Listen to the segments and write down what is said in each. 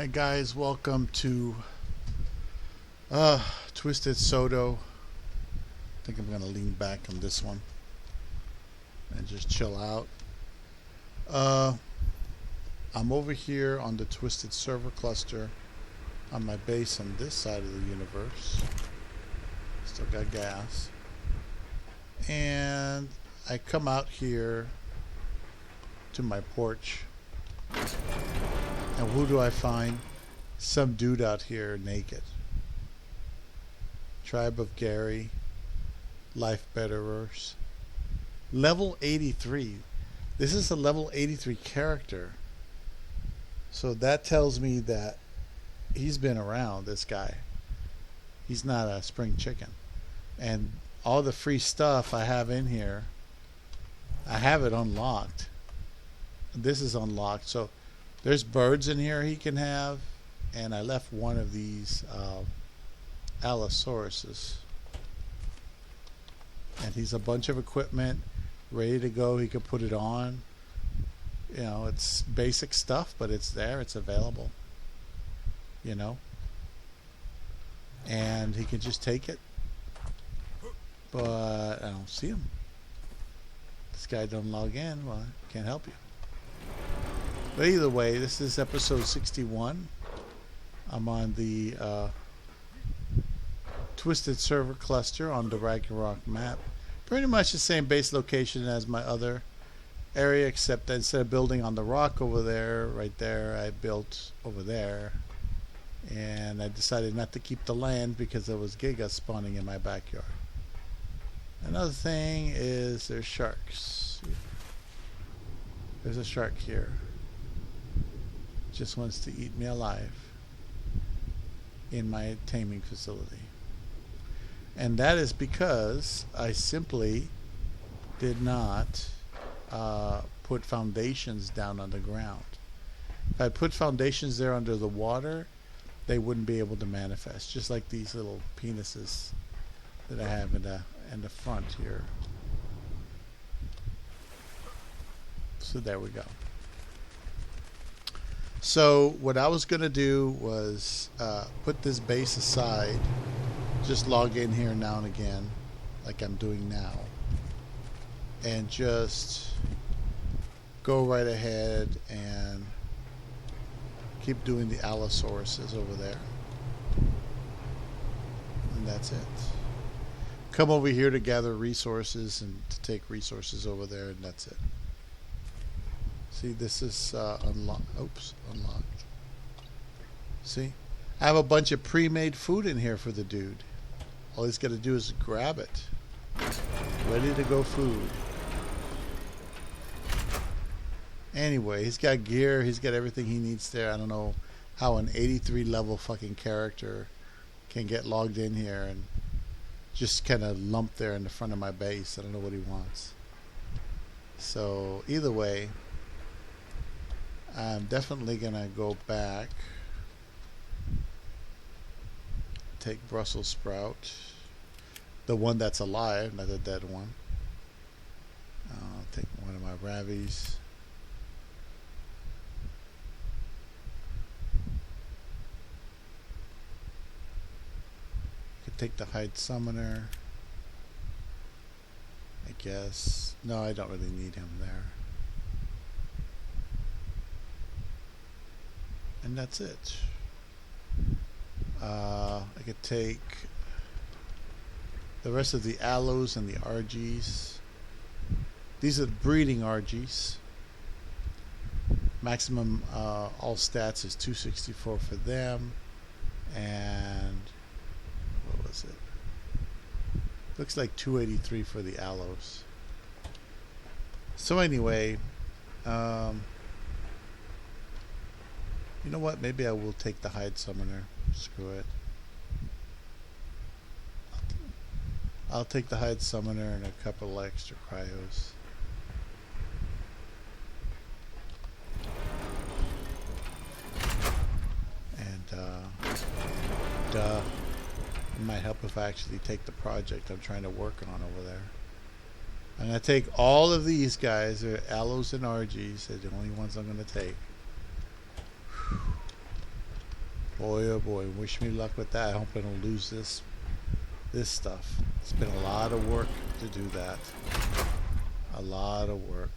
Hi guys, welcome to Twisted Psoto. I think I'm gonna lean back on this one and just chill out. I'm over here on the Twisted server cluster on my base on this side of the universe. Still got gas. And I come out here to my porch. And who do I find? Some dude out here naked. Tribe of Gary. Life Betterers. Level 83. This is a level 83 character. So that tells me that he's been around, this guy. He's not a spring chicken. And all the free stuff I have in here, I have it unlocked. This is unlocked. So there's birds in here he can have. And I left one of these Allosauruses. And he's a bunch of equipment ready to go. He could put it on. You know, it's basic stuff, but it's there. It's available. You know? And he can just take it. But I don't see him. This guy don't log in. Well, I can't help you. But either way, this is episode 61. I'm on the Twisted server cluster on the Ragnarok map. Pretty much the same base location as my other area, except that instead of building on the rock over there, right there, I built over there. And I decided not to keep the land because there was gigas spawning in my backyard. Another thing is there's sharks. There's a shark here. Just wants to eat me alive in my taming facility. And that is because I simply did not put foundations down on the ground. If I put foundations there under the water, they wouldn't be able to manifest, just like these little penises that I have in the front here. So there we go. So what I was going to do was put this base aside, just log in here now and again, like I'm doing now, and just go right ahead and keep doing the Allosauruses over there. And that's it. Come over here to gather resources and to take resources over there, and that's it. See, this is unlocked. Oops, unlocked. See? I have a bunch of pre-made food in here for the dude. All he's got to do is grab it. Ready to go food. Anyway, he's got gear. He's got everything he needs there. I don't know how an 83 level fucking character can get logged in here and just kind of lump there in the front of my base. I don't know what he wants. So either way, I'm definitely gonna go back, take Brussels sprout, the one that's alive, not the dead one. I'll take one of my ravies. Could take the hide summoner, I guess. No, I don't really need him there. And that's it. I could take the rest of the aloes and the RGs. These are breeding RGs. Maximum all stats is 264 for them. And what was it? Looks like 283 for the aloes. So anyway, you know what? Maybe I will take the hide summoner. Screw it. I'll take the hide summoner and a couple of extra cryos. And duh. It might help if I actually take the project I'm trying to work on over there. I'm going to take all of these guys. They're aloes and RGs. They're the only ones I'm going to take. Boy, oh boy, wish me luck with that. I hope I don't lose this stuff. It's been a lot of work to do that. A lot of work.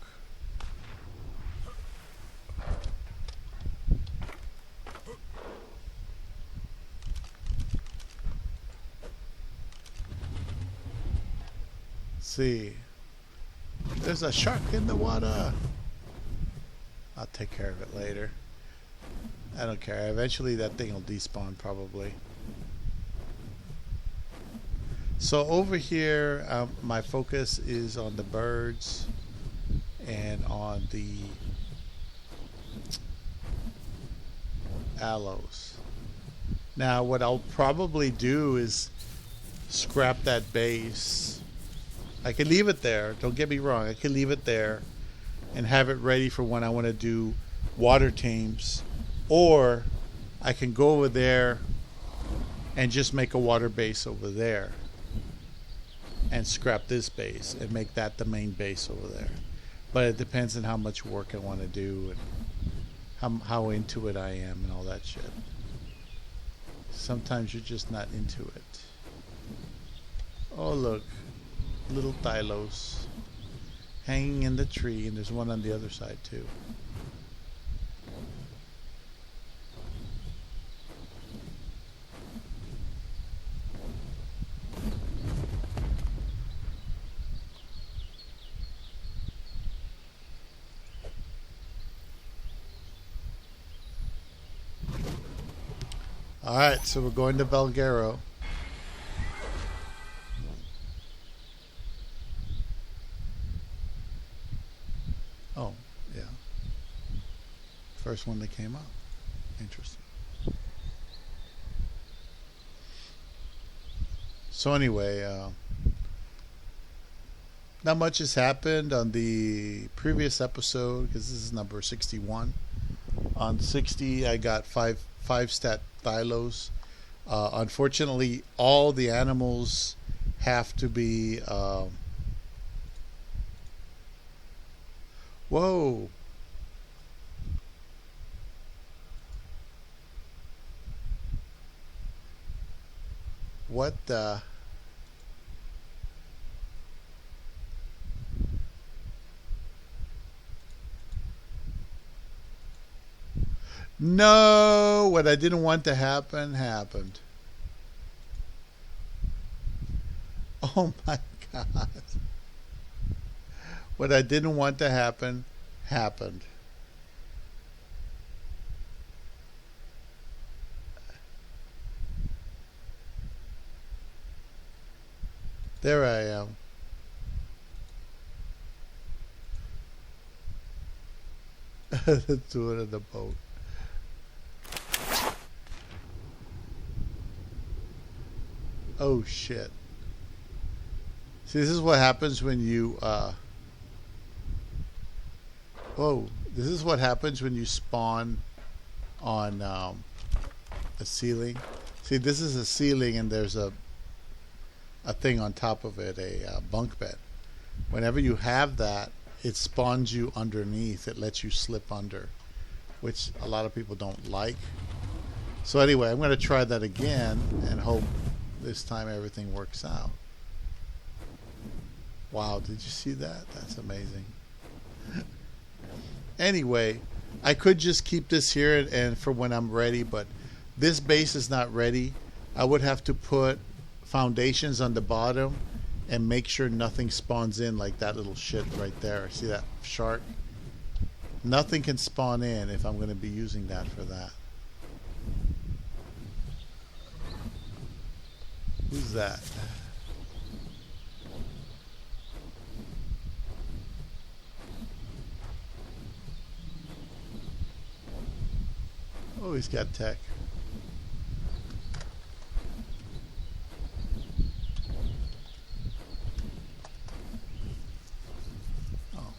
See, there's a shark in the water. I'll take care of it later. I don't care. Eventually that thing will despawn probably. So over here, my focus is on the birds and on the aloes. Now what I'll probably do is scrap that base. I can leave it there, don't get me wrong, I can leave it there and have it ready for when I want to do water tames, or I can go over there and just make a water base over there and scrap this base and make that the main base over there. But it depends on how much work I want to do and how into it I am and all that shit. Sometimes you're just not into it. Oh look, little Thylos hanging in the tree, and there's one on the other side too. Alright, so we're going to Valguero. Oh, yeah. First one that came up. Interesting. So anyway, not much has happened on the previous episode, because this is number 61. On 60, I got five stat Thylos. Unfortunately, all the animals have to be... Whoa! What the... No! What I didn't want to happen, happened. Oh my God. What I didn't want to happen, happened. There I am. Let's do it in the boat. Oh shit. See, this is what happens when you whoa, this is what happens when you spawn on a ceiling. See, this is a ceiling and there's a thing on top of it, a bunk bed. Whenever you have that, it spawns you underneath. It lets you slip under, which a lot of people don't like. So anyway, I'm going to try that again and hope this time everything works out. Wow, did you see that? That's amazing. Anyway, I could just keep this here and for when I'm ready, but this base is not ready. I would have to put foundations on the bottom and make sure nothing spawns in like that little shit right there. See that shark? Nothing can spawn in if I'm going to be using that for that. Who's that? Oh, he's got tech. Oh,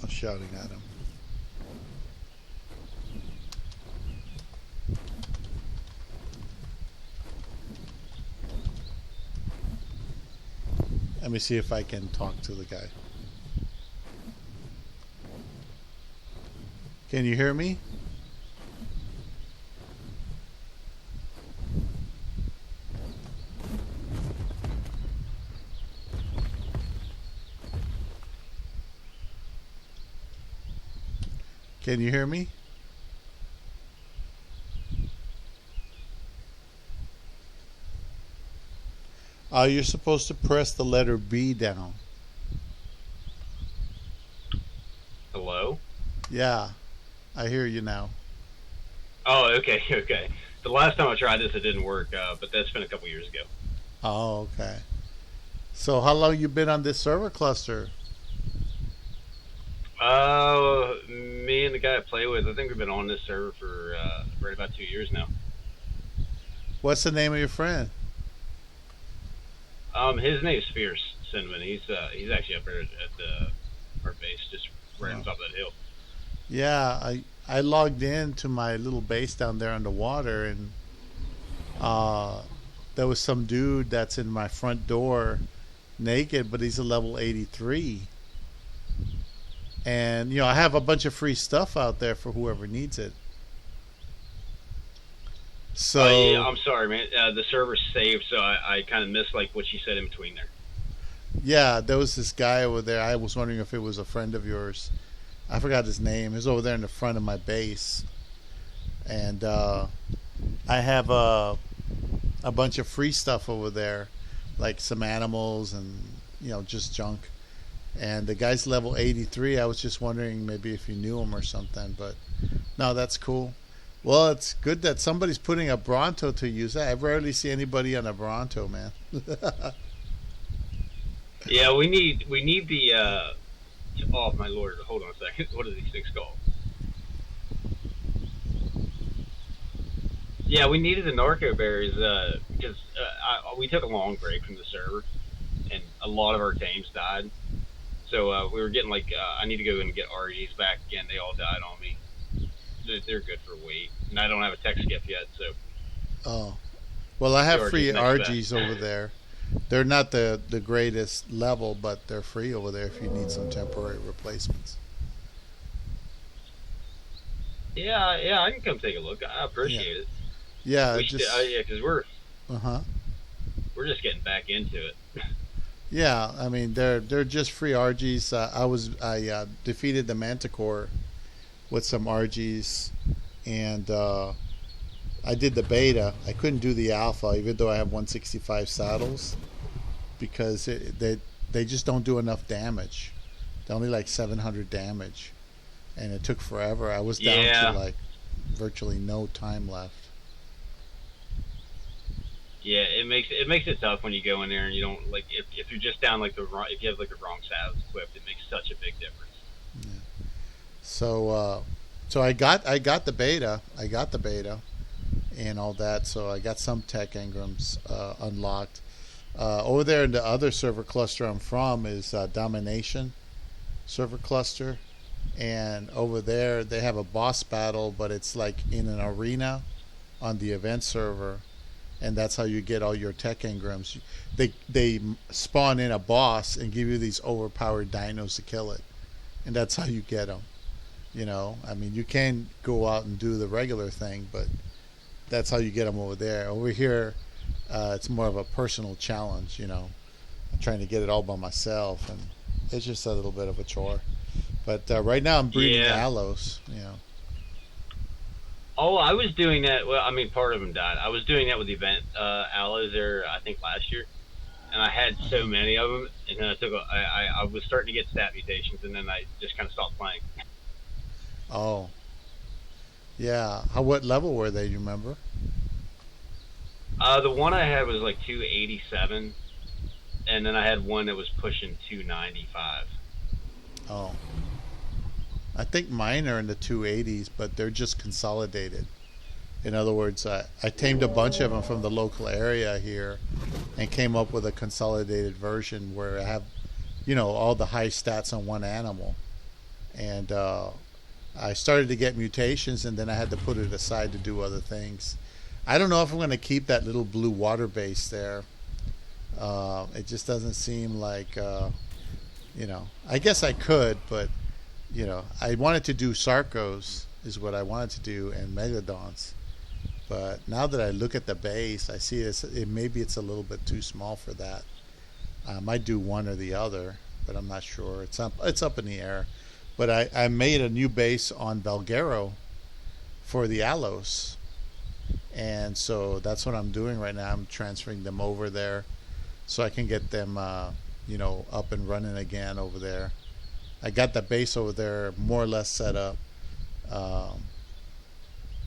I'm shouting at him. Let me see if I can talk to the guy. Can you hear me? Can you hear me? You're supposed to press the letter B down. Hello? Yeah, I hear you now. Oh, okay, okay. The last time I tried this, it didn't work, but that's been a couple years ago. Oh, okay. So how long you been on this server cluster? Me and the guy I play with, I think we've been on this server for right about 2 years now. What's the name of your friend? His name's Fierce Cinnamon. He's actually up there at our base, just right on top of that hill. Yeah, I logged in to my little base down there on the water, and uh, there was some dude that's in my front door naked, but he's a level 83. And I have a bunch of free stuff out there for whoever needs it. So Yeah, I'm sorry, man. The server's saved, so I kind of missed like what you said in between there. yeah, there was this guy over there. I was wondering if it was a friend of yours. I forgot his name. He was over there in the front of my base, and I have a bunch of free stuff over there, like some animals and just junk. And the guy's level 83. I was just wondering maybe if you knew him or something, but no, that's cool. Well, it's good that somebody's putting a Bronto to use. I rarely see anybody on a Bronto, man. Yeah, we need the. Oh my lord! Hold on a second. What are these things called? Yeah, we needed the narco berries because we took a long break from the server, and a lot of our tames died. So we were getting like I need to go and get RGs back again. They all died on me. They're good for weight, and I don't have a tech skip yet. So Oh, well, I have the free RGs next to RGs that. over there. They're not the greatest level, but they're free over there if you need some temporary replacements. Yeah, yeah, I can come take a look. I Yeah, appreciate it. yeah, We should, just yeah, because uh huh. we're just getting back into it. Yeah, I mean they're just free RGs. I defeated the Manticore with some RGs, and I did the beta. I couldn't do the alpha, even though I have 165 saddles, because they just don't do enough damage. They're only like 700 damage, and it took forever. I was down to Yeah, like virtually no time left. yeah, it makes it tough when you go in there and you don't like if you're just down like the wrong if you have like the wrong saddles equipped, it makes such a big difference. Yeah. So I got the beta. I got the beta and all that. So I got some tech engrams unlocked. Over there in the other server cluster I'm from is Domination server cluster, and over there they have a boss battle, but it's like in an arena on the event server, and that's how you get all your tech engrams. They spawn in a boss and give you these overpowered dinos to kill it, and that's how you get them. I mean, you can go out and do the regular thing, but that's how you get them over there. Over here, it's more of a personal challenge. I'm trying to get it all by myself, and it's just a little bit of a chore. But right now, I'm breeding Yeah. aloes. Oh, I was doing that. Well, I mean, part of them died. I was doing that with the event aloes there, I think last year, and I had so Uh-huh. many of them, and then I was starting to get stat mutations, and then I just kind of stopped playing. Oh, yeah. What level were they? You remember? The one I had was like 287, and then I had one that was pushing 295. Oh, I think mine are in the 280s, but they're just consolidated. In other words, I tamed a bunch of them from the local area here and came up with a consolidated version where I have, all the high stats on one animal. And I started to get mutations, and then I had to put it aside to do other things. I don't know if I'm going to keep that little blue water base there. It just doesn't seem like, I guess I could, but, I wanted to do Sarcos, is what I wanted to do, and Megalodons. But now that I look at the base, I see maybe it's a little bit too small for that. I might do one or the other, but I'm not sure. It's up in the air. But I made a new base on Belgaro for the aloes, and so that's what I'm doing right now. I'm transferring them over there so I can get them, up and running again over there. I got the base over there more or less set up, um,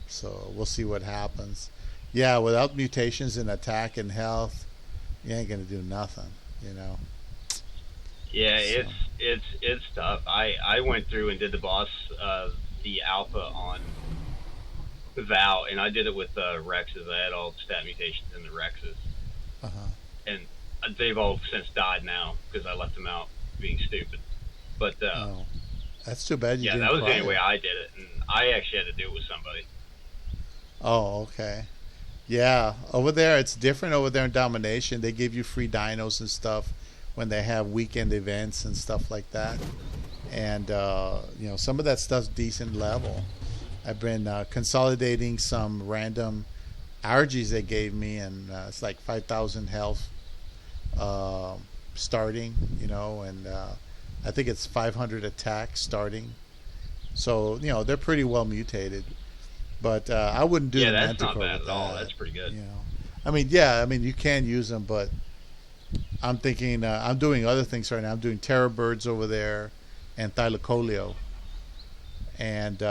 so we'll see what happens. Yeah, without mutations in attack and health, you ain't gonna do nothing, you know. Yeah, So, it's tough. I went through and did the boss, the alpha on Val, and I did it with Rexes. I had all the stat mutations in the Rexes, uh-huh. and they've all since died now because I left them out being stupid. But Oh, that's too bad you yeah, didn't that was the try only way it. I did it, and I actually had to do it with somebody. Oh, okay. Yeah, over there it's different. Over there in Domination, they give you free dinos and stuff when they have weekend events and stuff like that. And some of that stuff's decent level. I've been consolidating some random RGs they gave me, and it's like 5,000 health uh, starting, and I think it's 500 attack starting. So they're pretty well mutated. But I wouldn't do Yeah, the that's not Manticore bad with at all. that. That's pretty good. You know, I mean, yeah, I mean you can use them, but I'm thinking I'm doing other things right now. I'm doing terror birds over there, and thylacoleo, and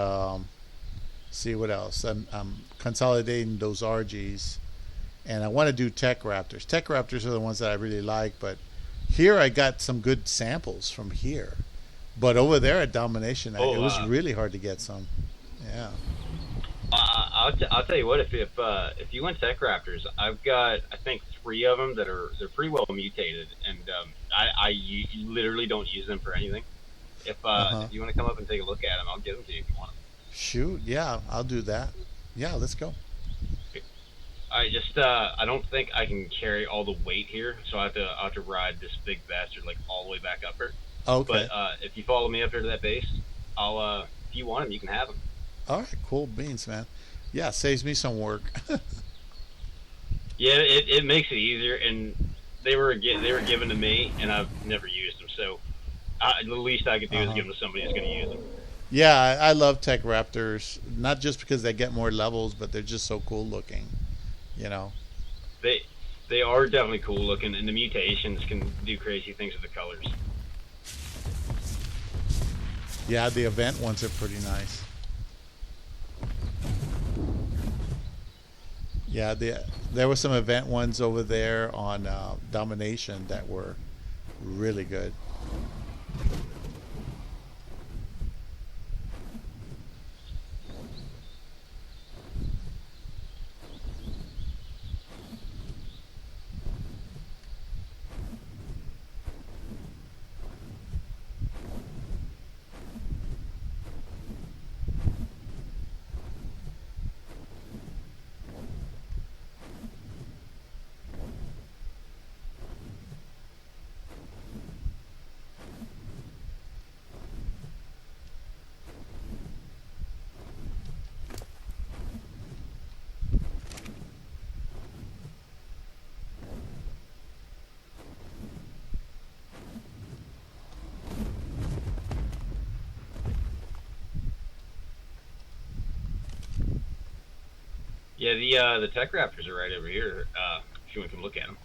see what else. I'm consolidating those RGs, and I want to do tech raptors. Tech raptors are the ones that I really like, but here I got some good samples from here. But over there at Domination, it Oh, was really hard to get some. Yeah. I'll tell you what. If you went Tech Raptors, I've got I think three of them they're pretty well mutated, and literally don't use them for anything. Uh huh. If you want to come up and take a look at them, I'll give them to you if you want Shoot, yeah, I'll do that. Yeah, let's go. them. I don't think I can carry all the weight here, so I have to ride this big bastard like all the way back up here. Okay. But if you follow me up there to that base, I'll if you want them, you can have them. All right, cool beans, man. Yeah, saves me some work. Yeah, it makes it easier, and they were given to me, and I've never used them. So the least I could do Uh is huh. give them to somebody who's going to use them. Yeah, I love Tech Raptors, not just because they get more levels, but they're just so cool looking. You know. They they are definitely cool looking, and the mutations can do crazy things with the colors. Yeah, the event ones are pretty nice. Yeah, there were some event ones over there on Domination that were really good. Yeah, the Tech Raptors are right over here. If you want to come look at them.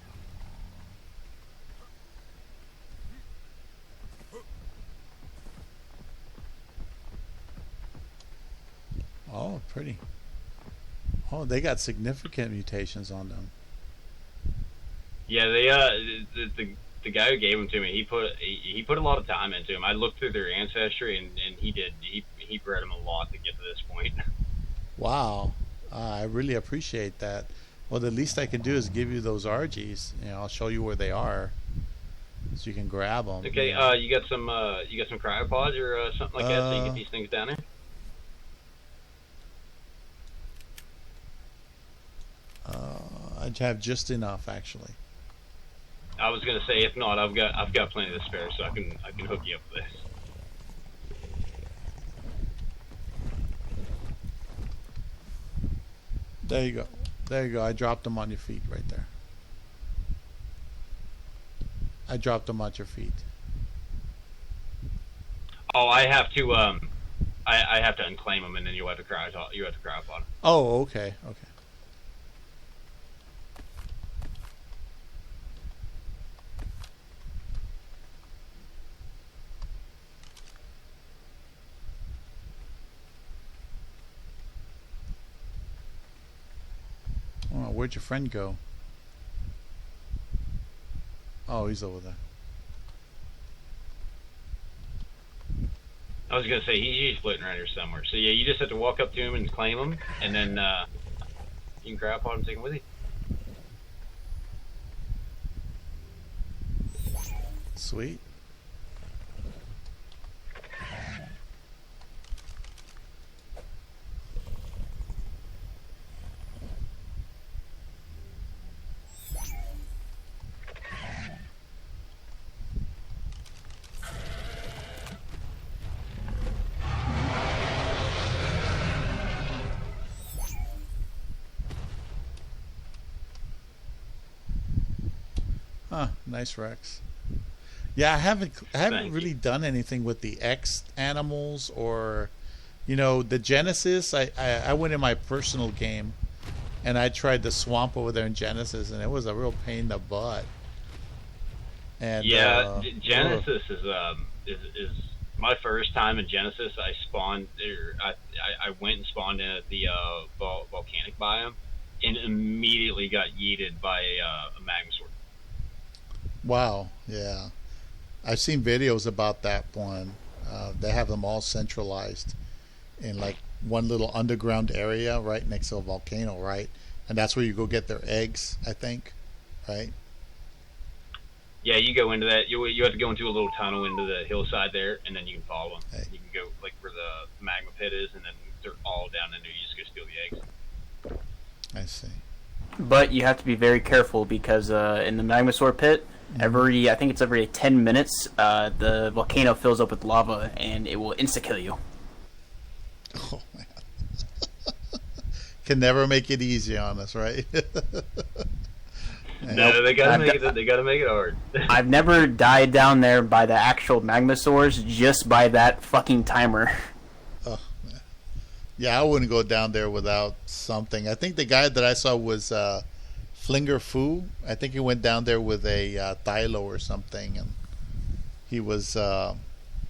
Oh, pretty. Oh, they got significant mutations on them. Yeah, the guy who gave them to me, he put a lot of time into them. I looked through their ancestry, and he bred them a lot to get to this point. Wow, I really appreciate that. Well, the least I can do is give you those RGs. I'll show you where they are, so you can grab them. Okay, you got some cryopods or something like that, so you get Uh, these things down there. I have just enough actually. I was gonna say if not, I've got plenty to spare, so I can hook you up with this. There you go. There you go. I dropped them on your feet right there. I dropped them at your feet. Oh, I have to I have to unclaim them, and then you have to cry. You have to cry upon them. Oh, okay, okay. Oh, where'd your friend go? Oh, he's over there. I was gonna say he's floating around here somewhere. So yeah, you just have to walk up to him and claim him, and then you can grab upon him and take him with you. Sweet. Huh, nice Rex. Yeah, I haven't Thank really you. done anything with the X animals or the Genesis. I went in my personal game and I tried the swamp over there in Genesis and it was a real pain in the butt. And Yeah, ugh. Genesis is my first time in Genesis. I spawned, or I went and spawned in at the volcanic biome, and immediately got yeeted by a magma sword. Wow, yeah. I've seen videos about that one. They have them all centralized in like one little underground area right next to a volcano, right? And that's where you go get their eggs, I think, right? Yeah, you go into that. You have to go into a little tunnel into the hillside there, and then you can follow them. Hey, You can go like where the magma pit is, and then they're all down in there. You just go steal the eggs. I see. But you have to be very careful because in the Magmasaur pit, Hmm. I think it's every 10 minutes, the volcano fills up with lava and it will insta kill you. Oh man, can never make it easy on us, right? Yeah. Nope. No, they gotta I've, make got, it. They gotta make it hard. I've never died down there by the actual Magmasaurs, just by that fucking timer. Oh, man. Yeah, I wouldn't go down there without something. I think the guy that I saw was Flinger Fu. I think he went down there with a Thylo or something, and he was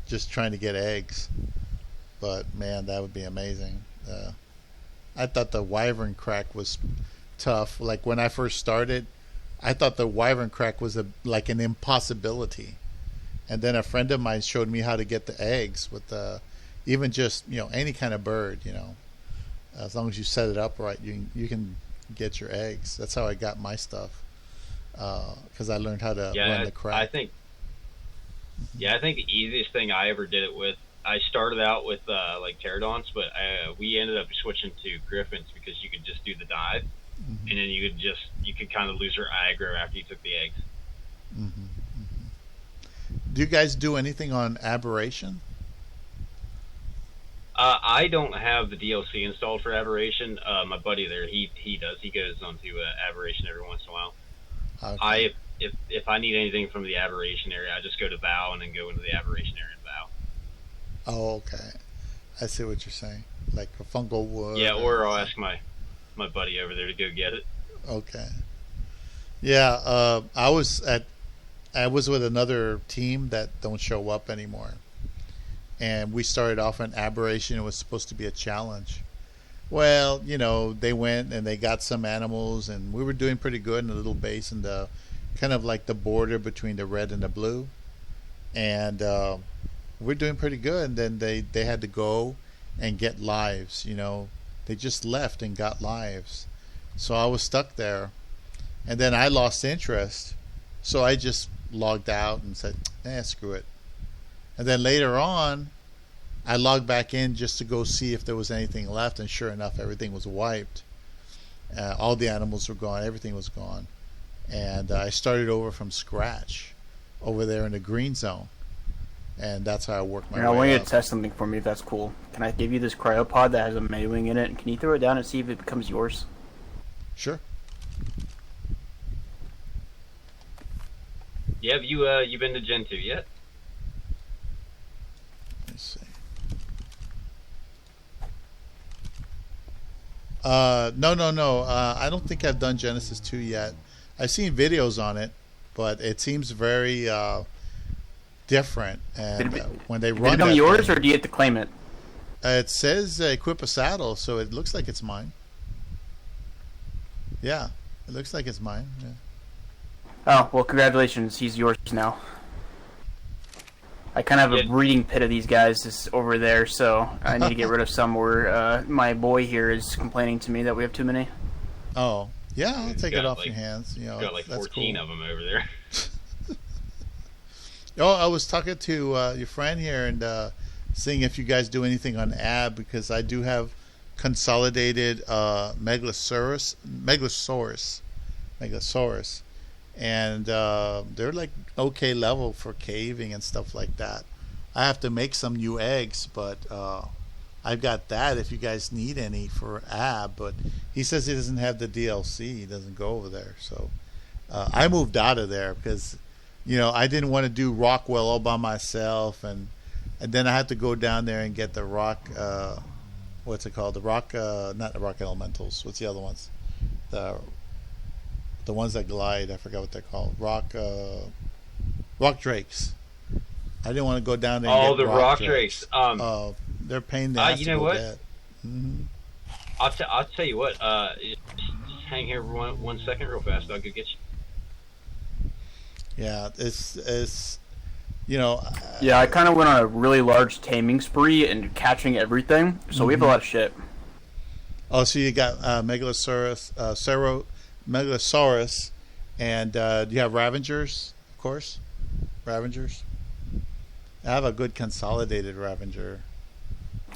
just trying to get eggs. But man, that would be amazing. I thought the Wyvern crack was tough. Like when I first started, I thought the Wyvern crack was like an impossibility. And then a friend of mine showed me how to get the eggs with even just any kind of bird. As long as you set it up right, you can get your eggs. That's how I got my stuff because I learned how to run Yeah, the I crack. think. Yeah, I think the easiest thing I ever did it with. I started out with like pterodons, but we ended up switching to griffins because you could just do the dive, Hmm. and then you could kind of lose your aggro after you took the eggs. Hmm. Hmm. Do you guys do anything on aberration? I don't have the DLC installed for Aberration. My buddy there, he does. He goes on to Aberration every once in a while. Okay. I if I need anything from the Aberration area, I just go to Vow and then go into the Aberration area and Vow. Oh, okay. I see what you're saying. Like a fungal wood. Yeah, or I'll ask my buddy over there to go get it. Okay. Yeah. I was with another team that don't show up anymore, and we started off an aberration. It was supposed to be a challenge. Well, they went and they got some animals, and we were doing pretty good in the little base in the kind of like the border between the red and the blue, and we're doing pretty good. And then they had to go and get lives. They just left and got lives, so I was stuck there, and then I lost interest, so I just logged out and said, screw it. And then later on, I logged back in just to go see if there was anything left, and sure enough, everything was wiped. All the animals were gone, everything was gone, and I started over from scratch over there in the green zone, and that's how I worked my Here, I want way you up. to test something for me if that's cool. Can I give you this cryopod that has a Maywing in it? And can you throw it down and see if it becomes yours? Sure. Yeah, have you been to Gen 2 yet? Let me No. I don't think I've done Genesis 2 yet. I've seen videos on it, but it seems very different. And when they Did it run become that yours, thing, or do you have to claim it? it says equip a saddle, so it looks like it's mine. Yeah, it looks like it's mine. Yeah. Oh, well, congratulations. He's yours now. I kind of have a breeding pit of these guys over there, so I need to get rid of some where my boy here is complaining to me that we have too many. Oh, yeah, I'll take it off like, your hands. You know, got like 14 cool. of them over there. Oh, I was talking to your friend here and seeing if you guys do anything on AB, because I do have consolidated Megalosaurus, and they're like okay level for caving and stuff like that. I have to make some new eggs, but I've got that if you guys need any for AB. But he says he doesn't have the DLC. He doesn't go over there, so I moved out of there because I didn't want to do Rockwell all by myself, and then I had to go down there and get the rock. What's it called? The rock, not the rock elementals. What's the other ones? The ones that glide. I forgot what they're called. Rock drakes. I didn't want to go down there. And get the rock drakes. They're pain in the ass. You know what? Mm-hmm. I'll tell you what. Just hang here for one second, real fast. I'll go get you. Yeah, it's Yeah, I kind of went on a really large taming spree and catching everything, so we have a lot of shit. Oh, so you got Megalosaurus, Megalosaurus, and you have Ravengers, of course. Ravengers. I have a good consolidated Ravenger.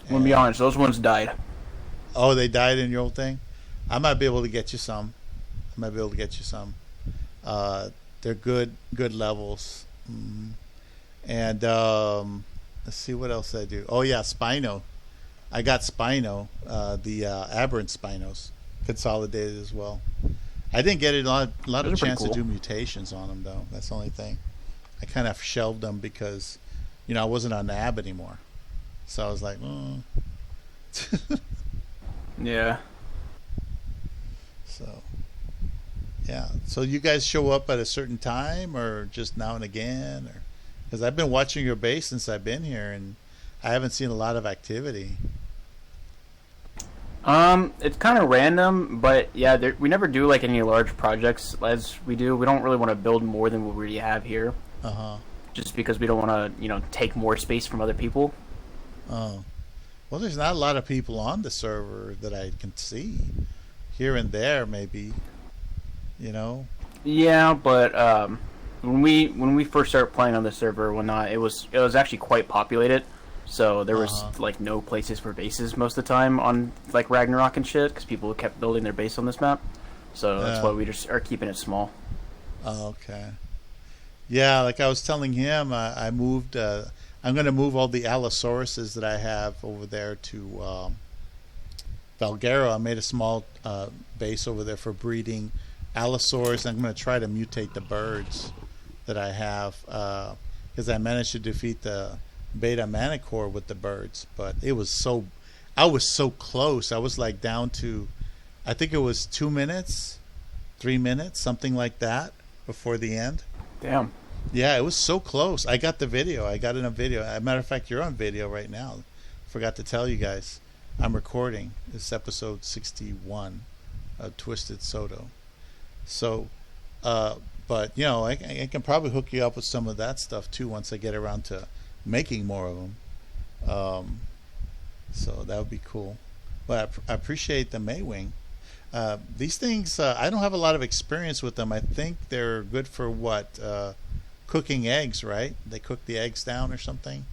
I'm gonna be honest, those ones died. Oh, they died in your old thing? I might be able to get you some. They're good levels. Mm-hmm. And let's see what else I do. Oh yeah, Spino. I got Spino, the aberrant Spinos, consolidated as well. I didn't get a lot of chance to do mutations on them though. That's the only thing. I kind of shelved them because, I wasn't on the AB anymore. So I was like, Yeah. So, yeah. So you guys show up at a certain time, or just now and again, or because I've been watching your base since I've been here, and I haven't seen a lot of activity. It's kind of random, but yeah, we never do like any large projects as we do. We don't really want to build more than what we already have here. Just because we don't want to, take more space from other people. Oh. Well, there's not a lot of people on the server that I can see. Here and there, maybe. Yeah, but when we first started playing on the server or whatnot, it was actually quite populated. So there was like no places for bases most of the time on like Ragnarok and shit, because people kept building their base on this map. So that's why we just are keeping it small. Oh, okay. Yeah, like I was telling him, I moved. I'm going to move all the Allosauruses that I have over there to Valguero. I made a small base over there for breeding Allosaurus. I'm going to try to mutate the birds that I have, because I managed to defeat the Beta Manicore with the birds, but I was so close. I was like down to, I think it was 2 minutes, 3 minutes, something like that before the end. Damn. Yeah, it was so close. I got the video. I got in a video. As a matter of fact, you're on video right now. Forgot to tell you guys. I'm recording. This is episode 61 of Twisted Psoto. So, but, I can probably hook you up with some of that stuff, too, once I get around to making more of them. So that would be cool. But I appreciate the Maywing. These things, I don't have a lot of experience with them. I think they're good for what? Cooking eggs, right? They cook the eggs down or something?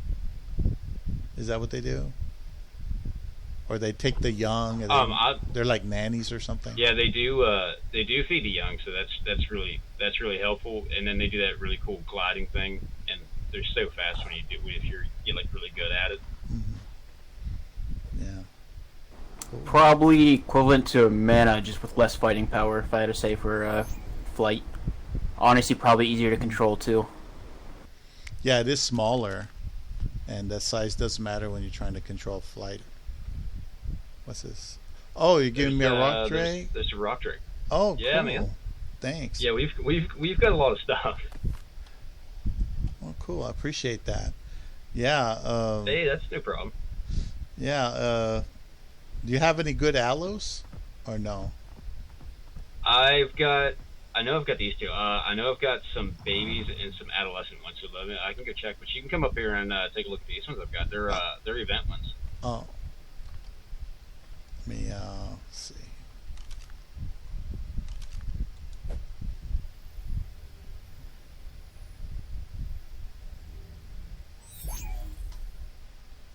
Is that what they do? Or they take the young and they're like nannies or something? Yeah, they do feed the young, so that's really helpful. And then they do that really cool gliding thing, and they're so fast when if you're like really good at it. Mm-hmm. Yeah. Cool. Probably equivalent to mana, just with less fighting power, if I had to say, for flight. Honestly, probably easier to control too. Yeah, it is smaller, and that size does matter when you're trying to control flight. What's this? Oh, you're giving me a rock drake? There's a rock drake. Oh, yeah, cool. man. Thanks. Yeah, we've got a lot of stuff. Oh, cool. I appreciate that. Yeah. Hey, that's no problem. Yeah. Do you have any good aloes, or no? I know I've got these two. I know I've got some babies and some adolescent ones. So I can go check, but you can come up here and take a look at these ones I've got. They're event ones. Oh. Let me see.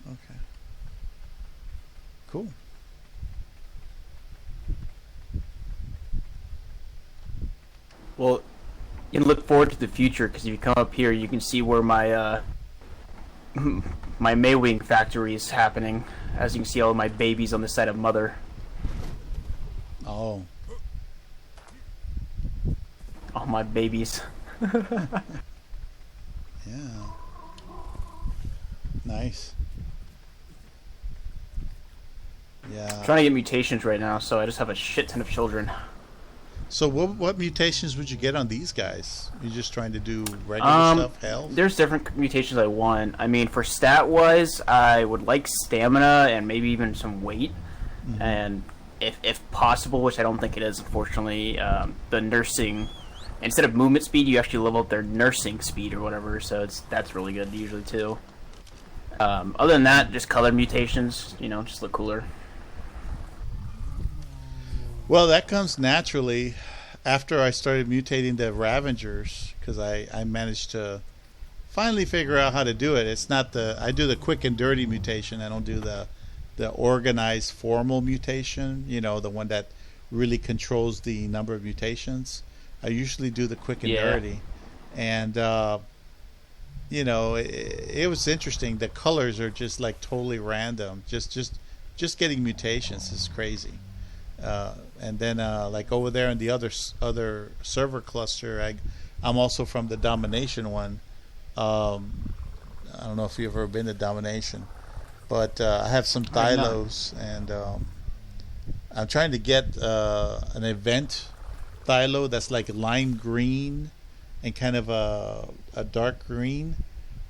Okay. Cool. Well, you can look forward to the future because if you come up here, you can see where my my Maywing factory is happening. As you can see, all of my babies on the side of mother. Oh. All my babies. Yeah. Nice. Yeah. I'm trying to get mutations right now, so I just have a shit ton of children. So what mutations would you get on these guys? You're just trying to do regular stuff, health? There's different mutations I want. I mean, for stat-wise, I would like stamina and maybe even some weight. Mm-hmm. And if possible, which I don't think it is, unfortunately, the nursing... Instead of movement speed, you actually level up their nursing speed or whatever, so that's really good usually, too. Other than that, just color mutations, just look cooler. Well, that comes naturally after I started mutating the Ravengers, because I managed to finally figure out how to do it. It's not I do the quick and dirty mutation. I don't do the organized formal mutation, the one that really controls the number of mutations. I usually do the quick and dirty. And, it was interesting. The colors are just like totally random. Just getting mutations is crazy. And then like over there in the other server cluster, I'm also from the Domination one. I don't know if you've ever been to Domination, but I have some Thylos, and I'm trying to get an event Thylo that's like lime green and kind of a dark green.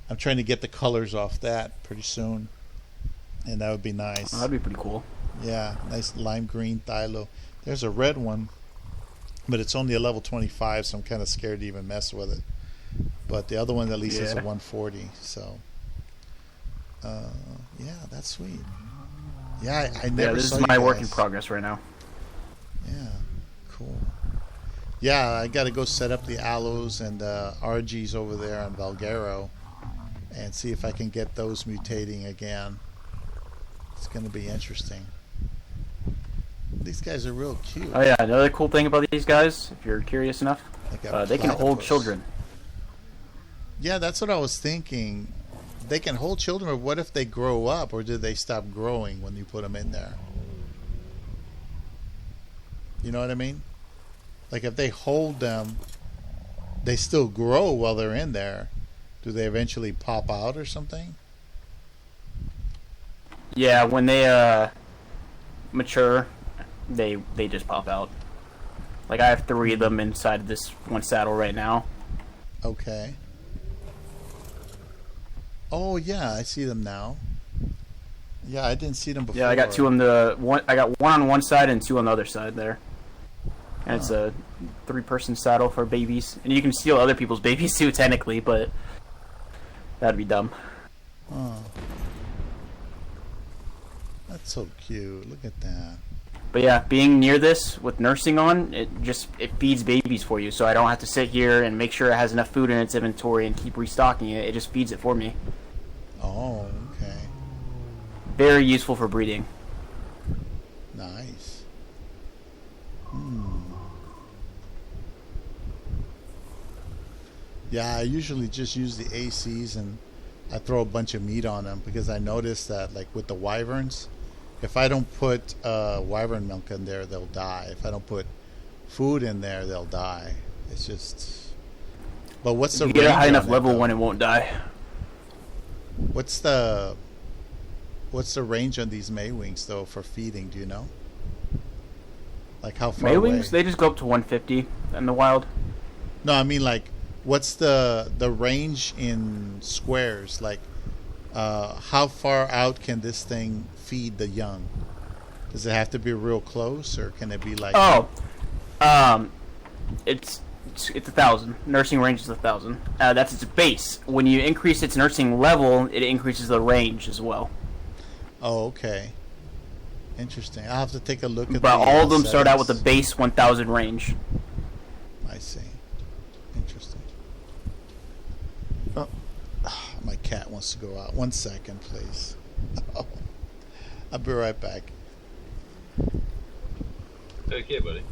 I'm trying to get the colors off that pretty soon, and that would be nice. Oh, that'd be pretty cool. Yeah, nice lime green Thylo. There's a red one, but it's only a level 25, so I'm kind of scared to even mess with it. But the other one at least is a 140, so yeah, that's sweet. Yeah, I never this saw is you my guys. work in progress right now. Yeah, cool. Yeah, I got to go set up the aloes and RGs over there on Valguero and see if I can get those mutating again. It's going to be interesting. These guys are real cute. Oh yeah, another cool thing about these guys, if you're curious enough, they can hold children. Yeah, that's what I was thinking. They can hold children, but what if they grow up, or do they stop growing when you put them in there? You know what I mean? Like if they hold them, they still grow while they're in there. Do they eventually pop out or something? Yeah, when they mature, they just pop out. Like I have 3 of them inside this one saddle right now. Okay. Oh yeah, I see them now. Yeah, I didn't see them before. Yeah, I got 2 on I got 1 on one side and 2 on the other side there. And it's a 3-person saddle for babies, and you can steal other people's babies too, technically, but that'd be dumb. Oh, that's so cute. Look at that. But yeah, being near this with nursing on, it feeds babies for you, so I don't have to sit here and make sure it has enough food in its inventory and keep restocking it. It just feeds it for me. Oh, okay. Very useful for breeding. Nice. Yeah, I usually just use the ACs and I throw a bunch of meat on them because I noticed that, like with the wyverns, if I don't put wyvern milk in there, they'll die. If I don't put food in there, they'll die. It's just. But what's the you get a high enough that, level though? when it won't die. What's the range on these Maywings though for feeding? Do you know? Like how far Maywings, away? they just go up to 150 in the wild. No, I mean like, what's the range in squares? Like, how far out can this thing feed the young? Does it have to be real close, or can it be like? Oh, it's 1,000. Nursing range is 1,000. That's its base. When you increase its nursing level, it increases the range as well. Oh, okay. Interesting. I'll have to take a look at. But all of them start out with settings. a base 1,000 range. I see. Interesting. Oh, my cat wants to go out. 1 second, please. I'll be right back. Okay, buddy.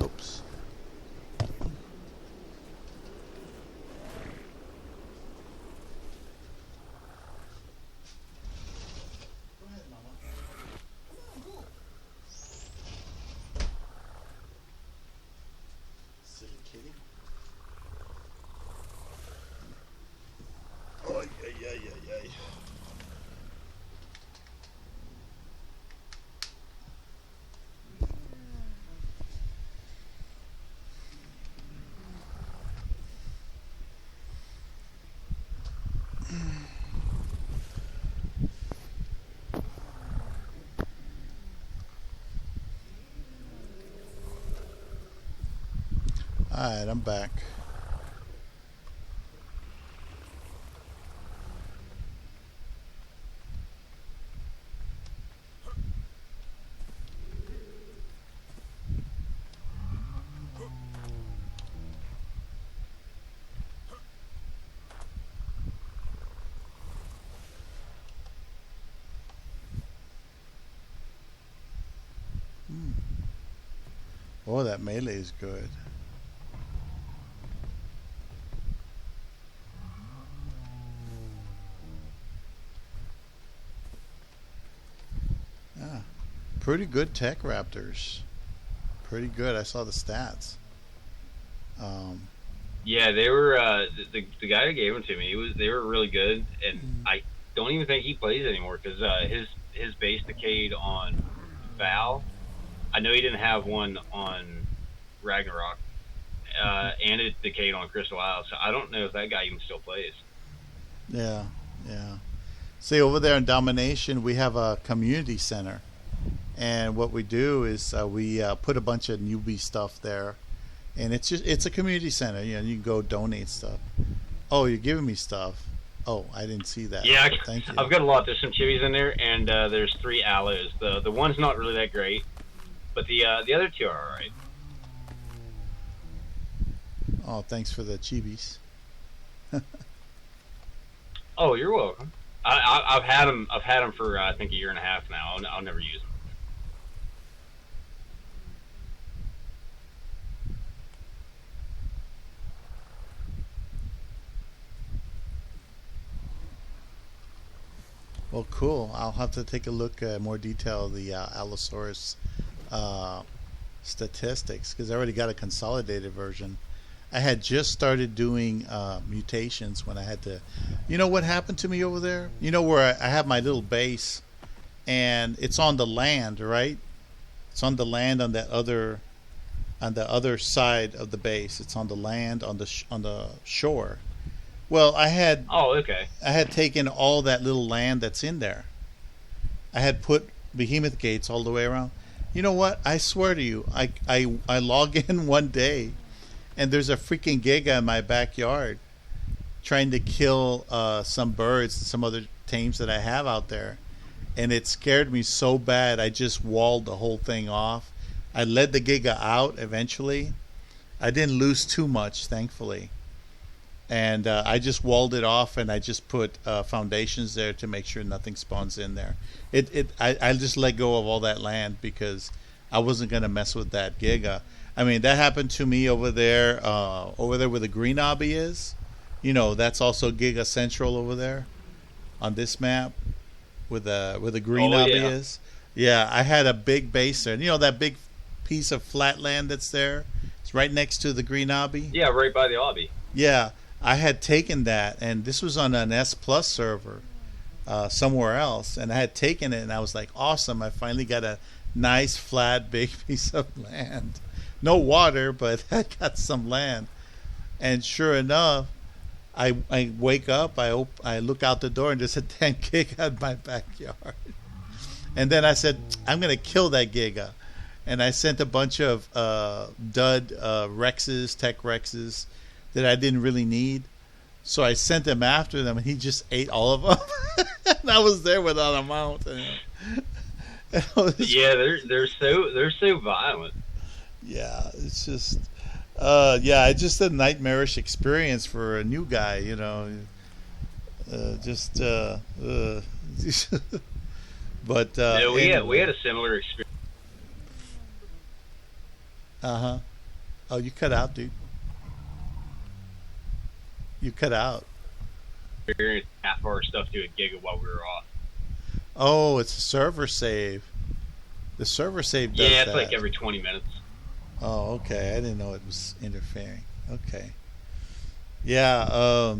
Oops. Silly kitty. Oh, yeah. Alright, I'm back. Oh, that melee is good. Ah, pretty good tech Raptors. Pretty good. I saw the stats. Yeah, they were the guy who gave them to me. They were really good, and I don't even think he plays anymore because his base decayed on Val. I know he didn't have one on Ragnarok, and it decayed on Crystal Isle. So I don't know if that guy even still plays. Yeah. See, over there in Domination, we have a community center. And what we do is we put a bunch of newbie stuff there. And it's a community center. You know, you can go donate stuff. Oh, you're giving me stuff. Oh, I didn't see that. Yeah, Thank you. I've got a lot. There's some chivis in there, and there's 3 aloes. The one's not really that great, but the other 2 are alright. Oh, thanks for the chibis. Oh, you're welcome. I've had them. I've had them for I think a year and a half now. I'll never use them. Well, cool. I'll have to take a look at more detail of the Allosaurus statistics because I already got a consolidated version. I had just started doing mutations when I had to. You know what happened to me over there? You know where I have my little base, and it's on the land, right? It's on the land on the other side of the base. It's on the land on the shore. Well, I had taken all that little land that's in there. I had put behemoth gates all the way around. You know what? I swear to you, I log in one day, and there's a freaking giga in my backyard trying to kill some birds and some other tames that I have out there. And it scared me so bad, I just walled the whole thing off. I led the giga out eventually. I didn't lose too much, thankfully. And I just walled it off, and I just put foundations there to make sure nothing spawns in there. I just let go of all that land because I wasn't going to mess with that giga. I mean, that happened to me over there where the green obby is. You know, that's also Giga Central over there on this map where the green obby is. Yeah, I had a big base there. You know that big piece of flat land that's there? It's right next to the green obby. Yeah, right by the obby. Yeah, I had taken that, and this was on an S Plus server. somewhere else, and I had taken it, and I was like, awesome! I finally got a nice flat big piece of land. No water, but I got some land. And sure enough, I wake up, I look out the door, and there's a 10 giga in my backyard. And then I said, I'm going to kill that giga. And I sent a bunch of dud Rexes, tech Rexes, that I didn't really need. So I sent him after them, and he just ate all of them. And I was there without a mount. Yeah, they're so violent. Yeah, it's just it's just a nightmarish experience for a new guy, you know. But no, we anyway. had a similar experience. Oh, you cut out, dude. You cut out. Half our stuff to a giga while we were off. Oh, it's a server save. The server save does Yeah, it's that. like every 20 minutes. Oh, okay. I didn't know it was interfering. Okay. Yeah.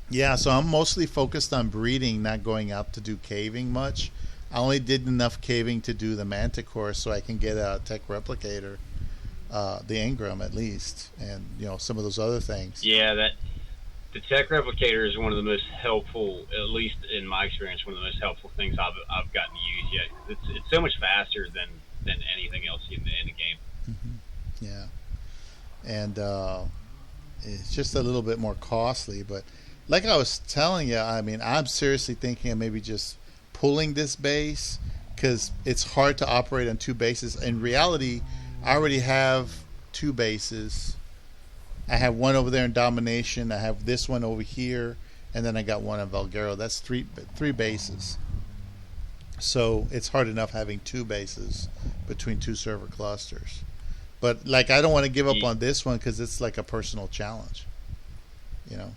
Yeah. So I'm mostly focused on breeding, not going out to do caving much. I only did enough caving to do the Manticore, so I can get a tech replicator, the Ingram at least, and some of those other things. Yeah, the tech replicator is one of the most helpful, at least in my experience, one of the most helpful things I've gotten to use yet. It's so much faster than anything else in the game. Mm-hmm. Yeah, and it's just a little bit more costly, but like I was telling you, I mean, I'm seriously thinking of maybe just pulling this base because it's hard to operate on two bases. In reality, I already have two bases. I have one over there in Domination. I have this one over here, and then I got one in Valguero. That's three bases. So it's hard enough having two bases between two server clusters. But like, I don't want to give up on this one because it's like a personal challenge. Yeah,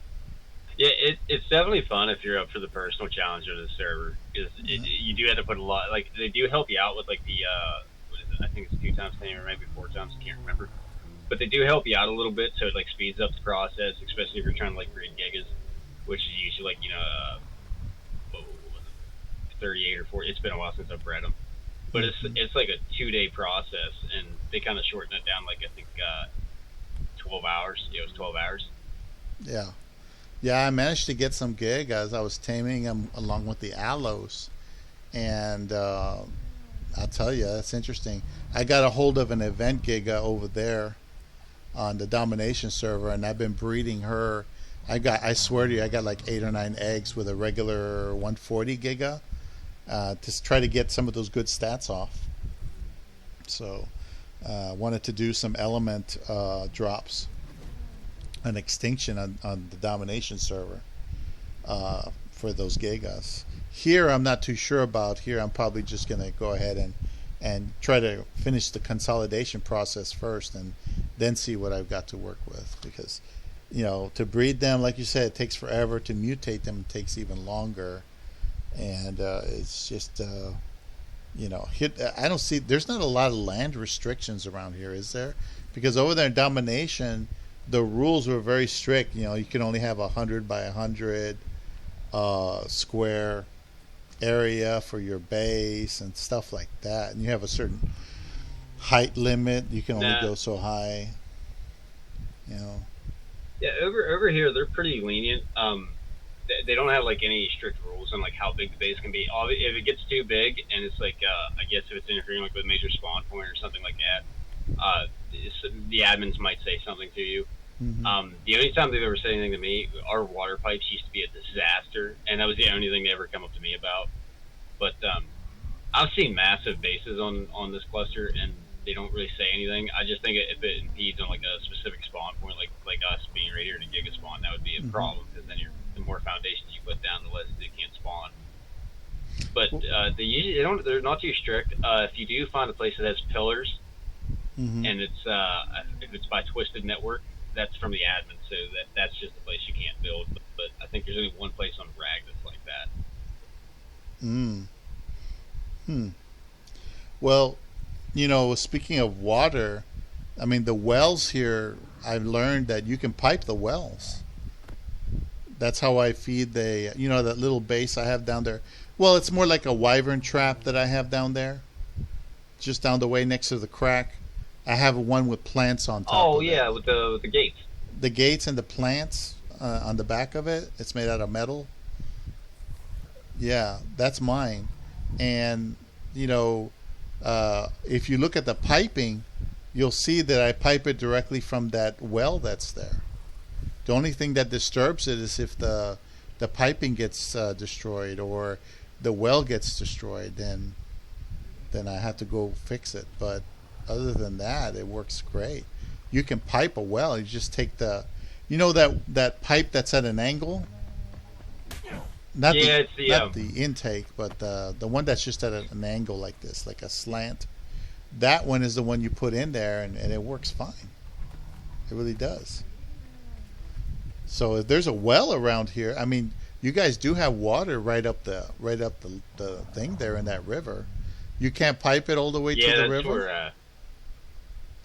it's definitely fun if you're up for the personal challenge of the server. Because you do have to put a lot. Like, they do help you out with like the what is it? I think it's 2 times 10 or maybe 4 times. I can't remember. But they do help you out a little bit, so it like speeds up the process, especially if you're trying to like breed gigas, which is usually like 38 or 40. It's been a while since I've bred them, but it's like a 2-day process, and they kind of shorten it down. Like I think 12 hours. Yeah, it was 12 hours. Yeah. I managed to get some gigas. I was taming them along with the aloes, and I'll tell you, that's interesting. I got a hold of an event giga over there on the Domination server, and I've been breeding her. I swear to you, I got like 8 or 9 eggs with a regular 140 giga to try to get some of those good stats off. So wanted to do some element drops, an extinction on the Domination server for those gigas. Here I'm not too sure about. Here I'm probably just going to go ahead and try to finish the consolidation process first, and then see what I've got to work with, because to breed them, like you said, it takes forever. To mutate them, it takes even longer, and it's just I don't see, there's not a lot of land restrictions around here, is there? Because over there in Domination, the rules were very strict. You can only have 100 by 100 square area for your base and stuff like that, and you have a certain height limit. You can only go so high. Yeah, over here they're pretty lenient. They don't have like any strict rules on like how big the base can be. If it gets too big, and it's like I guess if it's interfering like with a major spawn point or something like that, the admins might say something to you. Mm-hmm. The only time they've ever said anything to me, our water pipes used to be a disaster, and that was the only thing they ever come up to me about. But I've seen massive bases on this cluster, and they don't really say anything. I just think if it impedes on like a specific spawn point, like us being right here to giga spawn, that would be a problem, because then the more foundations you put down, the less they can't spawn. But they're not too strict. If you do find a place that has pillars, Mm-hmm. and it's if it's by Twisted Network, that's from the admin, so that's just the place you can't build. But I think there's only one place on Rag that's like that. Well, speaking of water, I mean, the wells here, I've learned that you can pipe the wells. That's how I feed the, that little base I have down there. Well, it's more like a wyvern trap that I have down there, just down the way next to the crack. I have one with plants on top. Oh of yeah, it. with the gates. The gates and the plants on the back of it. It's made out of metal. Yeah, that's mine. And if you look at the piping, you'll see that I pipe it directly from that well that's there. The only thing that disturbs it is if the piping gets destroyed or the well gets destroyed, then I have to go fix it. But other than that, it works great. You can pipe a well. You just take that pipe that's at an angle. Not the intake, but the one that's just at an angle like this, like a slant. That one is the one you put in there, and it works fine. It really does. So if there's a well around here, I mean, you guys do have water right up the thing there in that river. You can't pipe it all the way to the river. Where,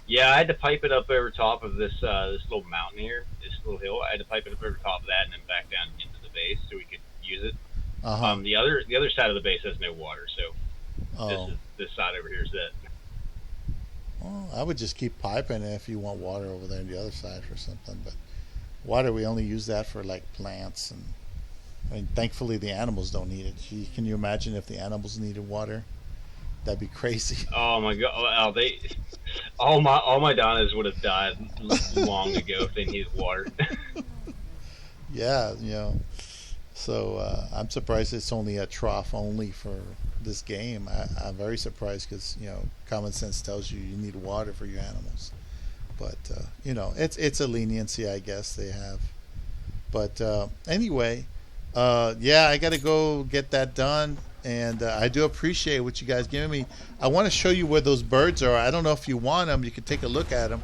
yeah, I had to pipe it up over top of this little mountain here, this little hill. I had to pipe it up over top of that and then back down into the base so we could use it. Uh-huh. The other side of the base has no water, so this side over here is it. Well, I would just keep piping it if you want water over there on the other side or something. But water, we only use that for like plants, and I mean, thankfully the animals don't need it. Can you imagine if the animals needed water? That'd be crazy. Oh my god! All my Donnas would have died long ago if they needed water. Yeah, So I'm surprised it's only a trough only for this game. I'm very surprised because common sense tells you need water for your animals. But it's a leniency, I guess they have. But anyway, I got to go get that done. And I do appreciate what you guys giving me. I want to show you where those birds are. I don't know if you want them. You can take a look at them.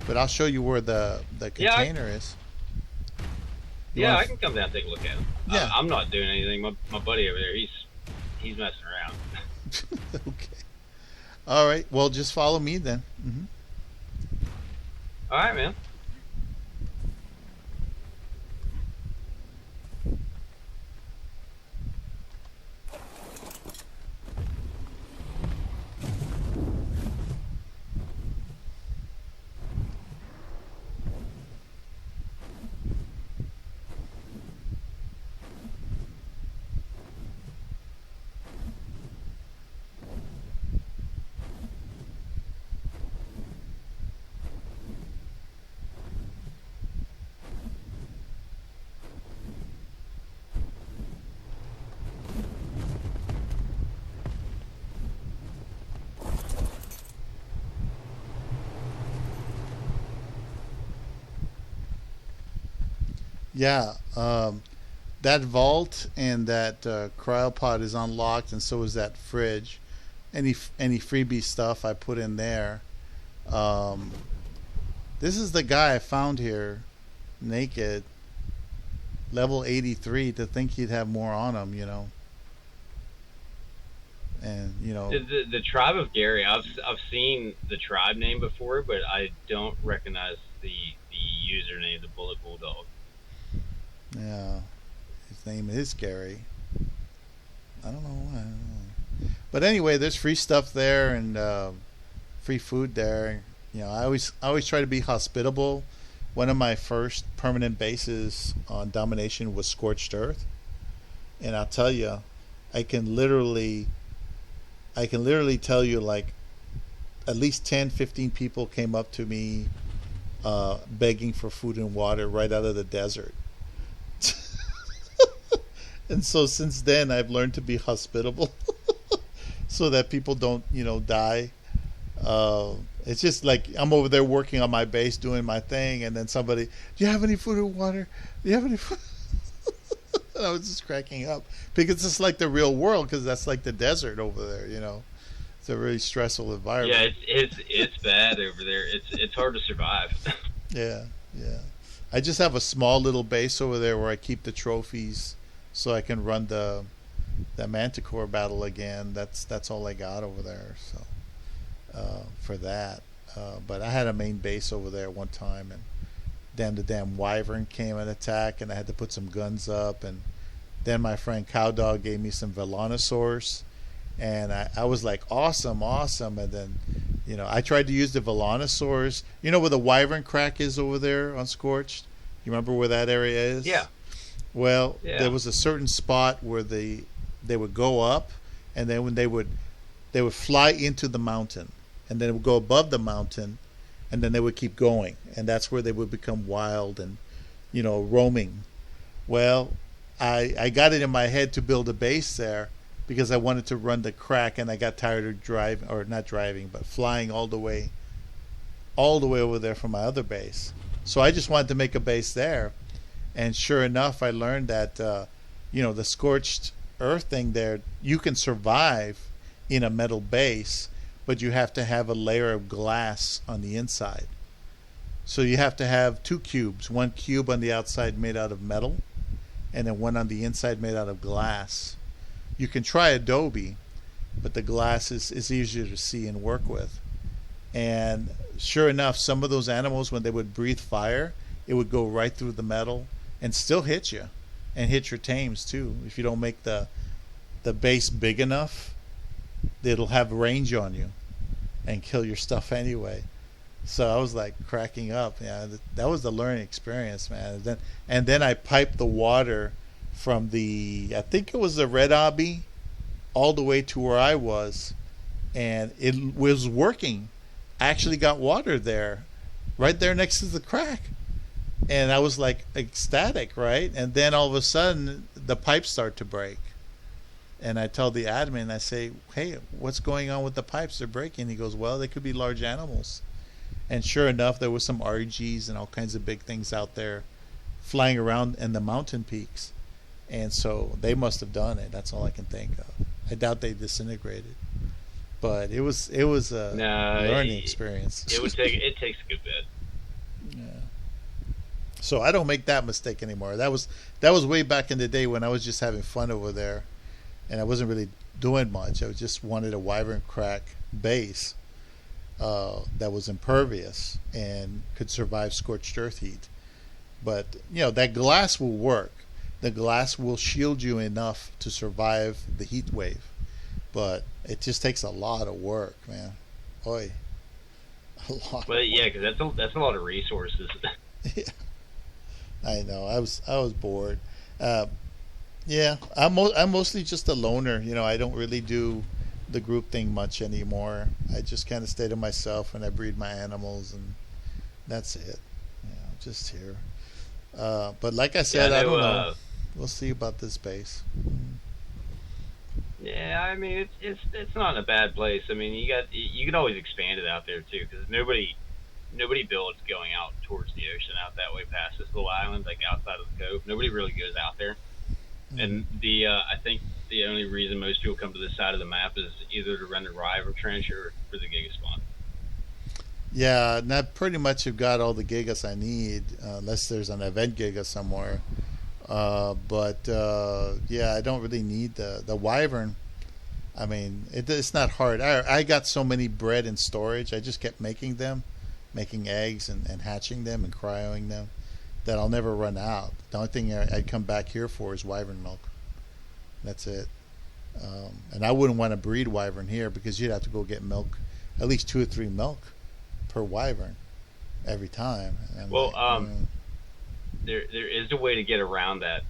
But I'll show you where the container is. I can come down and take a look at him. Yeah. I'm not doing anything. My buddy over there, he's messing around. Okay. All right. Well, just follow me then. Mm-hmm. All right, man. Yeah, that vault and that cryopod is unlocked, and so is that fridge. Any freebie stuff I put in there. This is the guy I found here, naked, level 83. To think he'd have more on him, And the tribe of Gary. I've seen the tribe name before, but I don't recognize the username, the Bullet Bulldog. Yeah, his name is Gary. I don't know. But anyway, there's free stuff there and free food there. I always try to be hospitable. One of my first permanent bases on Domination was Scorched Earth, and I'll tell you, I can literally tell you, like, at least 10, 15 people came up to me begging for food and water right out of the desert. And so since then, I've learned to be hospitable so that people don't, die. It's just like I'm over there working on my base, doing my thing, and then somebody, do you have any food or water? Do you have any food? And I was just cracking up because it's like the real world, because that's like the desert over there, It's a really stressful environment. Yeah, it's bad over there. It's hard to survive. Yeah. I just have a small little base over there where I keep the trophies, so I can run the Manticore battle again. That's all I got over there. So for that, but I had a main base over there one time, and Then the damn Wyvern came and attacked, and I had to put some guns up. And then my friend Cowdog gave me some Velonosaurs, and I was like, awesome, awesome. And then, I tried to use the Velonosaurs. You know where the Wyvern crack is over there on Scorched? You remember where that area is? Yeah. Well, Yeah. there was a certain spot where they would go up, and then when they would fly into the mountain, and then it would go above the mountain, and then they would keep going, and that's where they would become wild and roaming. Well, I got it in my head to build a base there because I wanted to run the crack, and I got tired of flying all the way over there from my other base. So I just wanted to make a base there, and sure enough, I learned that the scorched earth thing there, you can survive in a metal base, but you have to have a layer of glass on the inside. So you have to have 2 cubes, 1 cube on the outside made out of metal, and then one on the inside made out of glass. You can try adobe, but the glass is easier to see and work with. And sure enough, some of those animals, when they would breathe fire, it would go right through the metal and still hit you, and hit your tames too. If you don't make the base big enough, it'll have range on you and kill your stuff anyway. So I was like cracking up. Yeah, that was the learning experience, man. And then I piped the water from I think it was the Red Obby, all the way to where I was, and it was working. I actually got water there, right there next to the crack, and I was like ecstatic, right? And then all of a sudden, the pipes start to break. And I tell the admin, I say, hey, what's going on with the pipes? They're breaking. He goes, well, they could be large animals. And sure enough, there was some RGs and all kinds of big things out there flying around in the mountain peaks. And so they must have done it. That's all I can think of. I doubt they disintegrated. But it was a learning experience. It takes a good bit. Yeah. So I don't make that mistake anymore. That was way back in the day when I was just having fun over there. And I wasn't really doing much. I just wanted a Wyvern crack base that was impervious and could survive scorched earth heat. But that glass will work. The glass will shield you enough to survive the heat wave, but it just takes a lot of work, man. Boy, a lot. Well, yeah, because that's a lot of resources. Yeah, I know. I was bored. Yeah, I'm mostly just a loner. I don't really do the group thing much anymore. I just kind of stay to myself, and I breed my animals, and that's it. Just here. But like I said, I don't know. We'll see about this base. Yeah, I mean it's not in a bad place. I mean you can always expand it out there too, because nobody builds going out towards the ocean out that way past this little island, like outside of the cove. Nobody really goes out there. And I think the only reason most people come to this side of the map is either to run the River Trench or for the Giga spawn. Yeah, and I pretty much have got all the gigas I need, unless there's an event giga somewhere. But I don't really need the Wyvern. I mean, it's not hard. I got so many bred in storage. I just kept making them, making eggs and hatching them and cryoing them, that I'll never run out. The only thing I'd come back here for is Wyvern milk. That's it. And I wouldn't want to breed Wyvern here because you'd have to go get milk, at least 2 or 3 milk per Wyvern every time. And there is a way to get around that,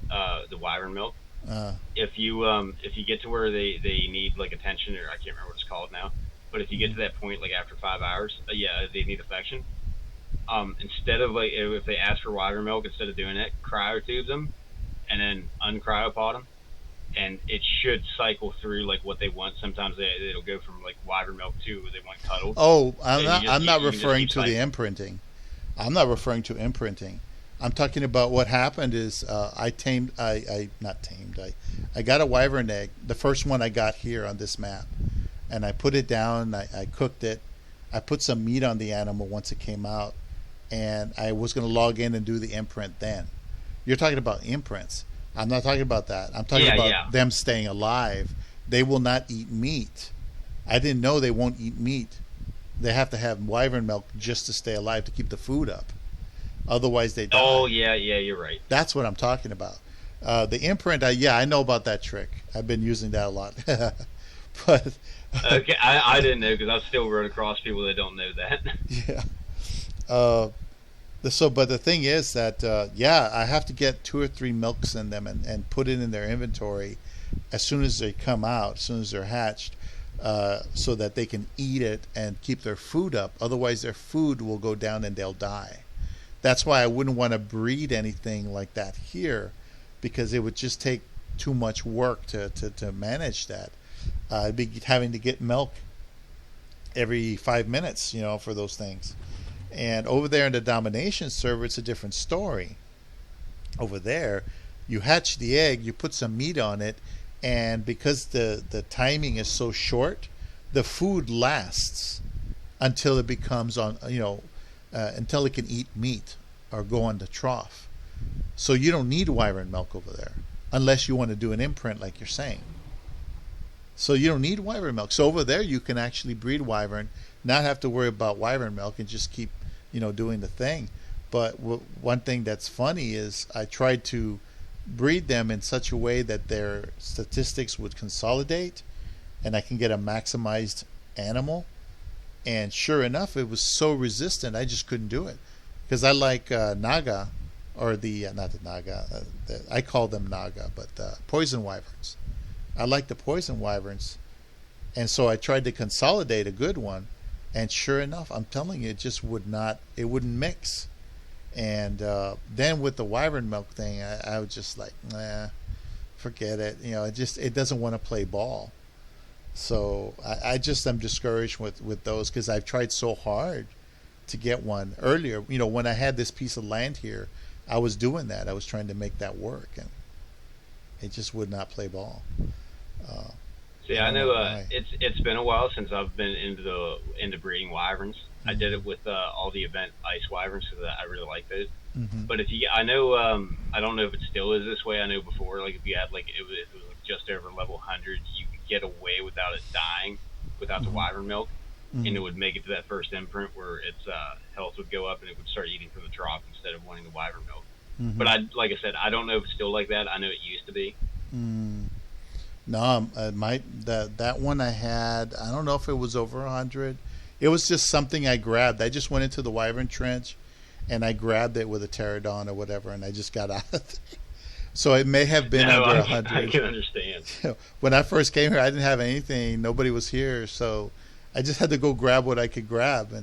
the Wyvern milk. If you get to where they need like attention, or I can't remember what it's called now, but if you get to that point like after 5 hours, they need affection. Instead of like if they ask for Wyvern milk, instead of doing it, cryotube them and then uncryopod them, and it should cycle through like what they want. Sometimes it'll go from like Wyvern milk to they want cuddled. Oh, I'm not referring to the imprinting. I'm not referring to imprinting. I'm talking about what happened is I got a Wyvern egg, the first one I got here on this map, and I put it down, I cooked it, I put some meat on the animal once it came out, and I was going to log in and do the imprint then. You're talking about imprints. I'm not talking about that. I'm talking about them staying alive. They will not eat meat. I didn't know they won't eat meat. They have to have Wyvern milk just to stay alive, to keep the food up. Otherwise, they die. Oh yeah, you're right. That's what I'm talking about. The imprint, I know about that trick. I've been using that a lot. But Okay, I didn't know because I've still run across people that don't know that. yeah. But the thing is that I have to get 2 or 3 milks in them and put it in their inventory as soon as they come out, as soon as they're hatched, so that they can eat it and keep their food up. Otherwise, their food will go down and they'll die. That's why I wouldn't want to breed anything like that here, because it would just take too much work to manage that. I'd be having to get milk every 5 minutes, for those things. And over there in the domination server, it's a different story. Over there, you hatch the egg, you put some meat on it, and because the timing is so short, the food lasts until it becomes until it can eat meat or go on the trough. So you don't need wyvern milk over there unless you want to do an imprint like you're saying. So you don't need wyvern milk. So over there you can actually breed wyvern, not have to worry about wyvern milk, and just keep doing the thing. But one thing that's funny is I tried to breed them in such a way that their statistics would consolidate and I can get a maximized animal. And sure enough, it was so resistant, I just couldn't do it. Because I like Naga, or not the Naga, I call them Naga, but poison wyverns. I like the poison wyverns. And so I tried to consolidate a good one. And sure enough, I'm telling you, it just wouldn't mix. And then with the wyvern milk thing, I was just like, nah, forget it. It doesn't want to play ball. So I just am discouraged with those, because I've tried so hard to get one earlier. When I had this piece of land here, I was doing that. I was trying to make that work, and it just would not play ball. See, I know it's been a while since I've been into breeding wyverns. Mm-hmm. I did it with all the event ice wyverns because I really like those. Mm-hmm. But I know I don't know if it still is this way. I know before, like if you had if it was just over level 100, you could get away without it dying, without the wyvern milk, and it would make it to that first imprint where its health would go up and it would start eating from the trough instead of wanting the wyvern milk. Mm-hmm. But like I said, I don't know if it's still like that. I know it used to be. No, that one I had, I don't know if it was over 100. It was just something I grabbed. I just went into the wyvern trench and I grabbed it with a pterodon or whatever, and I just got out of there. So it may have been under 100. I can understand. When I first came here, I didn't have anything. Nobody was here, so I just had to go grab what I could grab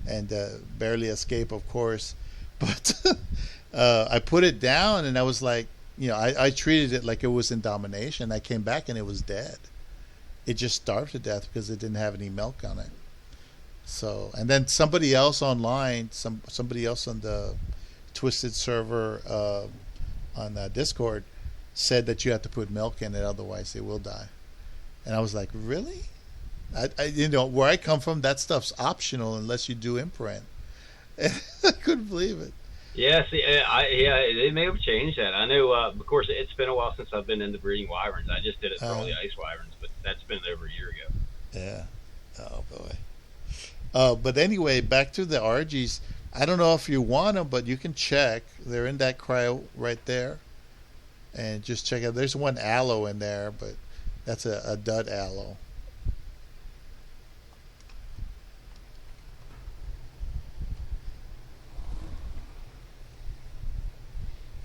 and barely escape, of course. But I put it down, and I was like, I treated it like it was in domination. I came back and it was dead. It just starved to death because it didn't have any milk on it. So, and then somebody else online, somebody else on the Twisted server on Discord said that you have to put milk in it, otherwise it will die. And I was like, really? Where I come from, that stuff's optional unless you do imprint. And I couldn't believe it. Yeah, see, they may have changed that. I know, of course, it's been a while since I've been into breeding wyverns. I just did it for all the ice wyverns, but that's been over a year ago. Yeah. Oh, boy. But anyway, back to the RGs. I don't know if you want them, but you can check. They're in that cryo right there. And just check out. There's one aloe in there, but that's a dud aloe.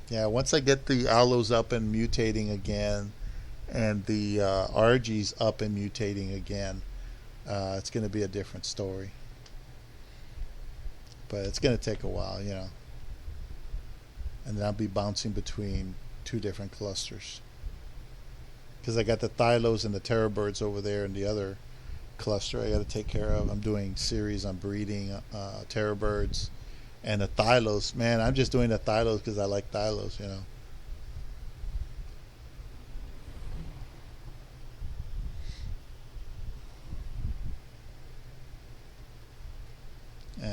Yeah, once I get the aloes up and mutating again, and the RGs up and mutating again, it's going to be a different story. But it's going to take a while, And then I'll be bouncing between 2 different clusters. Because I got the Thylos and the Terror Birds over there in the other cluster I got to take care of. I'm doing series on breeding Terror Birds. And the Thylos, man, I'm just doing the Thylos because I like Thylos,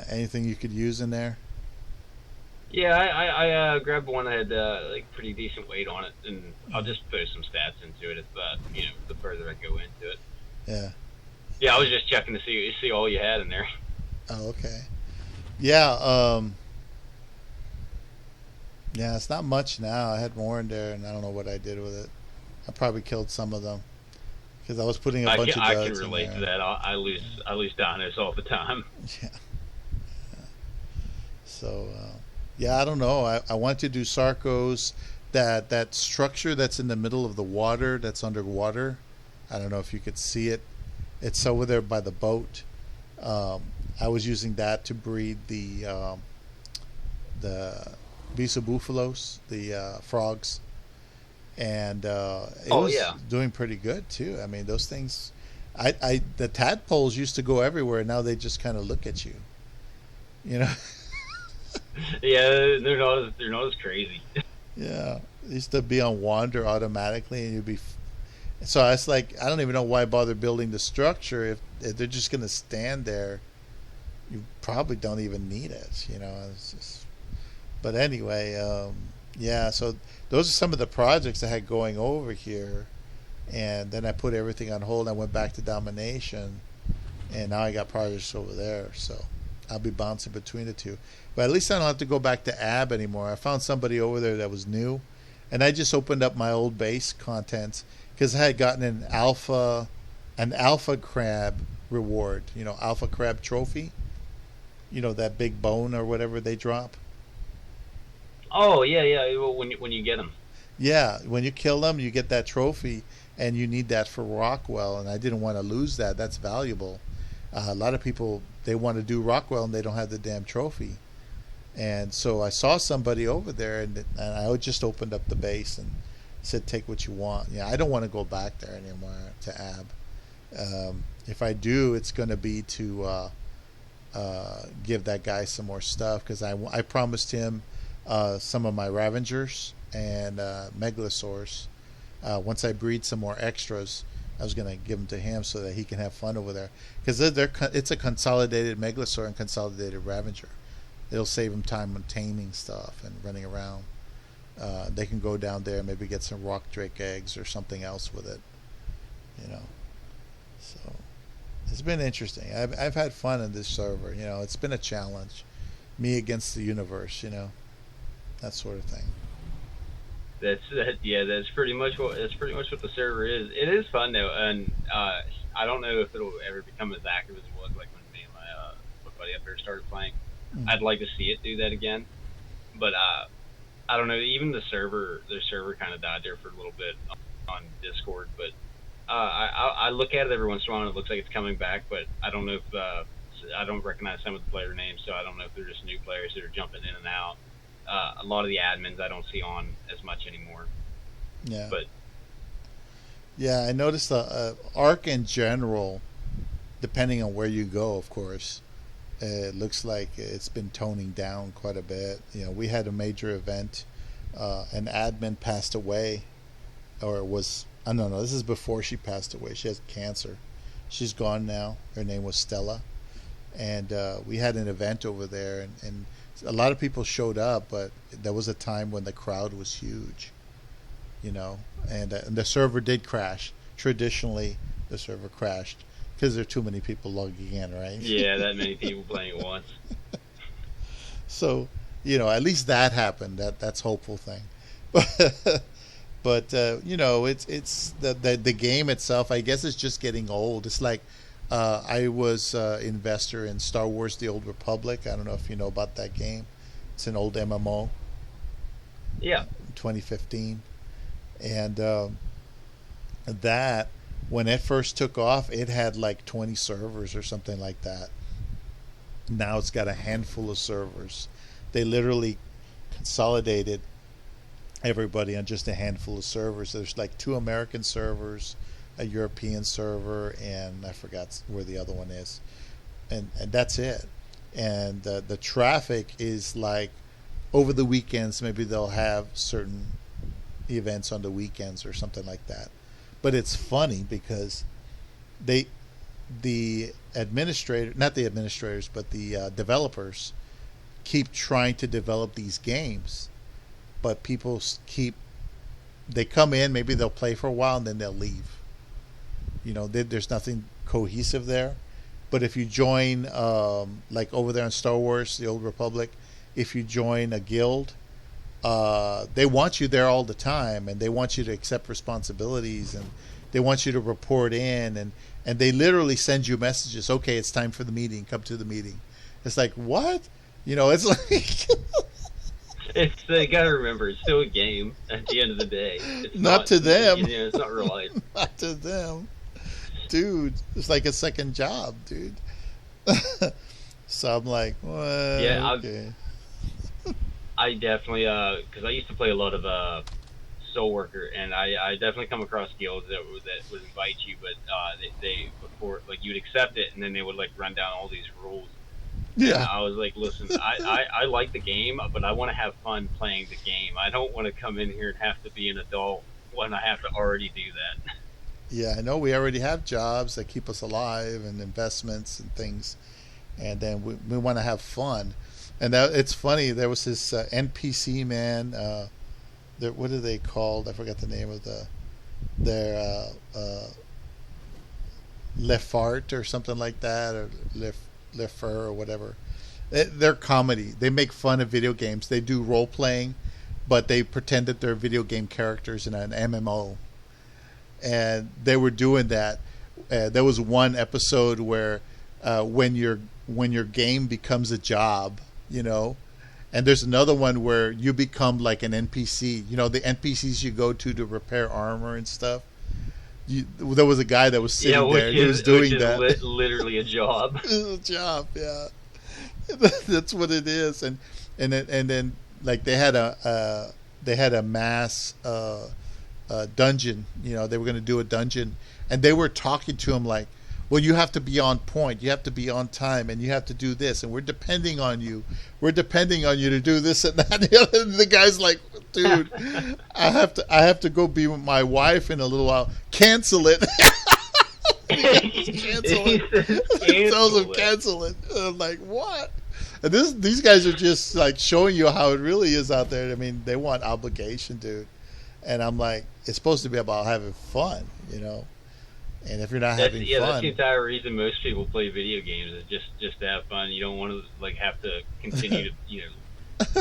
Anything you could use in there? Yeah, I grabbed one that had pretty decent weight on it, and I'll just throw some stats into it if the further I go into it. Yeah. Yeah, I was just checking to see all you had in there. Oh, okay. Yeah, Yeah, it's not much now. I had more in there, and I don't know what I did with it. I probably killed some of them because I was putting a bunch of I can duds in relate there. to that. I lose dinos all the time. Yeah. So, yeah, I don't know. I want to do Sarcos. That structure that's in the middle of the water, that's underwater. I don't know if you could see it. It's over there by the boat. I was using that to breed the Bisobuphalos, the frogs, and it Oh was yeah, doing pretty good too. I mean, those things. The tadpoles used to go everywhere. Now they just kind of look at you. You know. yeah. They're not as crazy. Yeah, it used to be on wander automatically, and you'd be. So it's like I don't even know why bother building the structure if they're just going to stand there. You probably don't even need it, you know. It's just, but anyway, yeah. So those are some of the projects I had going over here, and then I put everything on hold. I went back to domination, and now I got projects over there. So I'll be bouncing between the two. But at least I don't have to go back to AB anymore. I found somebody over there that was new, and I just opened up my old base contents because I had gotten an alpha crab reward. You know, alpha crab trophy. You know, that big bone or whatever they drop. Oh yeah, yeah. Well, when you get them. Yeah, when you kill them, you get that trophy, and you need that for Rockwell. And I didn't want to lose that. That's valuable. A lot of people they want to do Rockwell and they don't have the damn trophy. And so I saw somebody over there, and I just opened up the base and said, "Take what you want." Yeah, I don't want to go back there anymore to AB. If I do, it's going to be to give that guy some more stuff because I promised him some of my Ravengers and Megalosaurs. Once I breed some more extras, I was going to give them to him so that he can have fun over there because it's a consolidated Megalosaur and consolidated Ravenger. It'll save him time on taming stuff and running around. They can go down there and maybe get some rock drake eggs or something else with it, you know. So it's been interesting. I've had fun in this server. You know, it's been a challenge. Me against the universe. You know, that sort of thing. Yeah, that's pretty much what the server is. It is fun though, and I don't know if it'll ever become as active as it was like when me and my buddy up there started playing. I'd like to see it do that again, but I don't know. Even the server kind of died there for a little bit on Discord, but I look at it every once in a while and it looks like it's coming back, but I don't know if I don't recognize some of the player names, so I don't know if they're just new players that are jumping in and out. A lot of the admins I don't see on as much anymore. Yeah. But yeah, I noticed the Arc in general, depending on where you go, of course. It looks like it's been toning down quite a bit. You know, we had a major event. An admin passed away, or was no, this is before she passed away. She has cancer. She's gone now. Her name was Stella, and we had an event over there, and a lot of people showed up, but there was a time when the crowd was huge. You know, and the server did crash. Traditionally, the server crashed. Because there are too many people logging in, right? Yeah, that many people playing at once. So, you know, at least that happened. That's a hopeful thing. But you know, it's the game itself. I guess it's just getting old. It's like I was investor in Star Wars: The Old Republic. I don't know if you know about that game. It's an old MMO. Yeah. 2015, and that. When it first took off, it had like 20 servers or something like that. Now it's got a handful of servers. They literally consolidated everybody on just a handful of servers. There's like 2 American servers, a European server, and I forgot where the other one is. And that's it. And the traffic is like over the weekends, maybe they'll have certain events on the weekends or something like that. But it's funny because the administrator, not the administrators, but the developers keep trying to develop these games, but people they come in, maybe they'll play for a while and then they'll leave. You know, there's nothing cohesive there. But if you join, like over there in Star Wars: The Old Republic, if you join a guild, they want you there all the time, and they want you to accept responsibilities, and they want you to report in, and they literally send you messages. Okay, it's time for the meeting. Come to the meeting. It's like, what? It's like It's you gotta remember, it's still a game at the end of the day. It's not to them. It's not real life. Not to them, dude. It's like a second job, dude. So I'm like, well, yeah, okay. I definitely, because I used to play a lot of Soul Worker, and I definitely come across guilds that would invite you, but they before, like, you'd accept it, and then they would like run down all these rules. Yeah. And I was like, listen, I like the game, but I want to have fun playing the game. I don't want to come in here and have to be an adult when I have to already do that. Yeah, I know we already have jobs that keep us alive and investments and things, and then we want to have fun. And it's funny. There was this NPC man. What are they called? I forgot the name of their Lefart or something like that, or Lefer or whatever. They're comedy. They make fun of video games. They do role playing, but they pretend that they're video game characters in an MMO. And they were doing that. There was one episode where when your game becomes a job, and there's another one where you become like an NPC. The NPCs you go to repair armor and stuff. There was a guy that was sitting there. He was doing that. Literally a job. It's a job, yeah. That's what it is. And then like they had a mass dungeon. They were going to do a dungeon, and they were talking to him like, well, you have to be on point, you have to be on time, and you have to do this, and we're depending on you to do this and that. And the guy's like, dude, I have to go be with my wife in a little while. Cancel it. Cancel it. Tells him cancel it. I'm like, what? And these guys are just like showing you how it really is out there. I mean, they want obligation, dude. And I'm like, it's supposed to be about having fun, And if you're not having fun, that's the entire reason most people play video games, is just to have fun. You don't want to like have to continue to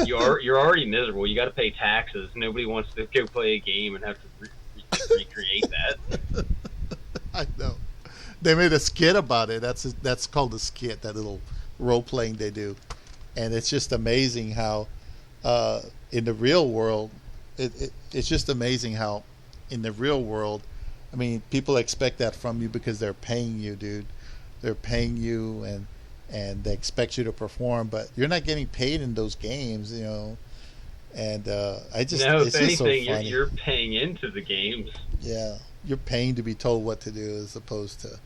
you're already miserable. You got to pay taxes. Nobody wants to go play a game and have to recreate that. I know. They made a skit about it. That's called a skit. That little role playing they do, and it's just amazing how in the real world, it's just amazing how in the real world. I mean, people expect that from you because they're paying you, dude. They're paying you, and they expect you to perform, but you're not getting paid in those games, And I just if anything, just so funny. You're paying into the games. Yeah, you're paying to be told what to do as opposed to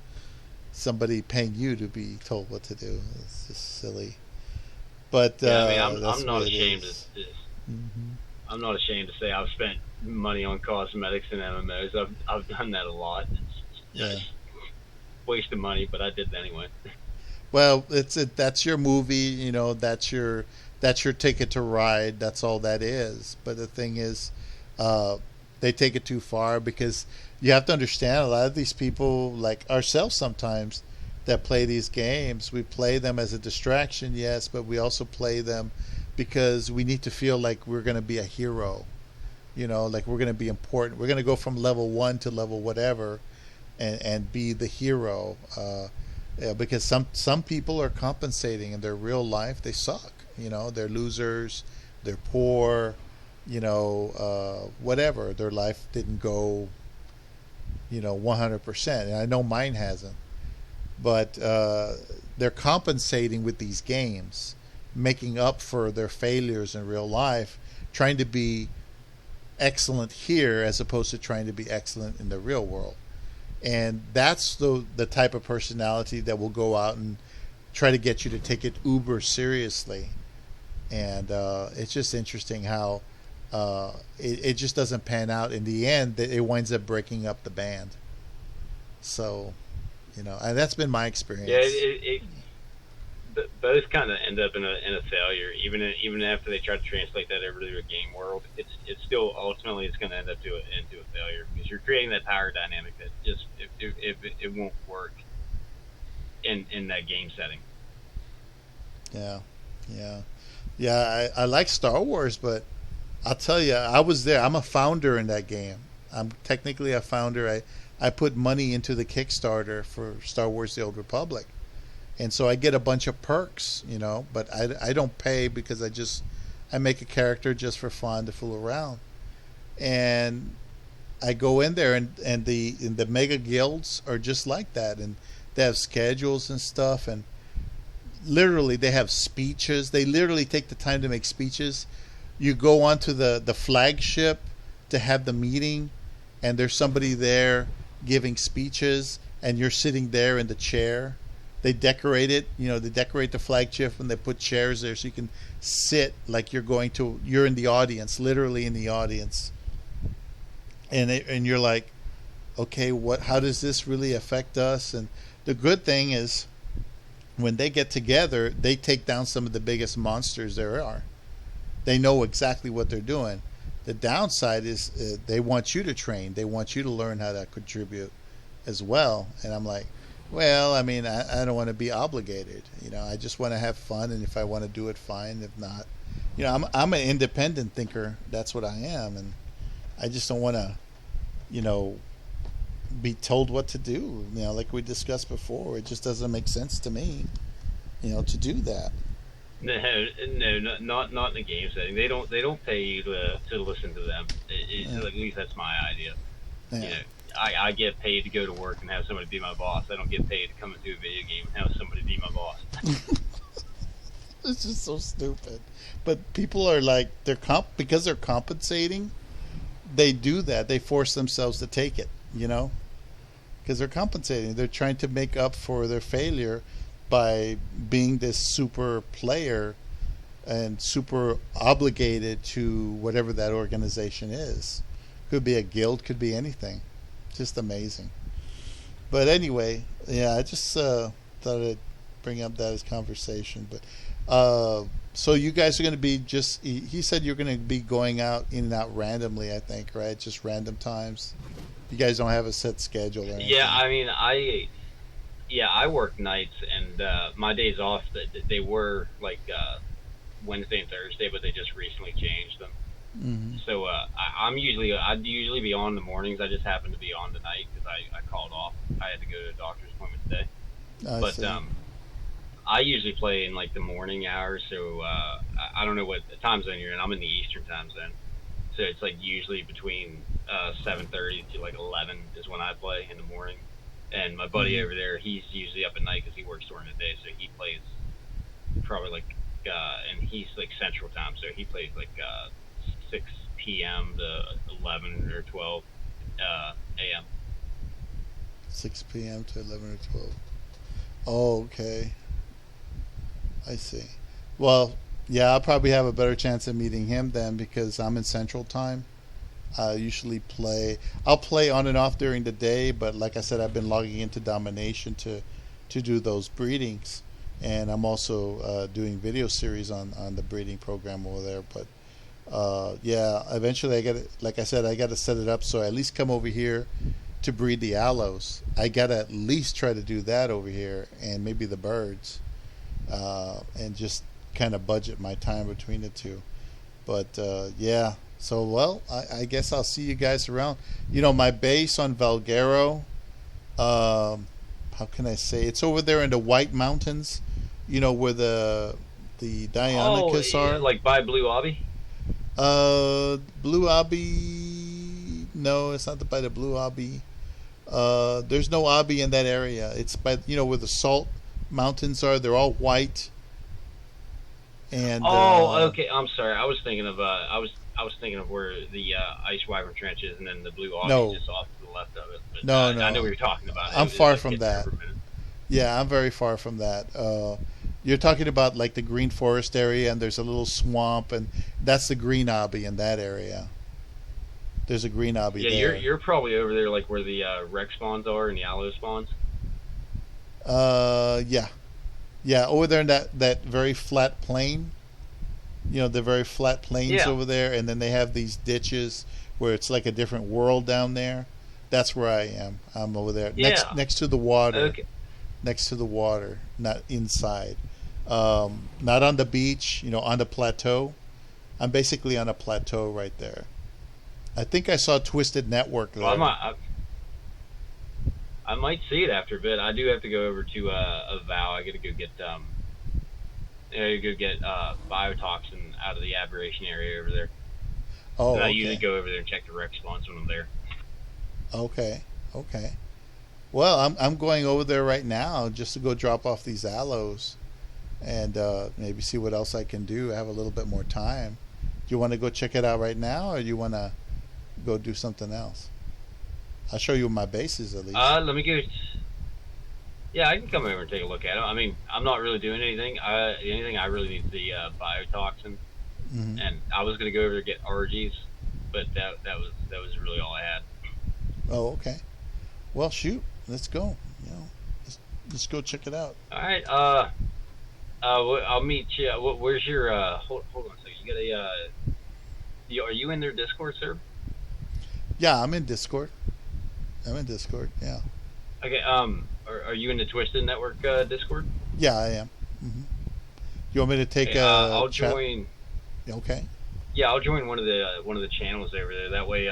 somebody paying you to be told what to do. It's just silly. But I'm not ashamed of this. Mm-hmm. I'm not ashamed to say I've spent money on cosmetics and MMOs. I've done that a lot. It's just waste of money, but I did it anyway. Well, that's your movie, that's your ticket to ride. That's all that is. But the thing is, they take it too far, because you have to understand, a lot of these people, like ourselves sometimes, that play these games, we play them as a distraction, yes, but we also play them because we need to feel like we're going to be a hero, like we're going to be important. We're going to go from level 1 to level whatever, and be the hero. Because some people are compensating in their real life. They suck, they're losers, they're poor, whatever. Their life didn't go, 100%. And I know mine hasn't. But they're compensating with these games, making up for their failures in real life, trying to be excellent here as opposed to trying to be excellent in the real world. And that's the type of personality that will go out and try to get you to take it uber seriously. And it's just interesting how it just doesn't pan out. In the end, it winds up breaking up the band. So, and that's been my experience. Yeah, both kind of end up in a failure. Even after they try to translate that over to a game world, it's still ultimately it's going to end up into a failure, because you're creating that power dynamic that just it won't work in that game setting. Yeah. I like Star Wars, but I'll tell you, I was there. I'm a founder in that game. I'm technically a founder. I put money into the Kickstarter for Star Wars: The Old Republic, and so I get a bunch of perks, But I don't pay because I make a character just for fun to fool around, and I go in there and the mega guilds are just like that, and they have schedules and stuff, and literally they have speeches. They literally take the time to make speeches. You go onto the flagship to have the meeting, and there's somebody there giving speeches, and you're sitting there in the chair. They decorate it, they decorate the flagship, and they put chairs there so you can sit like you're in the audience, literally in the audience. And you're like, okay, how does this really affect us? And the good thing is, when they get together, they take down some of the biggest monsters there are. They know exactly what they're doing. The downside is they want you to train. They want you to learn how to contribute as well. And I'm like, well, I mean, I don't want to be obligated. I just want to have fun, and if I want to do it, fine. If not, I'm an independent thinker. That's what I am, and I just don't want to, be told what to do. Like we discussed before, it just doesn't make sense to me, to do that. No, not in the game setting. They don't pay you to listen to them. At least that's my idea. Yeah. I get paid to go to work and have somebody be my boss. I don't get paid to come into a video game and have somebody be my boss. It's just so stupid. But people are like, because they're compensating, they do that. They force themselves to take it, because they're compensating. They're trying to make up for their failure by being this super player and super obligated to whatever that organization is. Could be a guild, could be anything. Just amazing. But anyway, yeah, I just thought I'd bring up that as conversation. But so you guys are going to be he said you're going to be going out in and out randomly, I think, right? Just random times. You guys don't have a set schedule or anything. Yeah, I mean, I work nights, and my days off, they were like Wednesday and Thursday, but they just recently changed them. Mm-hmm. So I'd usually be on in the mornings. I just happened to be on tonight because I called off. I had to go to a doctor's appointment today. But I usually play in like the morning hours. So I don't know what time zone you're in. I'm in the Eastern time zone. So it's like usually between 7:30 to like 11 is when I play in the morning. And my buddy over there, he's usually up at night because he works during the day. So he plays probably like, and he's like Central time. So he plays like 6 p.m. to 11 or 12 a.m. 6 p.m. to 11 or 12. Oh, okay. I see. Well, yeah, I'll probably have a better chance of meeting him then because I'm in Central Time. I usually I'll play on and off during the day, but like I said, I've been logging into Domination to do those breedings. And I'm also doing video series on the breeding program over there. But yeah, eventually like I said, I got to set it up so I at least come over here to breed the aloes. I got to at least try to do that over here and maybe the birds, and just kind of budget my time between the two. But yeah, so well, I guess I'll see you guys around. My base on Valguero, how can I say? It's over there in the White Mountains, where the Dionicus are. Like by Blue Obby? Blue Obby. No, it's not by the Blue Obby. There's no Obby in that area. It's by where the Salt Mountains are. They're all white. And okay. I'm sorry. I was thinking of I was thinking of where the Ice Wyvern Trench is, and then the Blue Obby is just off to the left of it. But, no. I know what you're talking about. I'm far from that. Yeah, I'm very far from that. You're talking about like the Green Forest area, and there's a little swamp, and that's the Green Obby in that area. There's a Green Obby there. Yeah, you're probably over there, like where the Rex spawns are and the Aloe spawns. Yeah, over there in that very flat plain. The very flat plains over there, and then they have these ditches where it's like a different world down there. That's where I am. I'm over there, next to the water. Okay. Next to the water, not inside. Not on the beach, on the plateau. I'm basically on a plateau right there. I think I saw Twisted Network there. Well, I might see it after a bit. I do have to go over to a vow. I got to go get biotoxin out of the aberration area over there. Oh, and I okay. usually go over there and check the rec spawns when I'm there. Okay. Well, I'm going over there right now just to go drop off these aloes and maybe see what else I can do. I have a little bit more time. Do you want to go check it out right now, or do you want to go do something else? I'll show you my bases at least. Let me go. Yeah, I can come over and take a look at them. I mean, I'm not really doing anything. I really need the biotoxin, and I was gonna go over to get RGs, but that was really all I had. Oh, okay. Well, shoot, let's go. Let's go check it out. All right. I'll meet you. Where's your? Hold on a second. You got a. Are you in their Discord, sir? Yeah, I'm in Discord. Yeah. Okay. Are you in the Twisted Network Discord? Yeah, I am. You want me to take I'll chat? join. Okay. Yeah, I'll join one of the channels over there. That way,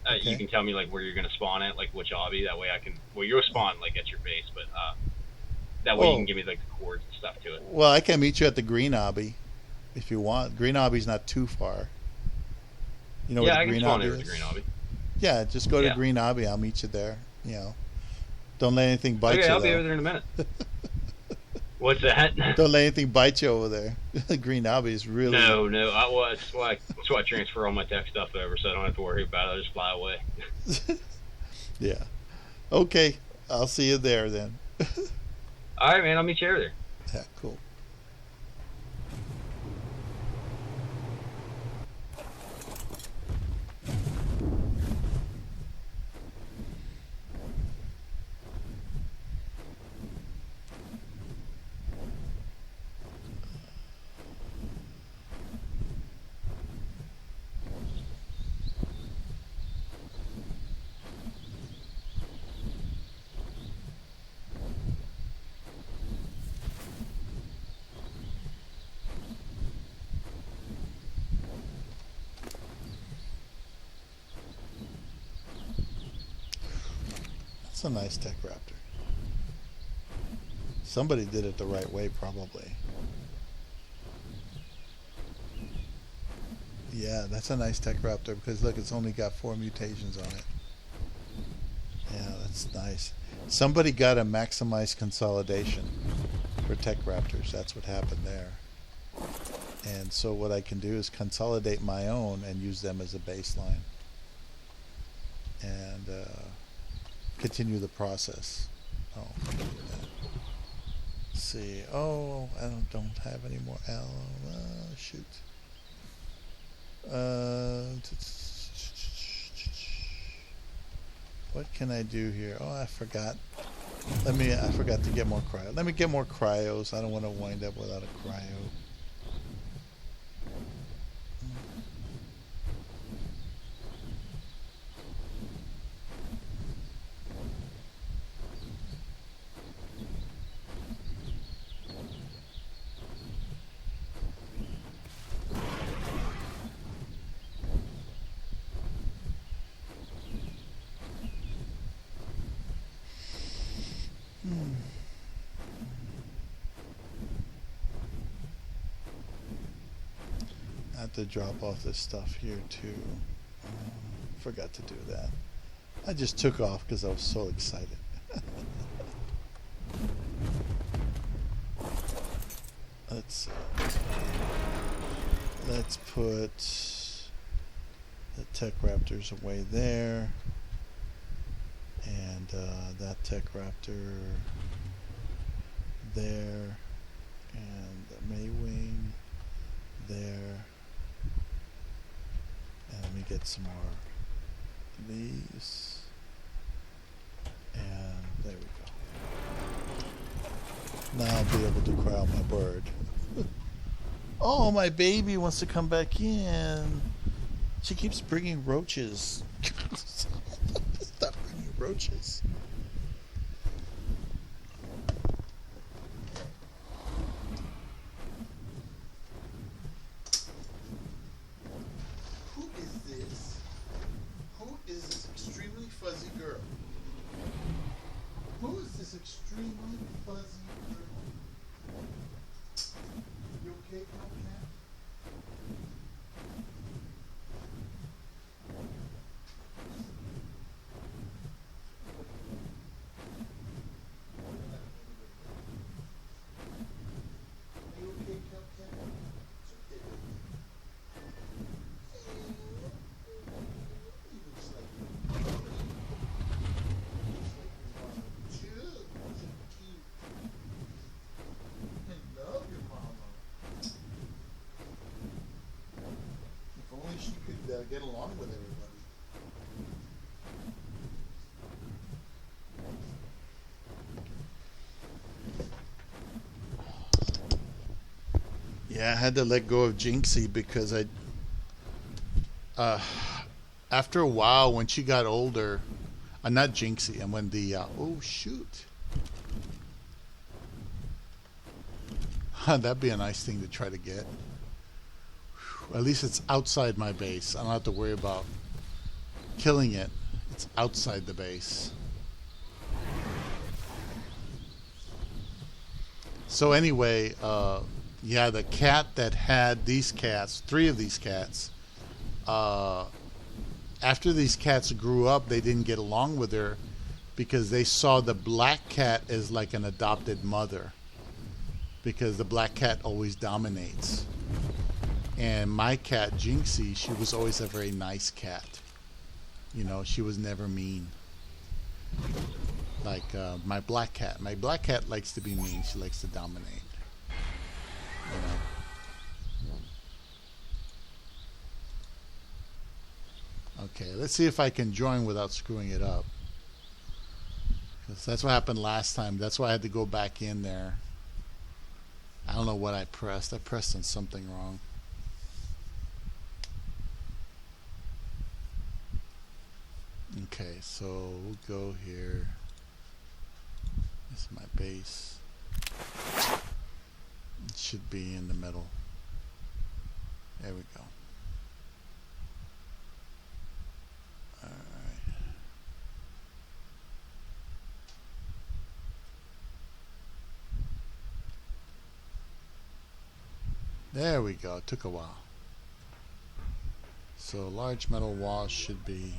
Okay. you can tell me like where you're gonna spawn at, like which obby. That way I can. Well, you'll spawn like at your base, but that way you can give me like the cords and stuff to it. Well, I can meet you at the Green Obby if you want. Green Obby's not too far. You know Yeah, what I the can Green spawn Obby over is? the Green Obby. Yeah, just go to Yeah. Green Obby. I'll meet you there. Don't let anything bite you. Okay, I'll be though. over there in a minute. What's that? Don't let anything bite you over there. Green Obby is really. No. That's why I transfer all my tech stuff over, so I don't have to worry about it. I just fly away. Yeah. Okay, I'll see you there then. All right, man. I'll meet you over there. Yeah, cool. That's a nice tech raptor. Somebody did it the right way, probably. Yeah, that's a nice tech raptor because look, it's only got 4 mutations on it. Yeah, that's nice. Somebody got a maximized consolidation for tech raptors. That's what happened there. And so what I can do is consolidate my own and use them as a baseline. And continue the process. Oh, let me do that. Let's see. Oh, I don't have any more aloe. Shoot. What can I do here? Oh, I forgot. I forgot to get more cryo. Let me get more cryos. I don't want to wind up without a cryo. I have to drop off this stuff here too. Forgot to do that. I just took off because I was so excited. Let's put the Tech Raptors away there, and that Tech Raptor there, and the Maywing there. And let me get some more of these. And there we go. Now I'll be able to cry out my bird. Oh, my baby wants to come back in. She keeps bringing roaches. Stop bringing roaches. get along with everybody. Yeah, I had to let go of Jinxie because after a while, when she got older, not Jinxie, and when the oh shoot, that'd be a nice thing to try to get. At least it's outside my base. I don't have to worry about killing it. It's outside the base. So anyway, yeah, the cat that had these cats, 3 of these cats, after these cats grew up, they didn't get along with her because they saw the black cat as like an adopted mother, because the black cat always dominates. And my cat, Jinxie, she was always a very nice cat. You know, she was never mean. Like my black cat. My black cat likes to be mean. She likes to dominate. You know. Okay, let's see if I can join without screwing it up. 'Cause that's what happened last time. That's why I had to go back in there. I don't know what I pressed. I pressed on something wrong. Okay, so we'll go here. This is my base. It should be in the middle. There we go. Alright. There we go. It took a while. So large metal walls should be...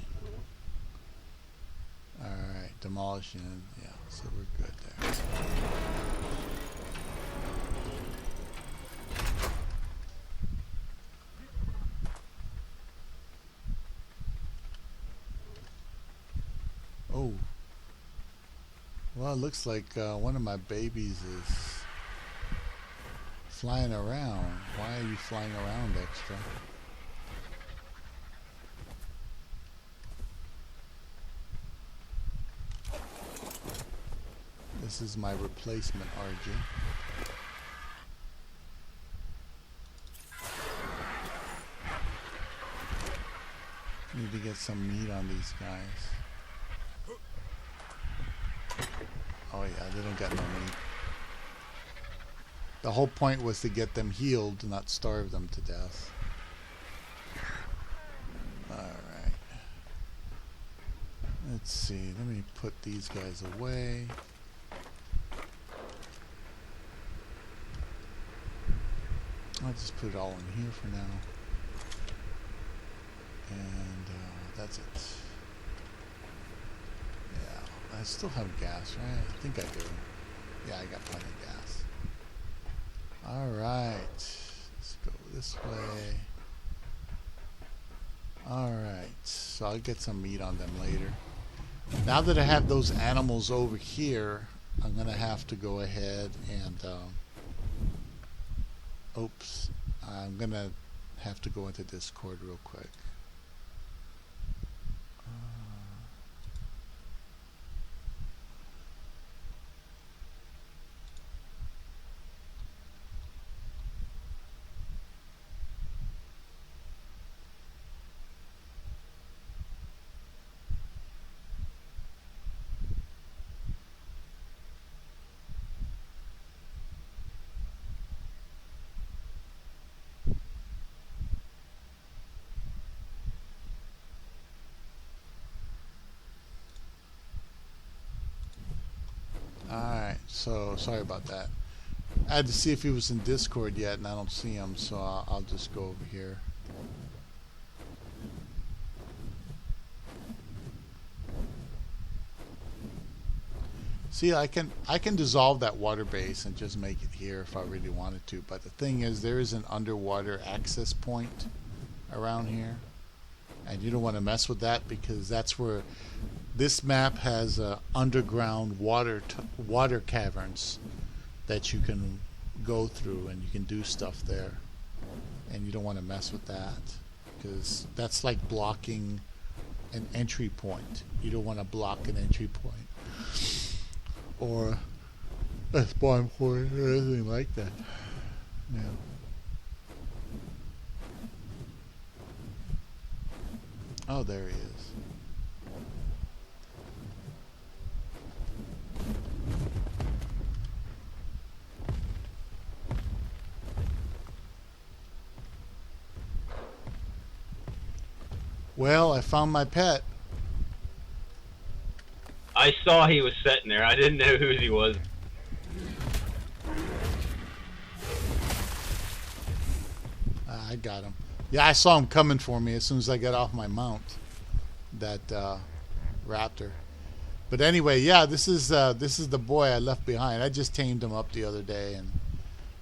Alright, demolition. Yeah, so we're good there. Oh. Well, it looks like one of my babies is flying around. Why are you flying around extra? This is my replacement RG. Need to get some meat on these guys. Oh yeah, they don't got no meat. The whole point was to get them healed, not starve them to death. Alright. Let's see, let me put these guys away. I'll just put it all in here for now. And that's it. Yeah, I still have gas, right? I think I do. Yeah, I got plenty of gas. Alright. Let's go this way. Alright. So I'll get some meat on them later. Now that I have those animals over here, I'm going to have to go ahead and... oops. I'm going to have to go into Discord real quick. Alright, so sorry about that. I had to see if he was in Discord yet, and I don't see him, so I'll just go over here. See, I can dissolve that water base and just make it here if I really wanted to, but the thing is, there is an underwater access point around here, and you don't want to mess with that because that's where this map has underground water caverns that you can go through, and you can do stuff there, and you don't want to mess with that because that's like blocking an entry point. You don't want to block an entry point or a spawn point or anything like that. Yeah. Oh, there he is. Well, I found my pet. I saw he was sitting there. I didn't know who he was. I got him. Yeah, I saw him coming for me as soon as I got off my mount. That Raptor. But anyway, yeah, this is the boy I left behind. I just tamed him up the other day, and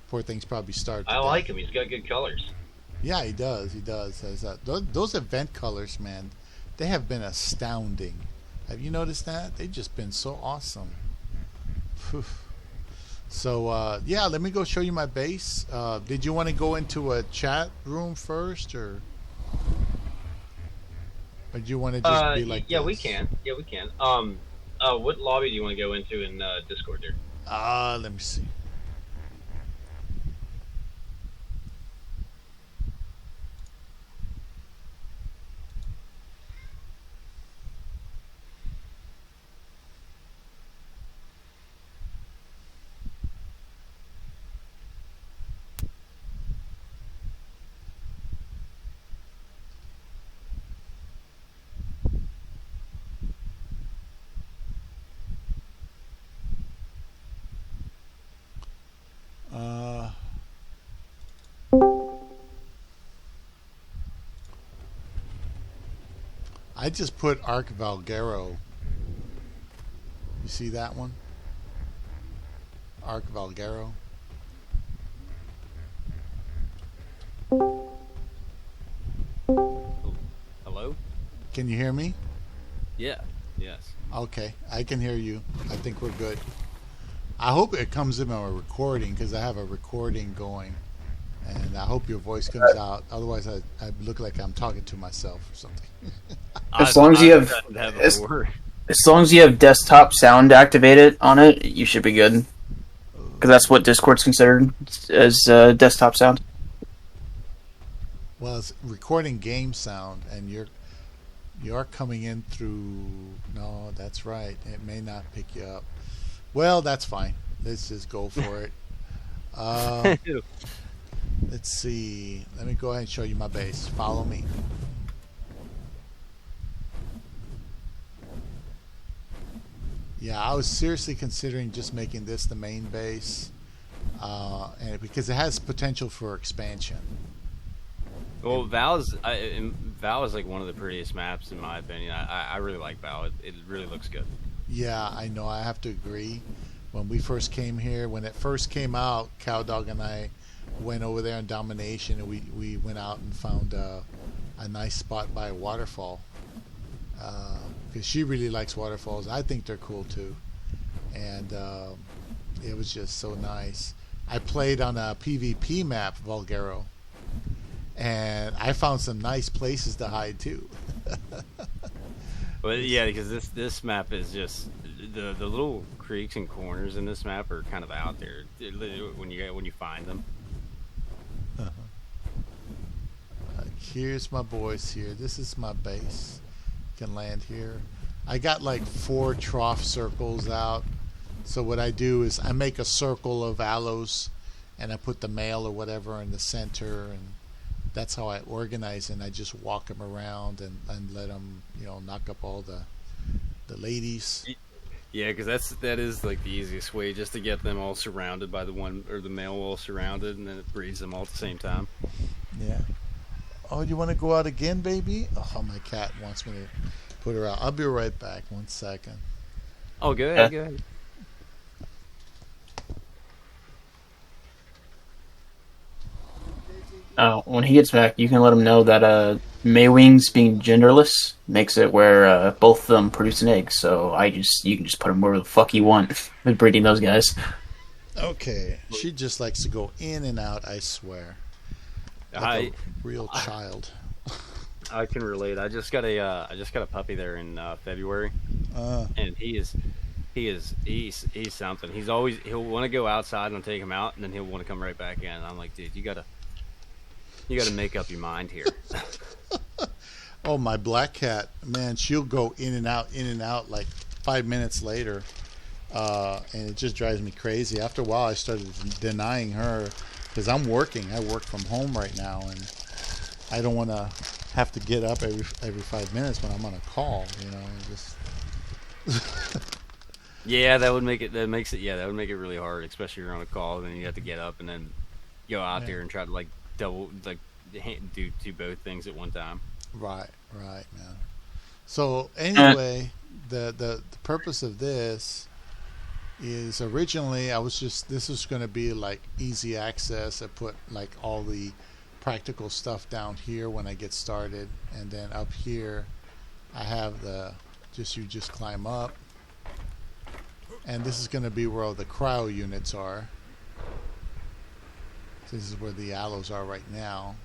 poor thing's probably starved to I death. like him. He's got good colors. Yeah, he does. He does. Those event colors, man, they have been astounding. Have you noticed that? They've just been so awesome. Phew. So, yeah, let me go show you my base. Did you want to go into a chat room first, or do you want to just be like yeah, this? we can. Yeah, we can. What lobby do you want to go into in Discord there? Let me see. I just put Arc Valguero. You see that one? Arc Valguero. Hello? Can you hear me? Yeah. Yes. Okay, I can hear you. I think we're good. I hope it comes in on a recording, because I have a recording going. And I hope your voice comes out. Otherwise, I look like I'm talking to myself or something. As long as you have, as long as you have desktop sound activated on it, you should be good. Because that's what Discord's considered as desktop sound. Well, it's recording game sound, and you're coming in through. No, that's right. It may not pick you up. Well, that's fine. Let's just go for it. Let's see. Let me go ahead and show you my base. Follow me. Yeah, I was seriously considering just making this the main base, and because it has potential for expansion. Well, Val is like one of the prettiest maps in my opinion. I really like Val. It really looks good. Yeah, I know. I have to agree. When we first came here, when it first came out, Cowdog and I went over there in Domination, and we went out and found a nice spot by a waterfall. Because she really likes waterfalls. I think they're cool too. And it was just so nice. I played on a PvP map, Valguero. And I found some nice places to hide too. Well, yeah, because this map is just the little creeks and corners in this map are kind of out there when you find them. Here's my boys here. This is my base. Can land here. I got like 4 trough circles out. So what I do is I make a circle of aloes, and I put the male or whatever in the center, and that's how I organize, and I just walk them around and let them, knock up all the ladies. Yeah, because that is like the easiest way, just to get them all surrounded by the one, or the male all surrounded, and then it breeds them all at the same time. Yeah. Oh, you want to go out again, baby? Oh, my cat wants me to put her out. I'll be right back. 1 second. Oh, go ahead. Go ahead. When he gets back, you can let him know that Maywings being genderless makes it where both of them produce an egg. So you can just put them wherever the fuck you want with breeding those guys. Okay. She just likes to go in and out, I swear. Like a real child. I can relate. I just got a puppy there in February, and he's something. He'll want to go outside and I'll take him out, and then he'll want to come right back in. And I'm like, dude, you gotta make up your mind here. Oh, my black cat, man, she'll go in and out like 5 minutes later, and it just drives me crazy. After a while, I started denying her because I'm working. I work from home right now, and I don't want to have to get up every 5 minutes when I'm on a call. Yeah, that would make it. That would make it really hard, especially if you're on a call. Then you have to get up and then go out there and try to do both things at one time. Right, man. So anyway, the purpose of this is originally this was going to be like easy access. I put like all the practical stuff down here when I get started, and then up here I have you just climb up, and this is going to be where all the cryo units are. This is where the aloes are right now.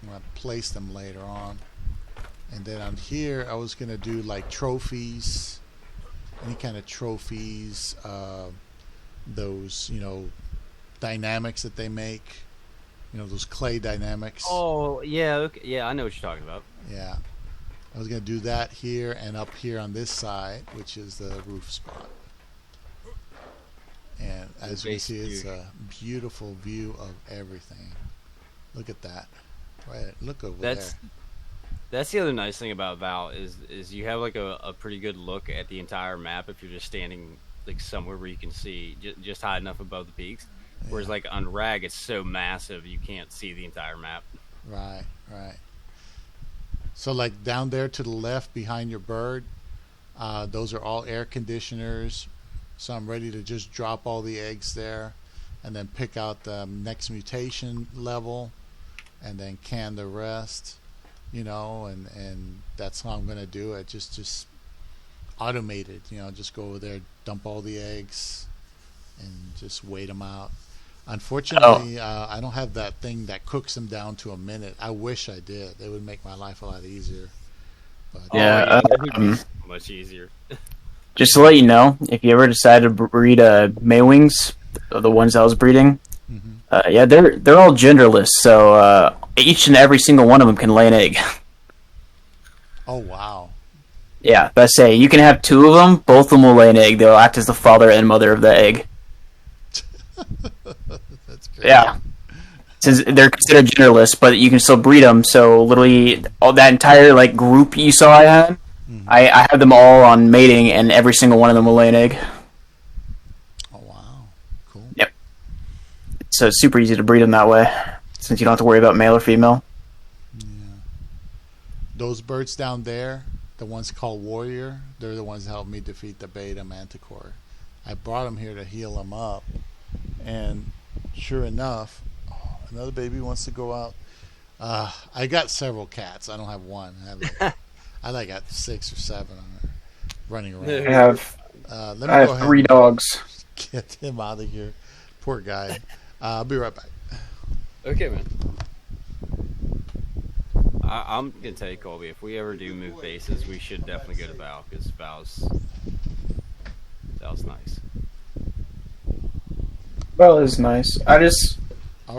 I'm going to place them later on. And then on here, I was going to do like trophies, any kind of trophies, those, dynamics that they make, those clay dynamics. Oh, yeah, okay. Yeah, I know what you're talking about. Yeah. I was going to do that here and up here on this side, which is the roof spot. And as you can see, it's a beautiful view of everything. Look at that. Right, look over there. That's the other nice thing about Val is you have like a pretty good look at the entire map if you're just standing like somewhere where you can see just high enough above the peaks. Yeah. Whereas like on Rag, it's so massive you can't see the entire map. Right. So like down there to the left behind your bird, those are all air conditioners. So I'm ready to just drop all the eggs there, and then pick out the next mutation level, and then can the rest. And that's how I'm going to do it. Just automated, just go over there, dump all the eggs, and just wait them out. Unfortunately, I don't have that thing that cooks them down to a minute. I wish I did. It would make my life a lot easier. But, it would be much easier. Just to let you know, if you ever decide to breed Maywings, the ones I was breeding, they're all genderless, so each and every single one of them can lay an egg. Oh, wow. Yeah, but I say, you can have two of them, both of them will lay an egg. They'll act as the father and mother of the egg. That's great. Yeah. Since they're considered genderless, but you can still breed them, so literally all that entire group you saw I had, I have them all on mating, and every single one of them will lay an egg. Oh, wow. Cool. Yep. So it's super easy to breed them that way, since you don't have to worry about male or female. Yeah. Those birds down there, the ones called Warrior, they're the ones that helped me defeat the beta manticore. I brought them here to heal them up, and sure enough, another baby wants to go out. I got several cats. I don't have one. I got 6 or 7 running around. I have 3 dogs. Get him out of here. Poor guy. I'll be right back. Okay, man. I'm gonna tell you, Colby, if we ever do move bases, we should definitely go to Val, because Val's nice. Val is nice.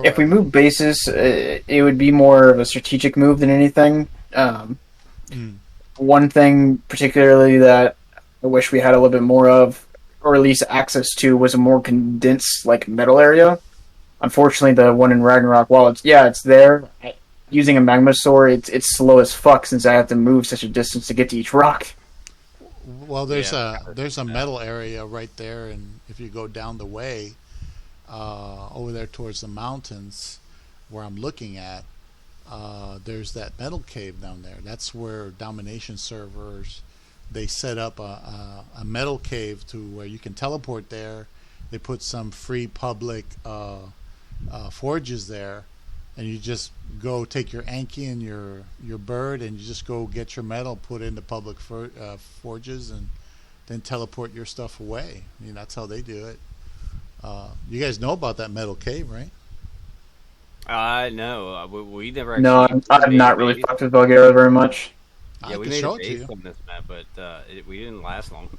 If we move bases, it would be more of a strategic move than anything. One thing particularly that I wish we had a little bit more of, or at least access to, was a more condensed metal area. Unfortunately, the one in Ragnarok, while it's there, using a Magmasaur, it's slow as fuck since I have to move such a distance to get to each rock. Well, there's a metal area right there, and if you go down the way over there towards the mountains where I'm looking at, there's that metal cave down there. That's where domination servers, they set up a metal cave to where you can teleport there. They put some free public forges there, and you just go take your Anki and your bird, and you just go get your metal, put into public forges, and then teleport your stuff away. That's how they do it. You guys know about that metal cave, right? No, we never actually. No, I've made not a really base. fucked with Bulgaria very much. Yeah, I we can made a show it to base you. on this map, but we didn't last long.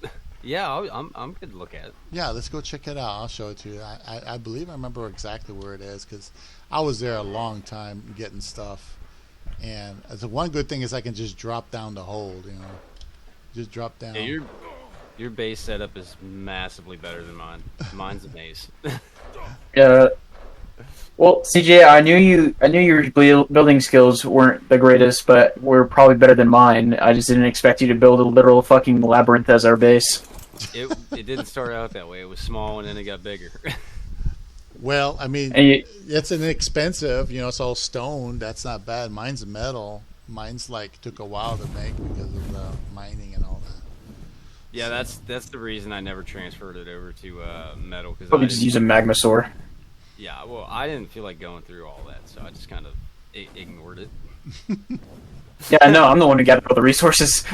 Yeah, I'm good to look at it. Yeah, let's go check it out. I'll show it to you. I believe I remember exactly where it is because I was there a long time getting stuff. And the one good thing is I can just drop down the hold, you know. Just drop down. Yeah, your base setup is massively better than mine. Mine's a maze. Yeah. Well, CJ, I knew your building skills weren't the greatest, but were probably better than mine. I just didn't expect you to build a literal fucking labyrinth as our base. It didn't start out that way. It was small and then it got bigger. Well, I mean, And it's inexpensive. You know, it's all stone. That's not bad. Mine's metal. Mine's like took a while to make because of the mining and all that. Yeah, that's the reason I never transferred it over to metal because probably just use a magma sword. Yeah, well, I didn't feel like going through all that, so I just kind of ignored it. Yeah, no, I'm the one who gathered all the resources.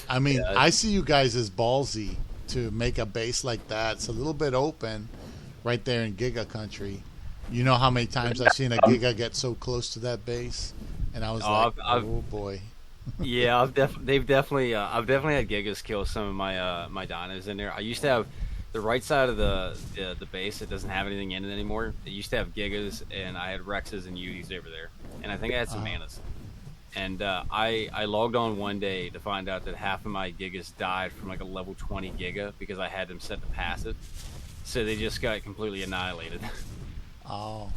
I mean, Yeah. I see you guys as ballsy to make a base like that. It's a little bit open right there in Giga country. You know how many times I've seen a Giga get so close to that base? And I was like, oh boy. Yeah, I've definitely had Gigas kill some of my my dinos in there. I used to have the right side of the base that doesn't have anything in it anymore. It used to have Gigas, and I had Rexes and Utis over there, and I think I had some Manas. And I logged on one day to find out that half of my Gigas died from like a level 20 Giga because I had them set to passive, so they just got completely annihilated. Oh,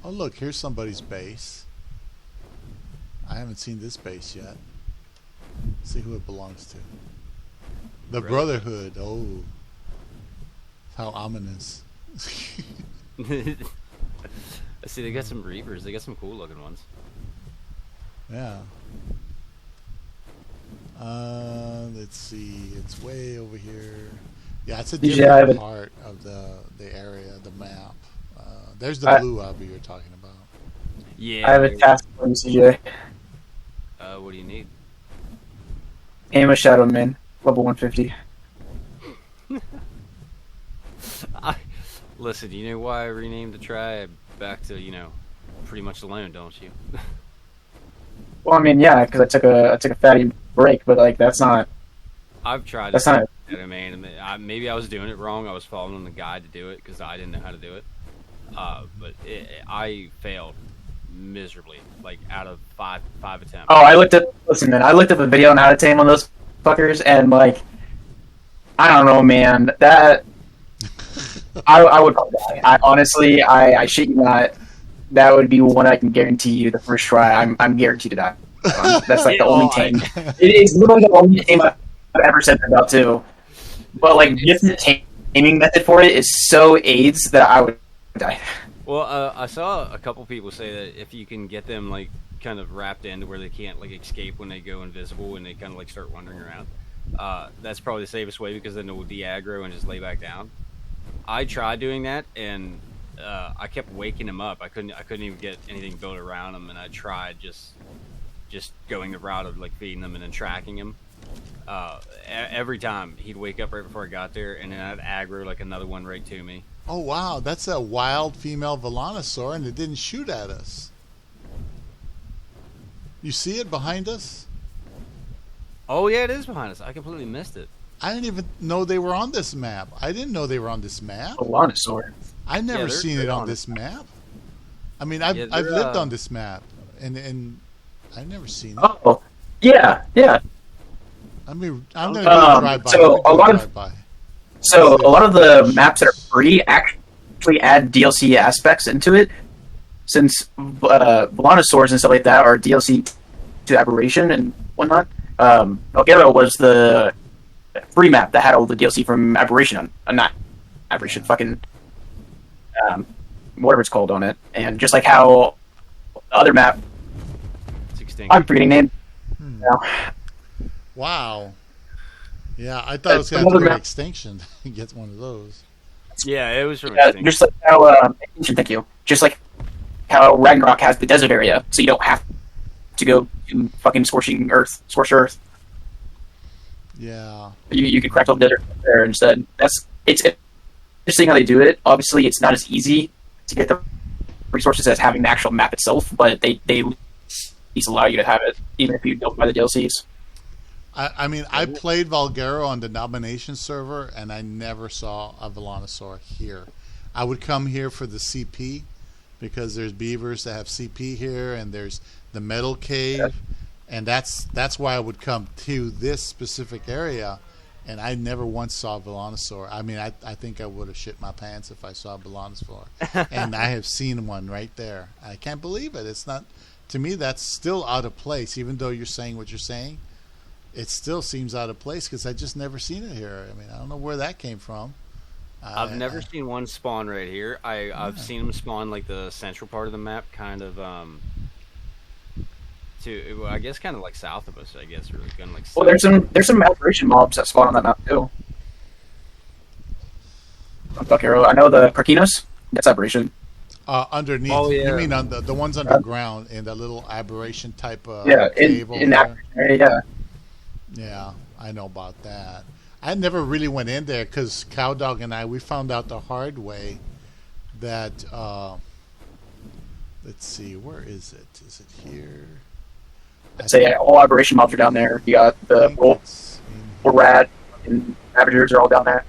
look, here's somebody's base. I haven't seen this base yet. Let's see who it belongs to. The Really? Brotherhood. Oh, how ominous. I see they got some Reapers. They got some cool looking ones. Yeah. Let's see. It's way over here. Yeah, it's a Yeah, different part of the area, the map. There's the blue obby you're talking about. Yeah. I have a task for you, CJ. What do you need? Aim a Shadow Man, level 150. Listen, you know why I renamed the tribe back to, pretty much alone, don't you? Well, I mean, yeah, because I took a fatty break, but like that's not. I've tried. That's not. Man. Maybe I was doing it wrong. I was following the guide to do it because I didn't know how to do it. But I failed miserably, like out of five attempts. Oh, listen, man. I looked up a video on how to tame one of those fuckers, and like, I don't know, man. That I would probably die. I shit you not. That would be one I can guarantee you the first try. I'm guaranteed to die. That's like the only tame. It is literally the only tame I've ever said that about too. But like, just the taming method for it is so AIDS that I would die. Well, I saw a couple people say that if you can get them like kind of wrapped into where they can't like escape when they go invisible and they kind of like start wandering around, that's probably the safest way because then they'll de-aggro and just lay back down. I tried doing that and I kept waking him up. I couldn't even get anything built around him, and I tried just going the route of like feeding him and then tracking him. Every time he'd wake up right before I got there, and then I'd aggro like another one right to me. Oh wow, that's a wild female Volanosaur, and it didn't shoot at us. You see it behind us? Oh yeah, it is behind us. I completely missed it. I didn't even know they were on this map. I didn't know they were on this map. Volanosaur. I've never seen it on this map. I mean, I've lived on this map, and I've never seen it. Oh, yeah. I mean, I'm gonna go drive by. So a lot of the maps that are free actually add DLC aspects into it, since Volanosaurs and stuff like that are DLC to Aberration and whatnot. Elgero was the free map that had all the DLC from Aberration on not Aberration, fucking whatever it's called on it, and just like how the other map, It's extinct. I'm forgetting name. Now. Wow. Yeah, I thought it was going to be Extinction to get one of those. Yeah, it was from Yeah, extinct. just like how thank you. Just like how Ragnarok has the desert area, so you don't have to go to fucking scorched earth. Yeah. You can crack the desert there instead. It's interesting how they do it. Obviously, it's not as easy to get the resources as having the actual map itself, but they at least allow you to have it even if you don't buy the DLCs. I mean, I played Valguero on the nomination server, and I never saw a Velonosaur here. I would come here for the CP, because there's beavers that have CP here, and there's the metal cave, and that's why I would come to this specific area, and I never once saw a Velonosaur. I mean, I think I would have shit my pants if I saw a Velonosaur. And I have seen one right there. I can't believe it. It's not, to me, that's still out of place, even though you're saying what you're saying. It still seems out of place because I just never seen it here. I mean, I don't know where that came from. I've never seen one spawn right here. I've seen them spawn like the central part of the map, kind of I guess kind of like south of us. I guess really kind of like. Well, there's some maturation mobs that spawn on that map too. Buckero. I know the Carquinos. That's aberration. Underneath. Oh, yeah. You mean on the ones underground in the little aberration type of cave in that area. Yeah, I know about that. I never really went in there because Cowdog and we found out the hard way that, let's see, where is it? Is it here? I'd say all aberration mobs are down there. You got the rat and Avengers are all down there.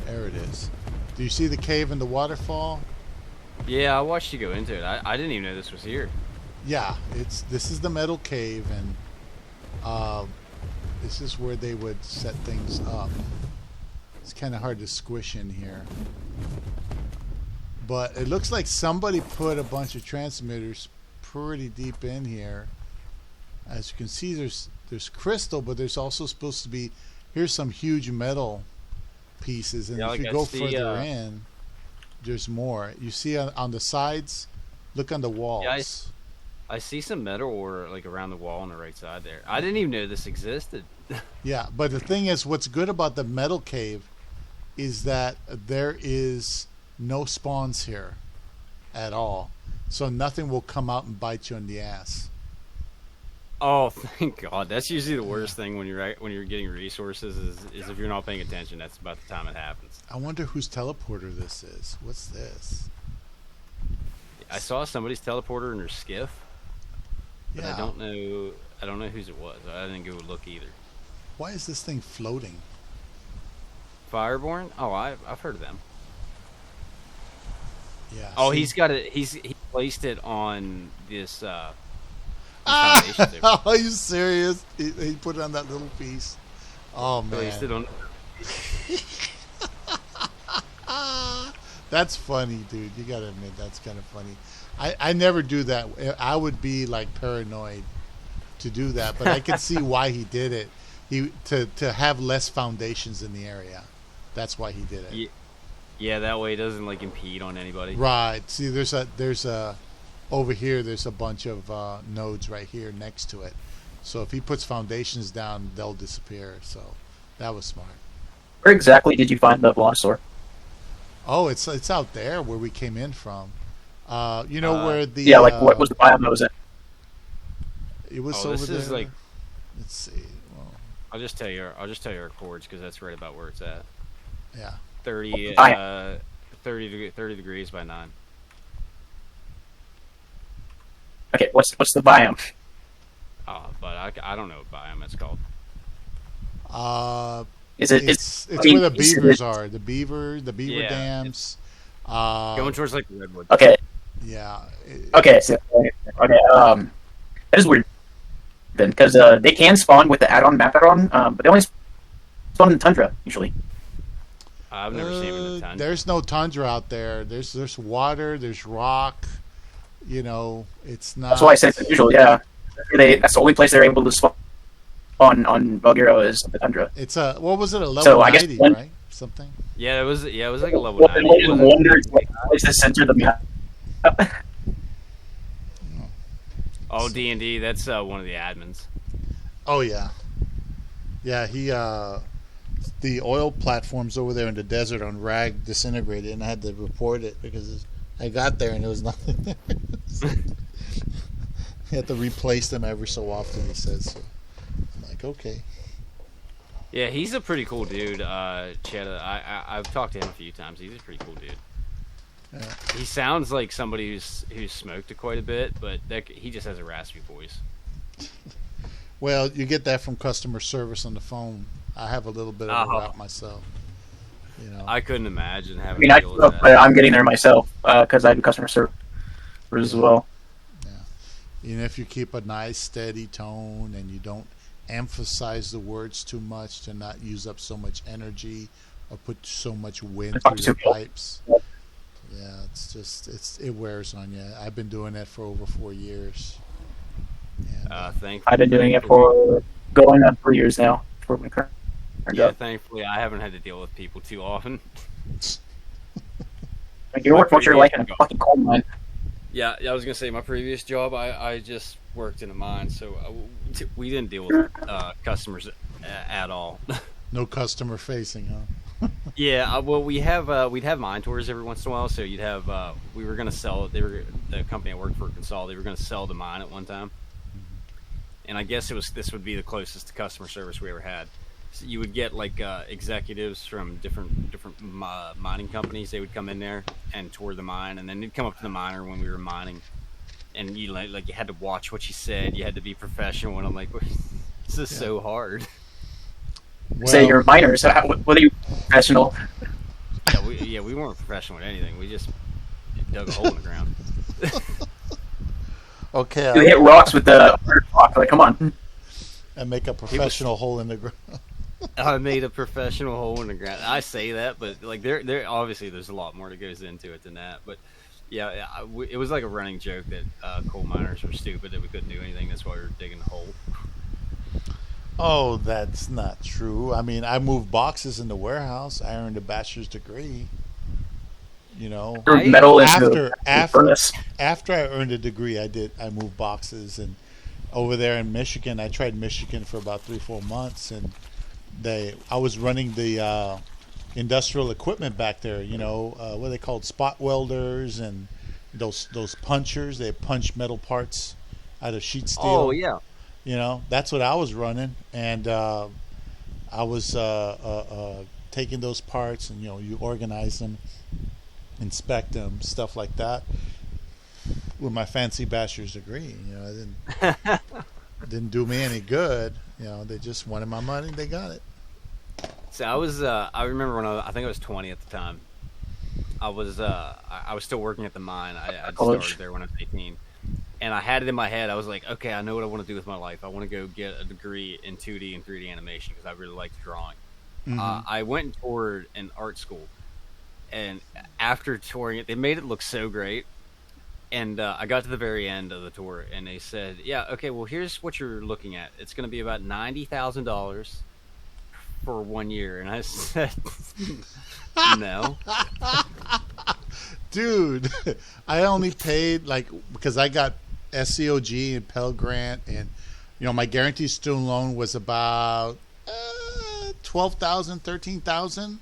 There it is. Do you see the cave and the waterfall? Yeah, I watched you go into it. I didn't even know this was here. Yeah, this is the metal cave, and this is where they would set things up. It's kind of hard to squish in here. But it looks like somebody put a bunch of transmitters pretty deep in here. As you can see, there's crystal, but there's also supposed to be, here's some huge metal pieces. And if you go further in, there's more. You see on the sides, look on the walls. Yeah, I see some metal ore like around the wall on the right side there. I didn't even know this existed. Yeah, but the thing is, what's good about the metal cave is that there is no spawns here at all. So nothing will come out and bite you in the ass. Oh, thank God. That's usually the worst thing when you're getting resources is if you're not paying attention. That's about the time it happens. I wonder whose teleporter this is. What's this? I saw somebody's teleporter in their skiff. But Yeah. I don't know whose it was. I didn't go look either. Why is this thing floating? Fireborn? Oh, I've heard of them. Yeah. Oh, see? he's got it. He placed it on this. Are you serious? He put it on that little piece. Oh man. Placed it on. That's funny, dude. You gotta admit that's kind of funny. I never do that. I would be like paranoid to do that, but I can see why he did it. To have less foundations in the area. That's why he did it. Yeah, that way it doesn't like impede on anybody. Right. See, there's a over here. There's a bunch of nodes right here next to it. So if he puts foundations down, they'll disappear. So that was smart. Where exactly did you find the Velonosaur? Oh, it's out there where we came in from. You know where the what was the biome that was in? It was over there. Is like, let's see. Well, I'll just tell you our chords because that's right about where it's at. Yeah. 30 degrees by 9. Okay, what's the biome? Oh, but I don't know what biome it's called. It's where the beavers are. The beaver dams. Going towards like redwood. Okay. Yeah. Okay. That is weird. Then, because they can spawn with the add-on map add-on, but they only spawn in the tundra usually. I've never seen them in the tundra. There's no tundra out there. There's water. There's rock. You know, it's not. That's why I said usually. Yeah. That's the only place they're able to spawn on Bulgaria is the tundra. It's what was it? A level 90, right? Something. Yeah, it was like a level 90. I wonder if place to center the map. Oh, D&D, that's one of the admins. Oh yeah, he the oil platforms over there in the desert on Rag disintegrated, and I had to report it because I got there and there was nothing there. You have to replace them every so often, he says. So I'm like, okay. Yeah, he's a pretty cool dude, Cheta. I've talked to him a few times. He's a pretty cool dude. He sounds like somebody who's smoked quite a bit, but he just has a raspy voice. Well, you get that from customer service on the phone. I have a little bit of a route myself. You know, I couldn't imagine having. I mean, I'm getting there myself because I do customer service as well. Yeah. Even if you keep a nice, steady tone and you don't emphasize the words too much to not use up so much energy or put so much wind through your pipes. Yeah, it wears on you. I've been doing that for over 4 years. Thankfully, I've been doing it for going on 3 years now for my current job. Thankfully, I haven't had to deal with people too often. Like, you work what's your life in a fucking coal mine. Yeah, I was gonna say my previous job, I just worked in a mine, so we didn't deal with customers at all. No customer facing, huh? Yeah, well, we'd have mine tours every once in a while. So you'd have we were gonna sell. The company I worked for, Consol. They were gonna sell the mine at one time, and I guess this would be the closest to customer service we ever had. So you would get like executives from different mining companies. They would come in there and tour the mine, and then they'd come up to the miner when we were mining, and you you had to watch what you said. You had to be professional, and I'm like, this is so hard. Well, say you're miners. So what are you professional? We weren't professional at anything. We just dug a hole in the ground. Okay. You hit rocks with the rock. Like, come on. And make a professional hole in the ground. I made a professional hole in the ground. I say that, but like there obviously there's a lot more that goes into it than that. But yeah, it was like a running joke that coal miners were stupid, that we couldn't do anything. That's why we were digging the hole. Oh, that's not true. I mean, I moved boxes in the warehouse. I earned a bachelor's degree. You know, after I earned a degree, I moved boxes, and over there in Michigan, I tried Michigan for about 3-4 months, and I was running the industrial equipment back there. You know, what are they called, spot welders and those punchers. They punch metal parts out of sheet steel. Oh yeah. You know, that's what I was running, and I was taking those parts, and you organize them, inspect them, stuff like that. With my fancy bachelor's degree, it didn't do me any good. They just wanted my money. They got it. So I remember when I think I was 20 at the time. I was still working at the mine. I started there when I was 18. And I had it in my head. I was like, okay, I know what I want to do with my life. I want to go get a degree in 2D and 3D animation because I really liked drawing. Mm-hmm. I went and toured an art school. And after touring it, they made it look so great. And I got to the very end of the tour, and they said, yeah, okay, well, here's what you're looking at. It's going to be about $90,000 for 1 year. And I said, no. Dude, I only paid, because I got SCOG and Pell Grant, and my guaranteed student loan was about $12,000, $13,000.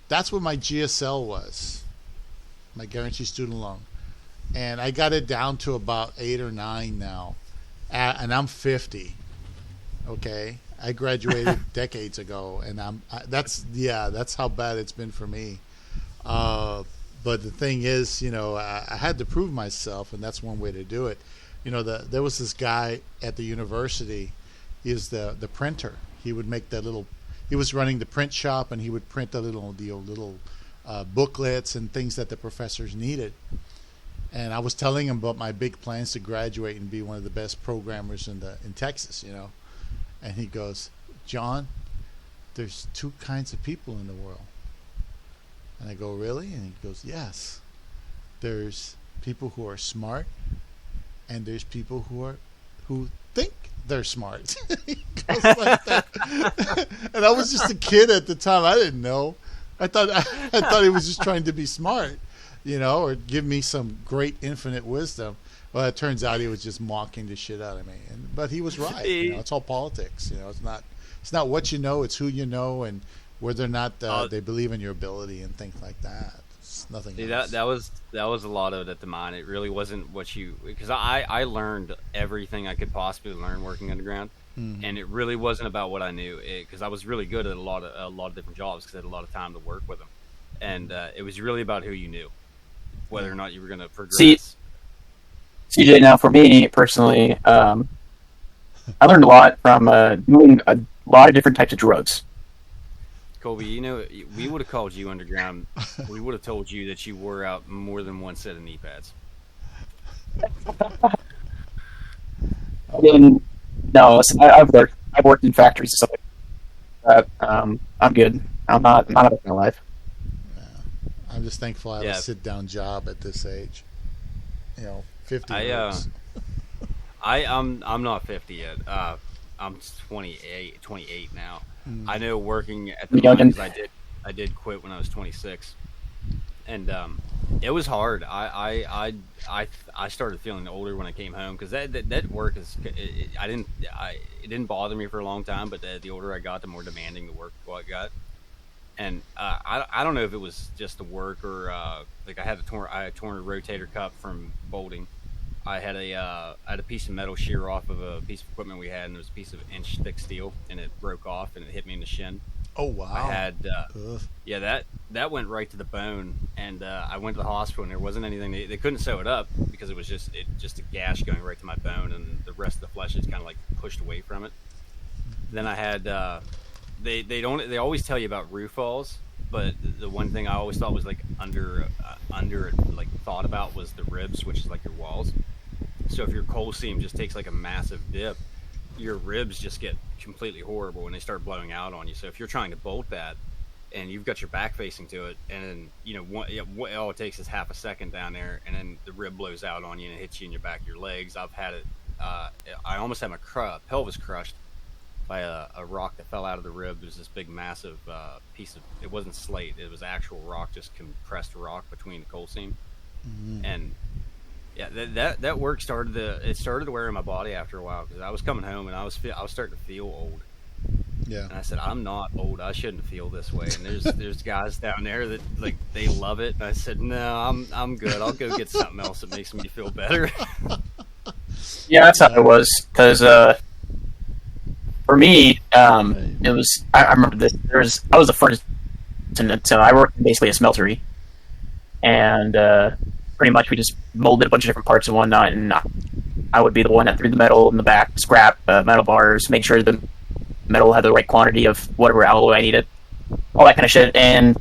That's what my GSL was, my guaranteed student loan, and I got it down to about 8 or 9 now, and I'm 50. Okay, I graduated decades ago, and that's how bad it's been for me. But the thing is, I had to prove myself, and that's one way to do it. There was this guy at the university. He was the printer. He would make he was running the print shop, and he would print the little booklets and things that the professors needed. And I was telling him about my big plans to graduate and be one of the best programmers in Texas, And he goes, John, there's 2 kinds of people in the world. And I go, really? And he goes, yes. There's people who are smart, and there's people who think they're smart. He goes like that. And I was just a kid at the time. I didn't know. I thought he was just trying to be smart, or give me some great infinite wisdom. Well, it turns out he was just mocking the shit out of me. But he was right. It's all politics. It's not what you know, it's who you know, and whether or not they believe in your ability and things like that. It's nothing else. That was a lot of it at the mine. It really wasn't because I learned everything I could possibly learn working underground, and it really wasn't about what I knew. Because I was really good at a lot of different jobs because I had a lot of time to work with them, and it was really about who you knew. whether or not you were going to progress. See, CJ, now for me personally, I learned a lot from doing a lot of different types of drugs. Colby, you know, we would have called you underground. We would have told you that you wore out more than one set of knee pads. No, listen, I've worked in factories and stuff like that. I'm good. I'm not about my life. Yeah. I'm just thankful I have a sit-down job at this age. 50 years. I'm not 50 yet. I'm 28 now. I know working at the mine, 'cause I did quit when I was 26, and it was hard. I started feeling older when I came home, because that work it didn't bother me for a long time, but the older I got, the more demanding the work got. And I don't know if it was just the work or like I had a torn rotator cuff from bolting. I had a piece of metal shear off of a piece of equipment we had, and there was a piece of inch thick steel, and it broke off and it hit me in the shin. Oh wow! I had that went right to the bone, and I went to the hospital, and there wasn't anything. They couldn't sew it up because it was just a gash going right to my bone, and the rest of the flesh is kind of like pushed away from it. Then I had they always tell you about roof falls, but the one thing I always thought was like under like thought about was the ribs, which is like your walls. So if your coal seam just takes like a massive dip, your ribs just get completely horrible when they start blowing out on you. So if you're trying to bolt that and you've got your back facing to it, and then all it takes is half a second down there, and then the rib blows out on you and it hits you in your back of your legs. I've had it. I almost had my pelvis crushed by a rock that fell out of the rib. There was this big, massive piece of, it wasn't slate, it was actual rock, just compressed rock between the coal seam. And yeah, that work started to wear on my body after a while, because I was coming home and I was starting to feel old. Yeah. And I said, I'm not old. I shouldn't feel this way. And there's guys down there that like they love it. And I said, no, I'm good. I'll go get something else that makes me feel better. Yeah, that's how it was. Because for me, it was. I remember this. I was the first, so I worked in basically a smeltery, and pretty much we just molded a bunch of different parts and whatnot. And I would be the one that threw the metal in the back, scrap metal bars, make sure the metal had the right quantity of whatever alloy I needed, all that kind of shit. And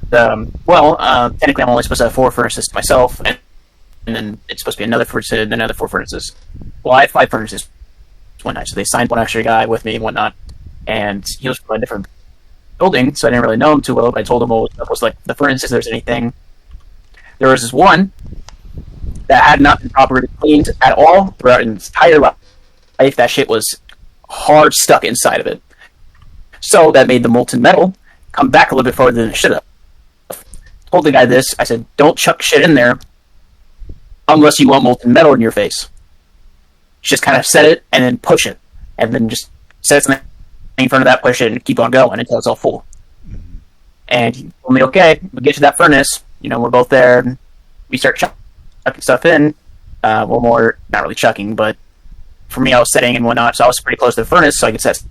technically, I'm only supposed to have 4 furnaces to myself, and then it's supposed to be another 4 furnaces. Well, I had 5 furnaces one night, so they signed one extra guy with me and whatnot, and he was from a different building, so I didn't really know him too well. But I told him what was like the furnaces, if there's anything. There was this one that had not been properly cleaned at all throughout its entire life. That shit was hard stuck inside of it, so that made the molten metal come back a little bit farther than it should have. Told the guy this. I said, don't chuck shit in there unless you want molten metal in your face. Just kind of set it and then push it, and then just set something in front of that, push it, and keep on going until it's all full. And he told me, okay, we get to that furnace, we're both there, and we start chucking stuff in. More, not really chucking, but for me, I was setting and whatnot, so I was pretty close to the furnace, so I could set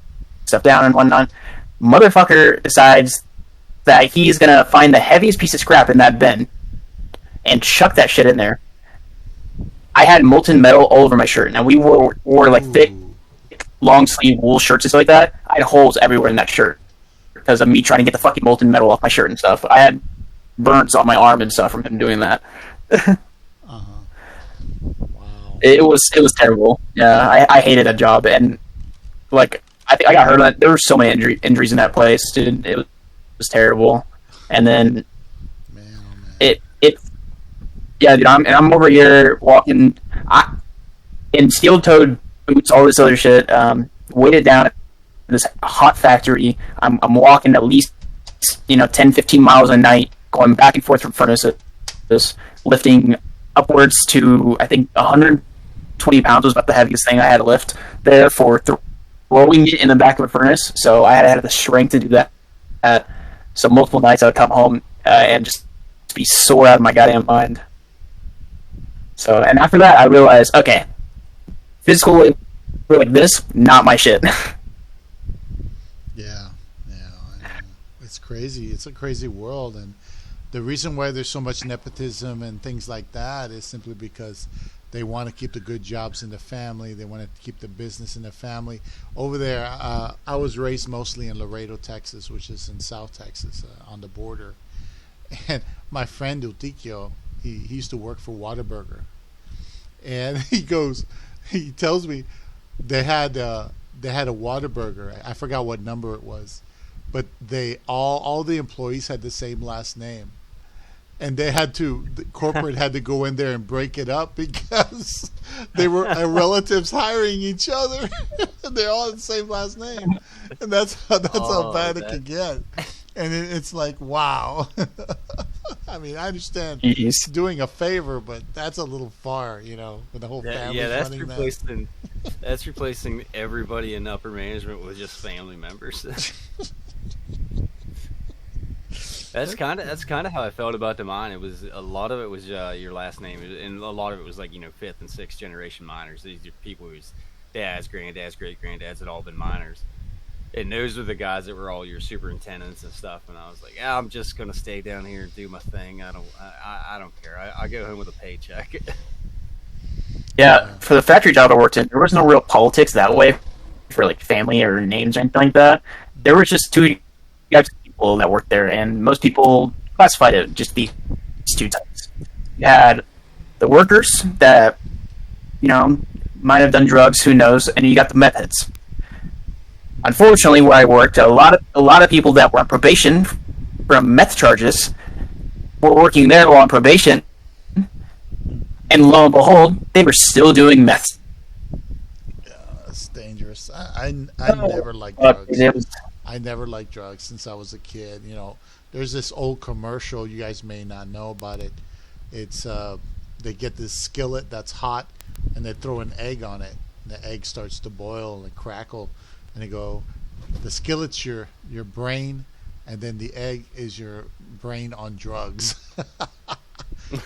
stuff down and whatnot. Motherfucker decides that he's gonna find the heaviest piece of scrap in that bin and chuck that shit in there. I had molten metal all over my shirt. Now, we wore like thick, long sleeve wool shirts and stuff like that. I had holes everywhere in that shirt because of me trying to get the fucking molten metal off my shirt and stuff. I had burns on my arm and stuff from him doing that. Wow. It was terrible. Yeah, I hated that job, and like I think I got hurt on that. There were so many injuries in that place, dude. It was terrible. And then it. Yeah, dude, I'm over here walking in steel-toed boots, all this other shit, weighted down at this hot factory. I'm walking at least 10, 15 miles a night, going back and forth from furnaces, lifting upwards to, I think, 120 pounds was about the heaviest thing I had to lift there for throwing it in the back of a furnace. So I had to have the strength to do that. So multiple nights I would come home and just be sore out of my goddamn mind. So, and after that, I realized, okay, physical labor like this, not my shit. Yeah, it's crazy. It's a crazy world, and the reason why there's so much nepotism and things like that is simply because they want to keep the good jobs in the family. They want to keep the business in the family. Over there, I was raised mostly in Laredo, Texas, which is in South Texas, on the border. And my friend Ultiquio, he used to work for Whataburger, and he tells me they had a Whataburger. I forgot what number it was, but they all the employees had the same last name. And the corporate had to go in there and break it up because they were relatives hiring each other. They all had the same last name, and that's how bad it could get. And it's like, wow. I mean, I understand doing a favor, but that's a little far, with the whole family. Yeah, that's running replacing that's replacing everybody in upper management with just family members. That's kind of how I felt about the mine. It was a lot of it was your last name, and a lot of it was like fifth and sixth generation miners. These are people whose dads, granddads, great granddads had all been miners, and those were the guys that were all your superintendents and stuff. And I was like, I'm just gonna stay down here and do my thing. I don't care. I go home with a paycheck. Yeah, for the factory job I worked in, there was no real politics that way for like family or names or anything like that. There was just two types of people that worked there, and most people classified it just these two types. You had the workers that might have done drugs, who knows, and you got the meth heads. Unfortunately, where I worked, a lot of people that were on probation from meth charges were working there while on probation, and lo and behold, they were still doing meth. Yeah, it's dangerous. I never liked drugs. I never liked drugs since I was a kid. There's this old commercial. You guys may not know about it. It's they get this skillet that's hot, and they throw an egg on it. The egg starts to boil and crackle, and they go, the skillet's your brain, and then the egg is your brain on drugs.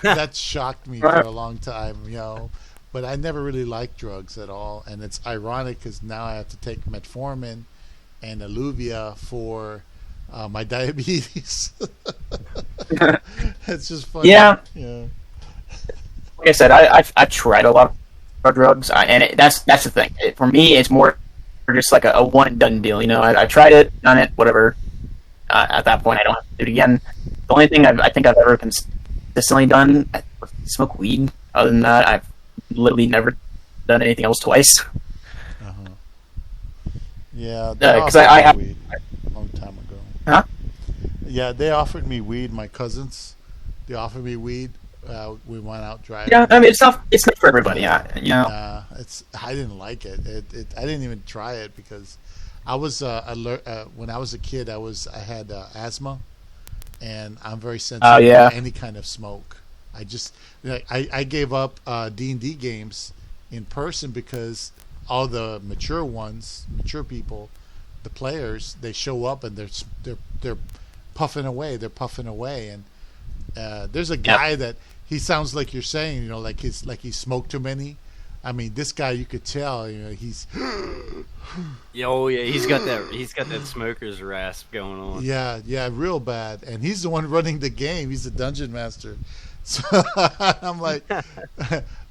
That shocked me for a long time, But I never really liked drugs at all, and it's ironic because now I have to take metformin and Alluvia for my diabetes. It's just funny. Yeah. Yeah. Like I said, I tried a lot of drugs, and that's the thing. For me, it's more just like a one and done deal. I tried it, done it, whatever. At that point, I don't have to do it again. The only thing I think I've ever consistently done was smoke weed. Other than that, I've literally never done anything else twice. Uh-huh. Yeah, because I have weed a long time ago. Huh? Yeah, they offered me weed. My cousins, they offered me weed. We went out driving. Yeah, I mean it's not for everybody. Yeah, I didn't like it. I didn't even try it because I was when I was a kid. I had asthma, and I'm very sensitive to any kind of smoke. I gave up D&D games in person because all the mature people, the players, they show up and they're puffing away. They're puffing away, and there's a guy that he sounds like you're saying, like he smoked too many. I mean, this guy, you could tell, he's. Oh yeah, he's got that smoker's rasp going on. Yeah, real bad, and he's the one running the game. He's the dungeon master. So I'm like,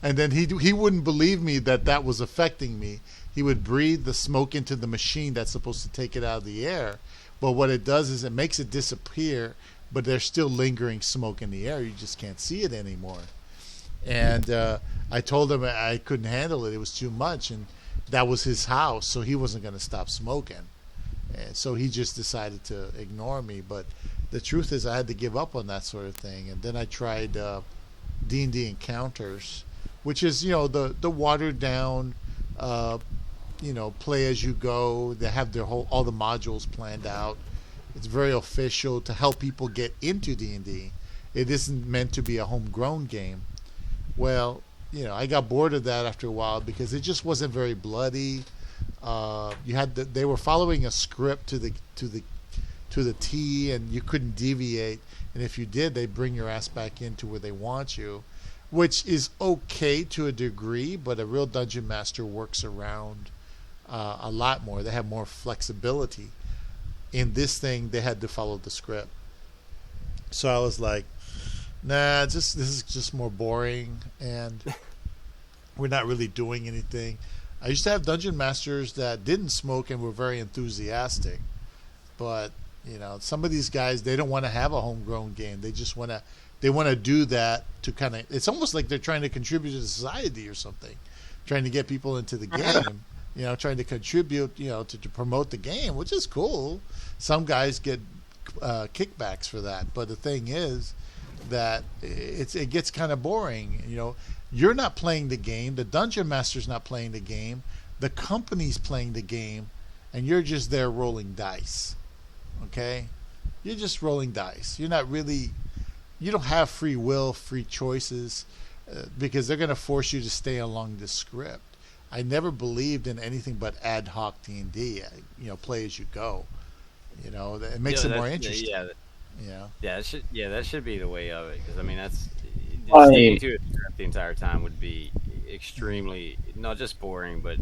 and then he wouldn't believe me that was affecting me. He would breathe the smoke into the machine that's supposed to take it out of the air, but what it does is it makes it disappear. But there's still lingering smoke in the air. You just can't see it anymore. And I told him I couldn't handle it. It was too much, and that was his house, so he wasn't going to stop smoking. And so he just decided to ignore me. But the truth is, I had to give up on that sort of thing. And then I tried D&D Encounters, which is the watered down, play as you go. They have all the modules planned out. It's very official to help people get into D&D. It isn't meant to be a homegrown game. Well, I got bored of that after a while because it just wasn't very bloody. They were following a script to the T, and you couldn't deviate. And if you did, they bring your ass back into where they want you, which is okay to a degree. But a real dungeon master works around a lot more. They have more flexibility. In this thing, they had to follow the script. So I was like, nah, this is just more boring, and we're not really doing anything. I used to have dungeon masters that didn't smoke and were very enthusiastic, but some of these guys, they don't want to have a homegrown game. They just want to do that to kind of. It's almost like they're trying to contribute to society or something, trying to get people into the game. Trying to contribute. To promote the game, which is cool. Some guys get kickbacks for that, but the thing is that it gets kind of boring. You're not playing the game. The dungeon master's not playing the game. The company's playing the game, and you're just there rolling dice. Okay, you're just rolling dice. You're not really. You don't have free will, free choices, because they're going to force you to stay along the script. I never believed in anything but ad hoc D&D. Play as you go. It makes it more interesting. That should be the way of it, because I mean that's sticking to it the entire time would be extremely not just boring, but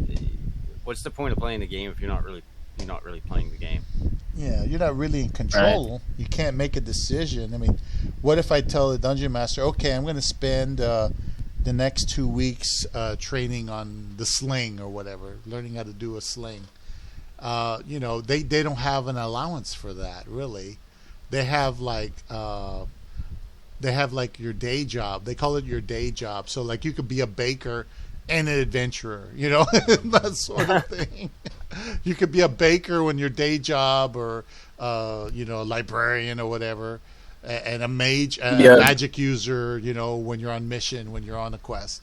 what's the point of playing the game if you're not really playing the game? Yeah, you're not really in control. Right. You can't make a decision. I mean, what if I tell the dungeon master, okay, I'm going to spend the next 2 weeks training on the sling or whatever, learning how to do a sling. They don't have an allowance for that, really. They have like your day job. They call it your day job. So like you could be a baker and an adventurer, that sort of thing. You could be a baker when your day job, or a librarian or whatever, and a mage, magic user, when you're on mission, when you're on a quest.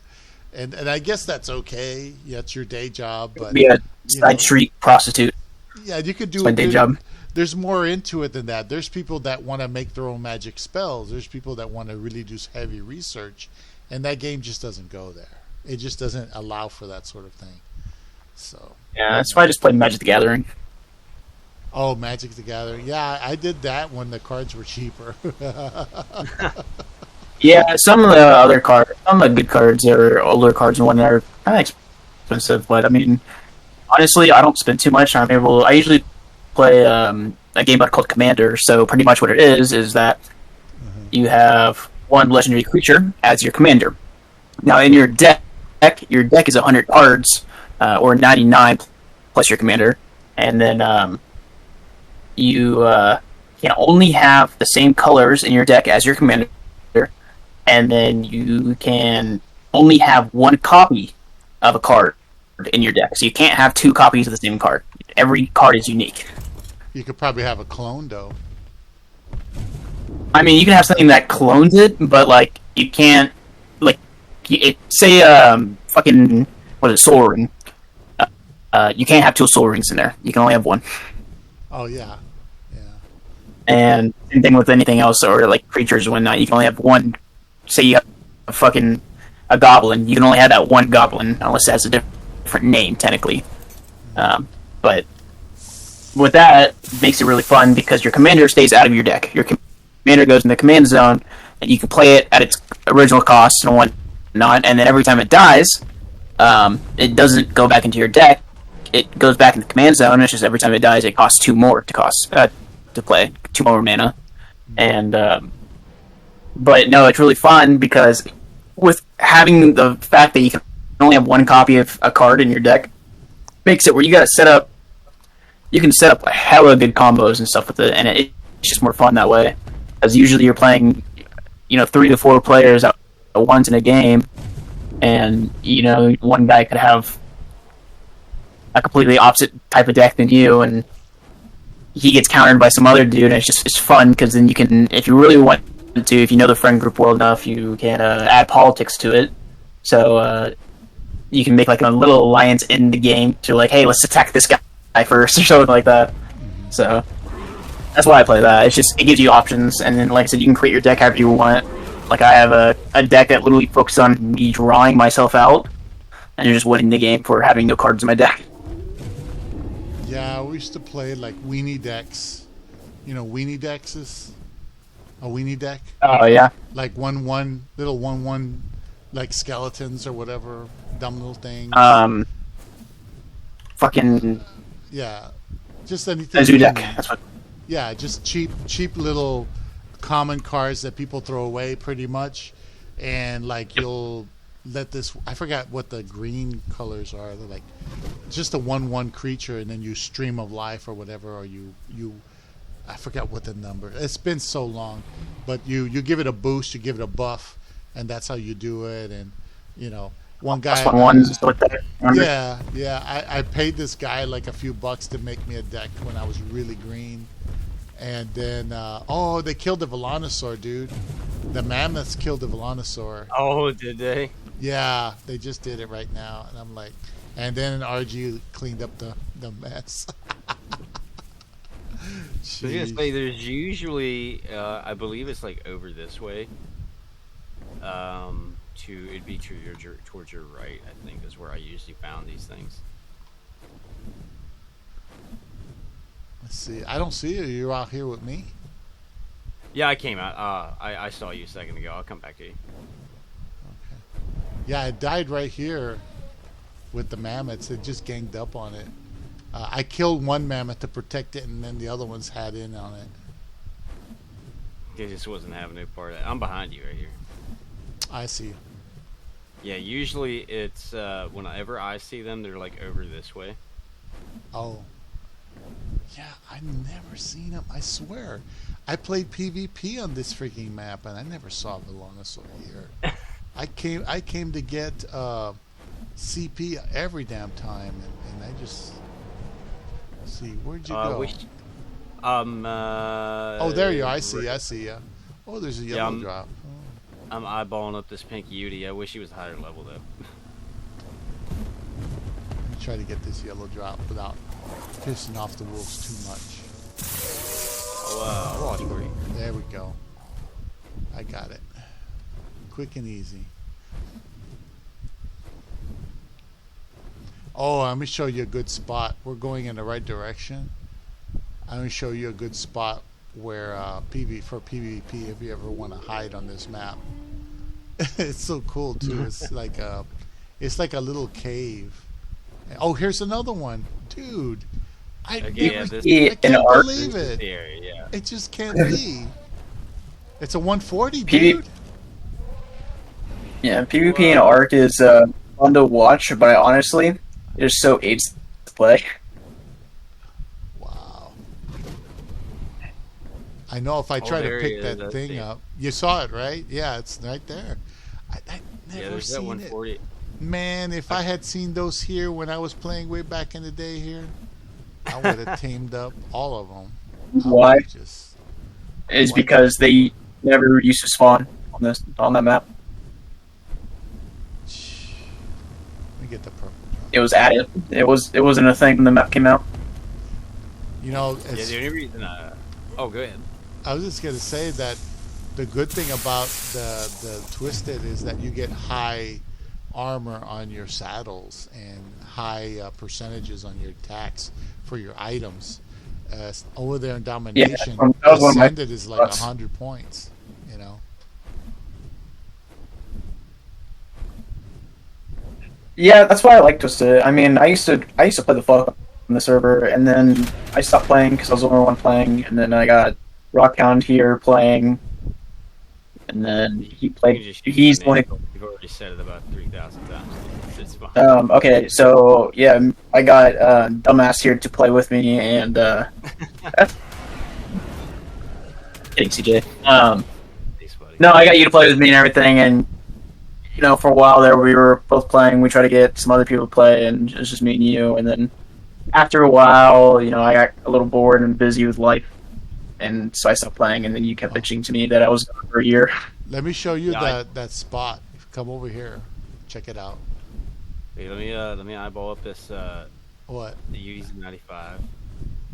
And I guess that's okay. Yeah, it's your day job, but be a side street prostitute. Yeah, you could do my day job. There's more into it than that. There's people that want to make their own magic spells. There's people that want to really do heavy research, and that game just doesn't go there. It just doesn't allow for that sort of thing. So yeah, that's why I just played Magic the Gathering. Oh, Magic the Gathering. Yeah, I did that when the cards were cheaper. Yeah, some of the other cards, some of the good cards or older cards and whatnot are kind of expensive, but I mean, honestly, I don't spend too much. I usually play a game called Commander, so pretty much what it is that you have one legendary creature as your commander. Now, in your deck is 100 cards, or 99 plus your commander, and then you can only have the same colors in your deck as your commander, and then you can only have one copy of a card in your deck. So you can't have two copies of the same card. Every card is unique. You could probably have a clone, though. I mean, you can have something that clones it, but like you can't, like, say fucking Soul Ring. You can't have two Soul Rings in there. You can only have one. Oh yeah. And same thing with anything else, or like creatures and whatnot. You can only have one. Say you have a goblin. You can only have that one goblin, unless it has a different name, technically. But with that, it makes it really fun because your commander stays out of your deck. Your commander goes in the command zone, and you can play it at its original cost and whatnot. And then every time it dies, it doesn't go back into your deck. It goes back in the command zone. It's just every time it dies, it costs 2 more to play, 2 more mana. And but no, it's really fun because with having the fact that you can only have one copy of a card in your deck, makes it where you can set up a hella good combos and stuff with it, and it's just more fun that way. As usually you're playing, 3 to 4 players at once in a game, and one guy could have a completely opposite type of deck than you, and he gets countered by some other dude, and it's fun because then you can, if you really want to, if you know the friend group well enough, you can add politics to it. So you can make like a little alliance in the game to like, hey, let's attack this guy first or something like that. So that's why I play that. It gives you options, and then like I said, you can create your deck however you want. Like I have a deck that literally focuses on me drawing myself out, and you're just winning the game for having no cards in my deck. Yeah, we used to play like weenie decks. Weenie decks is a weenie deck. Oh yeah. Like little 1/1 like skeletons or whatever, dumb little things. Fucking. Yeah, just anything. Zoo deck. That's what. Yeah, just cheap little common cards that people throw away, pretty much, and like you'll let this. I forgot what the green colors are. They're like just a 1/1 creature, and then you stream of life or whatever, or you. I forgot what the number. It's been so long, but you give it a boost, you give it a buff, and that's how you do it. And you know, one guy. Yeah. I paid this guy like a few bucks to make me a deck when I was really green, and then they killed the Velonosaur, dude. The mammoths killed the Velonosaur. Oh, did they? Yeah, they just did it right now, and I'm like, and then RG cleaned up the mess. I was gonna say, there's usually, I believe it's like over this way. It'd be towards your right. I think is where I usually found these things. Let's see. I don't see you. You're out here with me. Yeah, I came out. I saw you a second ago. I'll come back to you. Okay. Yeah, I died right here with the mammoths. It just ganged up on it. I killed one mammoth to protect it, and then the other ones had in on it. It just wasn't having no part of that. I'm behind you right here. I see. Yeah, usually it's whenever I see them, they're like over this way. Oh. Yeah, I've never seen them. I swear. I played PvP on this freaking map, and I never saw Velonosaur here. I came to get CP every damn time, and I just... Let's see, where'd you go? Oh, there you are. I see you. Oh, there's a yellow drop. Oh. I'm eyeballing up this pink Yeti. I wish he was higher level, though. Let me try to get this yellow drop without pissing off the wolves too much. I'll watch for you. There we go. I got it. Quick and easy. Oh, let me show you a good spot. We're going in the right direction. I'm going to show you a good spot where PvP if you ever want to hide on this map. It's so cool too. It's like a little cave. Oh, here's another one, dude. I can't believe it. Yeah. It just can't be. It's a 140, dude. Yeah, PvP in Ark is fun to watch, but honestly, it is so AIDS to play. Wow. I know if I try to pick that thing up. You saw it, right? Yeah, it's right there. I never there's that seen 140. it. Man, if I had seen those here when I was playing way back in the day here, I would have tamed up all of them. Why? It's because they never used to spawn on that map. Let me get the purple. It was added. It wasn't a thing when the map came out. You know, the only reason. Oh, go ahead. I was just gonna say that the good thing about the Twisted is that you get high armor on your saddles and high percentages on your attacks for your items. Over there in Domination, Ascended is like 100 points. You know. Yeah, that's why I like Twisted. I mean, I used to play the fuck on the server, and then I stopped playing because I was the only one playing, and then I got Rockhound here playing, and then he played. He's the only. You've already said it about 3,000 times. It's fine. Okay, so yeah, I got Dumbass here to play with me, and kidding, CJ. No, I got you to play with me and everything, and you know, for a while there, we were both playing. We tried to get some other people to play, and it was just me and you. And then after a while, you know, I got a little bored and busy with life, and so I stopped playing. And then you kept bitching to me that I was gone for a year. Let me show you that spot. Come over here, check it out. Hey, let me eyeball up this. What? The Uti's 95.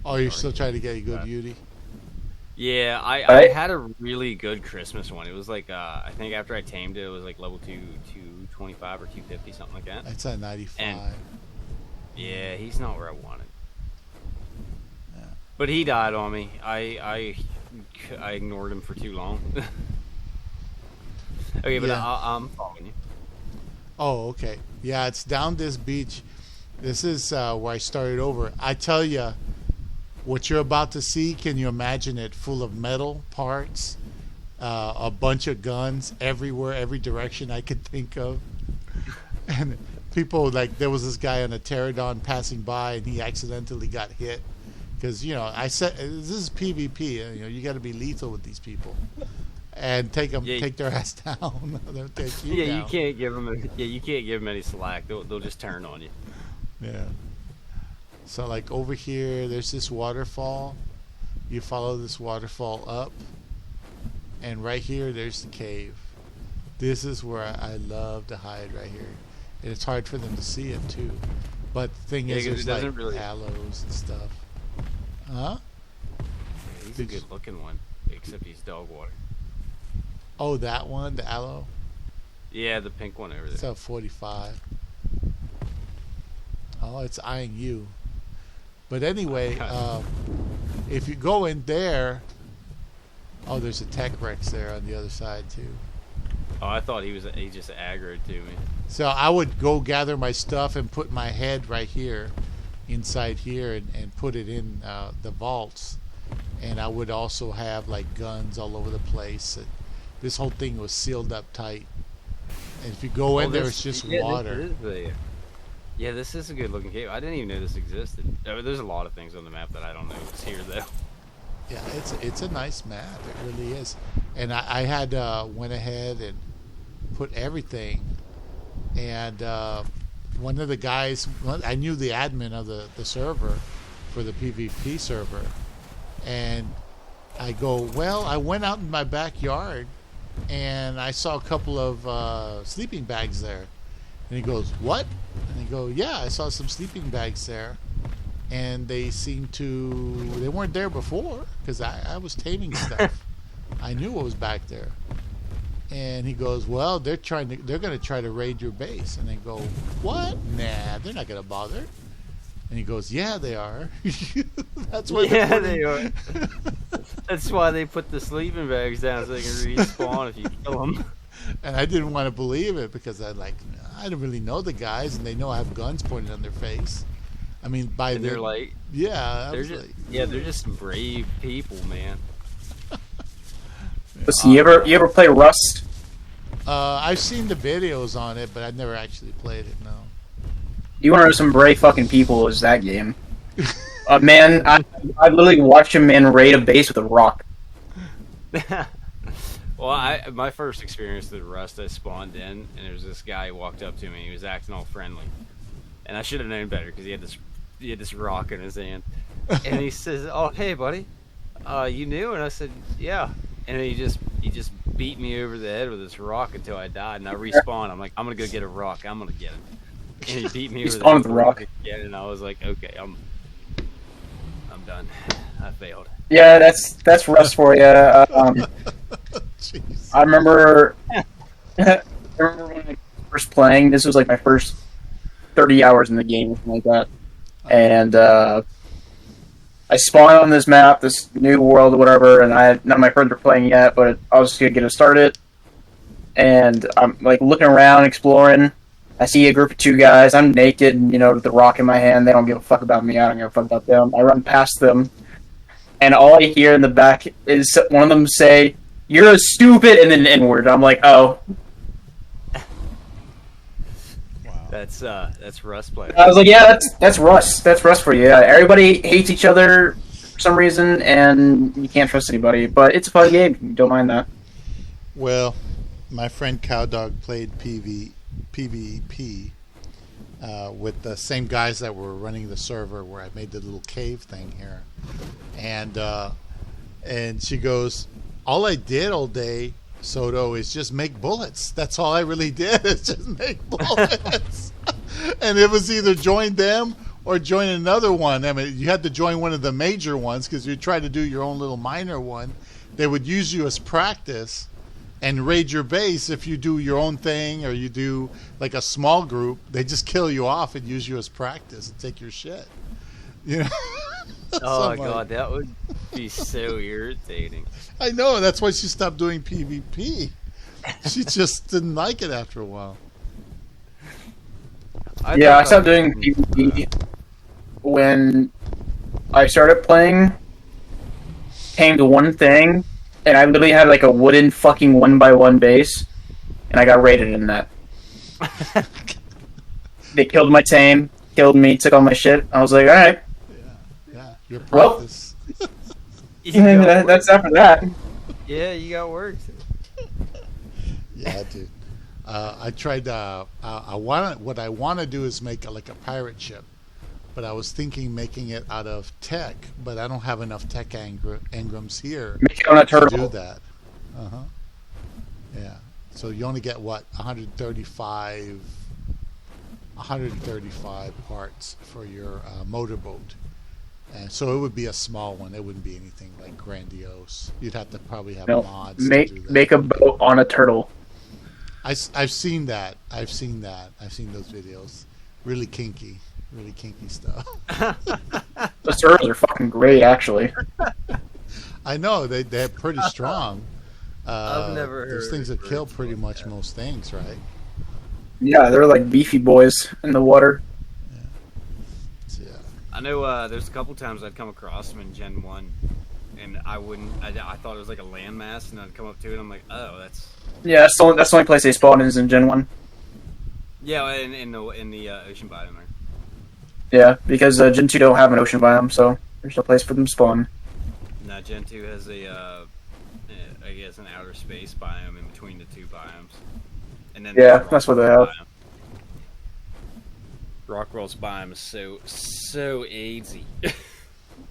Oh, you're still trying to get a good Uti? Yeah, I had a really good Christmas one. It was like I think after I tamed it, it was like level 225 or 250, something like that. It's at 95. And, yeah, he's not where I wanted. Yeah. But he died on me. I ignored him for too long. Okay, but I'm following you. Oh, okay. Yeah, it's down this beach. This is where I started over. I tell you, what you're about to see, can you imagine it? Full of metal parts a bunch of guns everywhere, every direction I could think of. And people, like, there was this guy on a pterodon passing by, and he accidentally got hit. Because, I said, this is PvP. You got to be lethal with these people. And take their ass down. They'll take you down. You can't give them. You can't give them any slack. They'll just turn on you. Yeah. So, like, over here, there's this waterfall. You follow this waterfall up, and right here, there's the cave. This is where I love to hide right here, and it's hard for them to see it too. But the thing is, there's like aloes and stuff. Huh? Yeah, he's a good-looking one, except he's dog water. Oh, that one, the aloe. Yeah, the pink one over there. It's at 45. Oh, it's eyeing you. But anyway, if you go in there, there's a tech Rex there on the other side too. Oh, I thought he just aggroed to me. So I would go gather my stuff and put my head right here, inside here, and put it in the vaults. And I would also have like guns all over the place. This whole thing was sealed up tight. And if you go in there, it's just water. This is a good looking cave. I didn't even know this existed. There's a lot of things on the map that I don't know is here though. Yeah, it's a nice map. It really is. And I had went ahead and put everything. And one of the guys, I knew the admin of the server for the PvP server. And I go, well, I went out in my backyard and I saw a couple of sleeping bags there. And he goes, what? And I go, yeah, I saw some sleeping bags there. And they weren't there before because I was taming stuff. I knew what was back there. And he goes, well, they're going to try to raid your base. And I go, what? Nah, they're not going to bother. And he goes, yeah, they are. That's why they are. That's why they put the sleeping bags down so they can respawn if you kill them. And I didn't want to believe it because I don't really know the guys, and they know I have guns pointed on their face. I mean, they're like, yeah, they're just some brave people, man. Listen, you ever play Rust? I've seen the videos on it, but I've never actually played it. No. You want to know some brave fucking people? Is that game? Man, I literally watched a man raid a base with a rock. Well, my first experience with Rust, I spawned in, and there was this guy who walked up to me. He was acting all friendly, and I should have known better because he had this rock in his hand, and he says, "Oh, hey, buddy, you new?" And I said, "Yeah." And he just beat me over the head with this rock until I died, and I respawned. I'm like, "I'm gonna go get a rock. I'm gonna get him." And he beat me over the head with the rock again, and I was like, "Okay, I'm done. I failed." Yeah, that's Rust for you. I remember when I was first playing. This was like my first 30 hours in the game, something like that. And I spawned on this map, this new world or whatever, and none of my friends were playing yet, but I was just gonna get it started. And I'm like looking around, exploring. I see a group of two guys. I'm naked, and, with the rock in my hand. They don't give a fuck about me. I don't give a fuck about them. I run past them, and all I hear in the back is one of them say, "You're a stupid," and then N-word. I'm like, oh. Wow. That's Rust player. I was like, yeah, that's Rust. That's Rust for you. Yeah, everybody hates each other for some reason, and you can't trust anybody. But it's a fun game. Don't mind that. Well, my friend Cowdog played PvP with the same guys that were running the server where I made the little cave thing here, and she goes, all I did all day, Psoto, is just make bullets. That's all I really did, is just make bullets. And it was either join them or join another one. I mean, you had to join one of the major ones because you tried to do your own little minor one. They would use you as practice and raid your base. If you do your own thing or you do like a small group, they just kill you off and use you as practice and take your shit. Oh my god, that would be so irritating. I know, that's why she stopped doing PvP. She just didn't like it after a while. I stopped doing PvP when I started playing. Came to one thing, and I literally had like a wooden fucking 1x1 base, and I got raided in that. They killed my tame, killed me, took all my shit. I was like, all right, Yeah, your Well- practice. that's after that. Yeah, you got worked. Yeah, dude. I tried. What I want to do is make like a pirate ship, but I was thinking making it out of tech, but I don't have enough tech engrams here Make it on a to do turtle. that. Yeah. So you only get what 135 parts for your motorboat, and so it would be a small one. It wouldn't be anything like grandiose. You'd have to probably have No, mods to do that. make a boat on a turtle. I've seen that. I've seen those videos. Really kinky stuff. The turtles are fucking great, actually. I know they're pretty strong. I've never heard those things of that kill birds pretty like much that. most things, right? Yeah, they're like beefy boys in the water. So, yeah. I know there's a couple times I'd come across them in Gen 1, and I thought it was like a landmass, and I'd come up to it, and I'm like, oh, that's... Yeah, that's the only place they spawn is in Gen 1. Yeah, in the ocean biome there. Yeah, because Gen 2 don't have an ocean biome, so there's no place for them to spawn. No, Gen 2 has I guess, an outer space biome in between the two biomes. And then Yeah, there's that's what they Rockwell's have. biome. Rockwell's biome is so easy.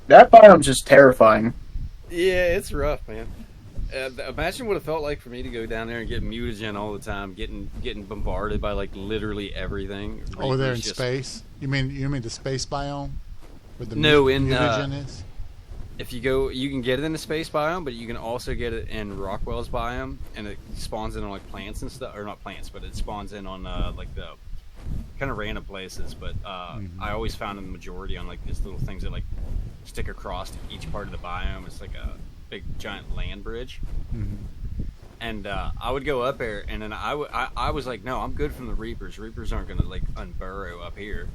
That biome's just terrifying. Yeah, it's rough, man. Imagine what it felt like for me to go down there and get mutagen all the time, getting bombarded by like literally everything. Over there in Reaper's just- space. You mean the space biome? Where the No, in, mutagen is? If you go, you can get it in the space biome, but you can also get it in Rockwell's biome, and it spawns in on like plants and stuff, or not plants, but it spawns in on like the kind of random places. But I always found the majority on like these little things that like stick across each part of the biome. It's like a big giant land bridge. And I would go up there, and then I was like, no, I'm good from the Reapers. Reapers aren't gonna like unburrow up here.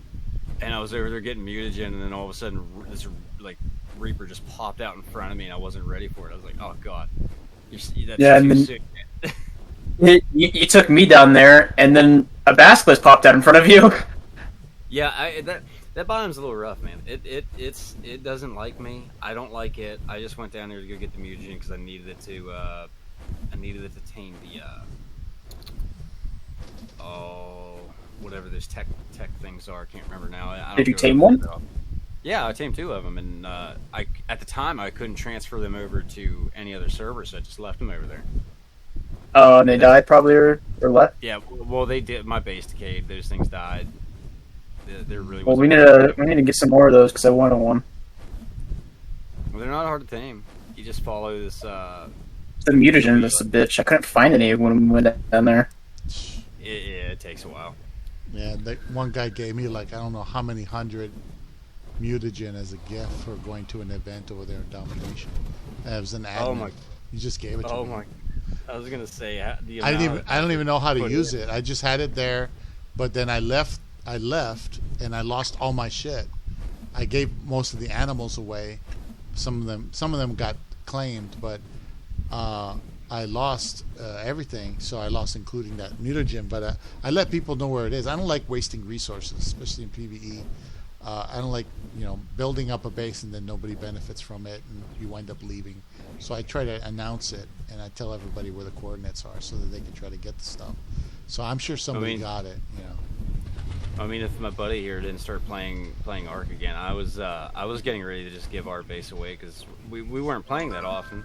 And I was over there getting mutagen, and then all of a sudden this like Reaper just popped out in front of me, and I wasn't ready for it. I was like, oh god, that's Yeah, too and then- soon. You took me down there, and then a basilisk popped out in front of you. Yeah, that biome's a little rough, man. It doesn't like me. I don't like it. I just went down there to go get the mutagen because I needed it to tame the whatever those tech things are. I can't remember now. I don't Did you go tame over one? there at all. Yeah, I tamed 2 of them, and at the time I couldn't transfer them over to any other server, so I just left them over there. Oh, and they died probably or left. Yeah, well they did. My base decayed. Those things died. There really Well, wasn't we need to get some more of those because I wanted one. Well, they're not hard to tame. You just follow this. The mutagen is a bitch. I couldn't find any when we went down there. It takes a while. Yeah, one guy gave me like I don't know how many hundred mutagen as a gift for going to an event over there in Domination. And it was an admin. Oh my! He just gave it to Oh me. my! I was gonna say the I amount don't even know how to put use in. it. I just had it there, but then I left and I lost all my shit. I gave most of the animals away. Some of them got claimed, but I lost everything. So I lost including that mutagen. But I let people know where it is. I don't like wasting resources, especially in PvE. I don't like building up a base and then nobody benefits from it and you wind up leaving. So I try to announce it and I tell everybody where the coordinates are so that they can try to get the stuff. So I'm sure somebody got it. I mean, if my buddy here didn't start playing Ark again, I was getting ready to just give our base away because we weren't playing that often.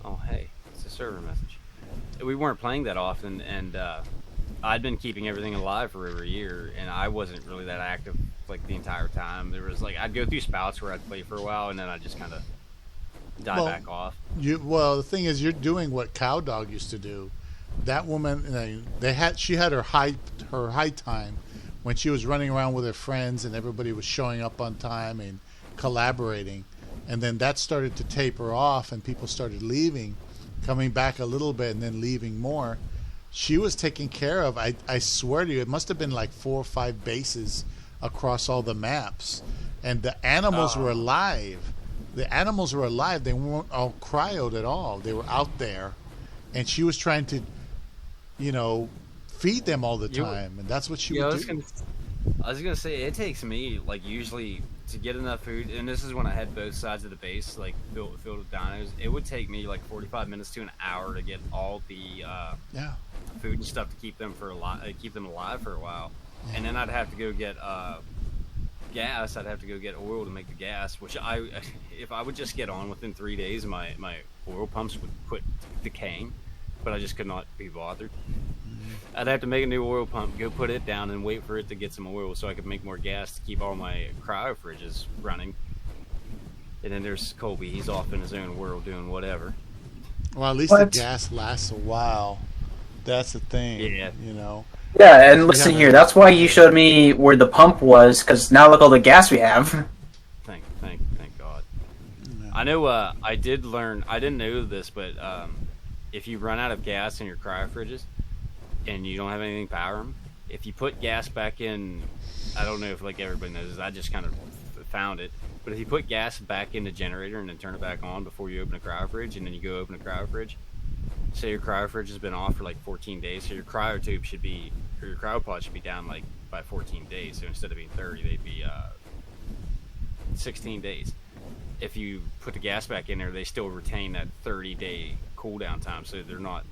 Oh hey, it's a server message. We weren't playing that often, and I'd been keeping everything alive for over a year, and I wasn't really that active like the entire time. There was like I'd go through spouts where I'd play for a while, and then I'd just kind of die back off. Well, the thing is, you're doing what Cowdog used to do. That woman, she had her high time when she was running around with her friends, and everybody was showing up on time and collaborating. And then that started to taper off, and people started leaving, coming back a little bit, and then leaving more. She was taken care of. I swear to you, it must have been like 4 or 5 bases across all the maps, and the animals were alive. the animals were alive. They weren't all cryoed at all. They were out there, and she was trying to, feed them all the time, and that's what she would do. I was gonna say it takes me like usually to get enough food, and this is when I had both sides of the base like filled with dinos. It would take me like 45 minutes to an hour to get all the food and stuff to keep them alive for a while, and then I'd have to go get gas. I'd have to go get oil to make the gas, which if I would just get on within 3 days, my oil pumps would quit decaying, but I just could not be bothered. I'd have to make a new oil pump, go put it down, and wait for it to get some oil so I could make more gas to keep all my cryo fridges running. And then there's Colby. He's off in his own world doing whatever. Well, at least the gas lasts a while. That's the thing. Yeah. Yeah, and listen here. That's why you showed me where the pump was, because now look all the gas we have. Thank God. No. I know. I did learn. I didn't know this, but if you run out of gas in your cryo fridges, and you don't have anything to power them, if you put gas back in, I don't know if like everybody knows this, I just kind of found it, but if you put gas back in the generator and then turn it back on before you open a cryo fridge, and then you go open a cryo fridge, say your cryo fridge has been off for like 14 days, so your cryo tube should be, or your cryopod should be down like by 14 days, so instead of being 30, they'd be 16 days. If you put the gas back in there, they still retain that 30-day cooldown time, so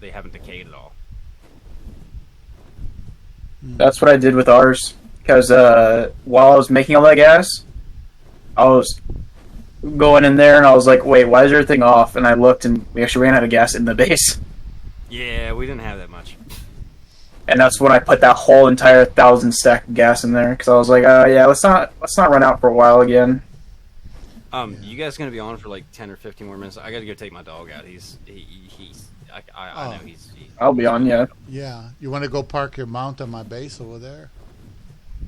they haven't decayed at all. That's what I did with ours, because while I was making all that gas, I was going in there and I was like, wait, why is everything off? And I looked and we actually ran out of gas in the base. Yeah, we didn't have that much. And that's when I put that whole entire 1,000 stack of gas in there, because I was like, let's not run out for a while again. You guys gonna be on for like 10 or 15 more minutes? I gotta go take my dog out. I know he's. I'll be on, yeah. Yeah, you want to go park your mount on my base over there?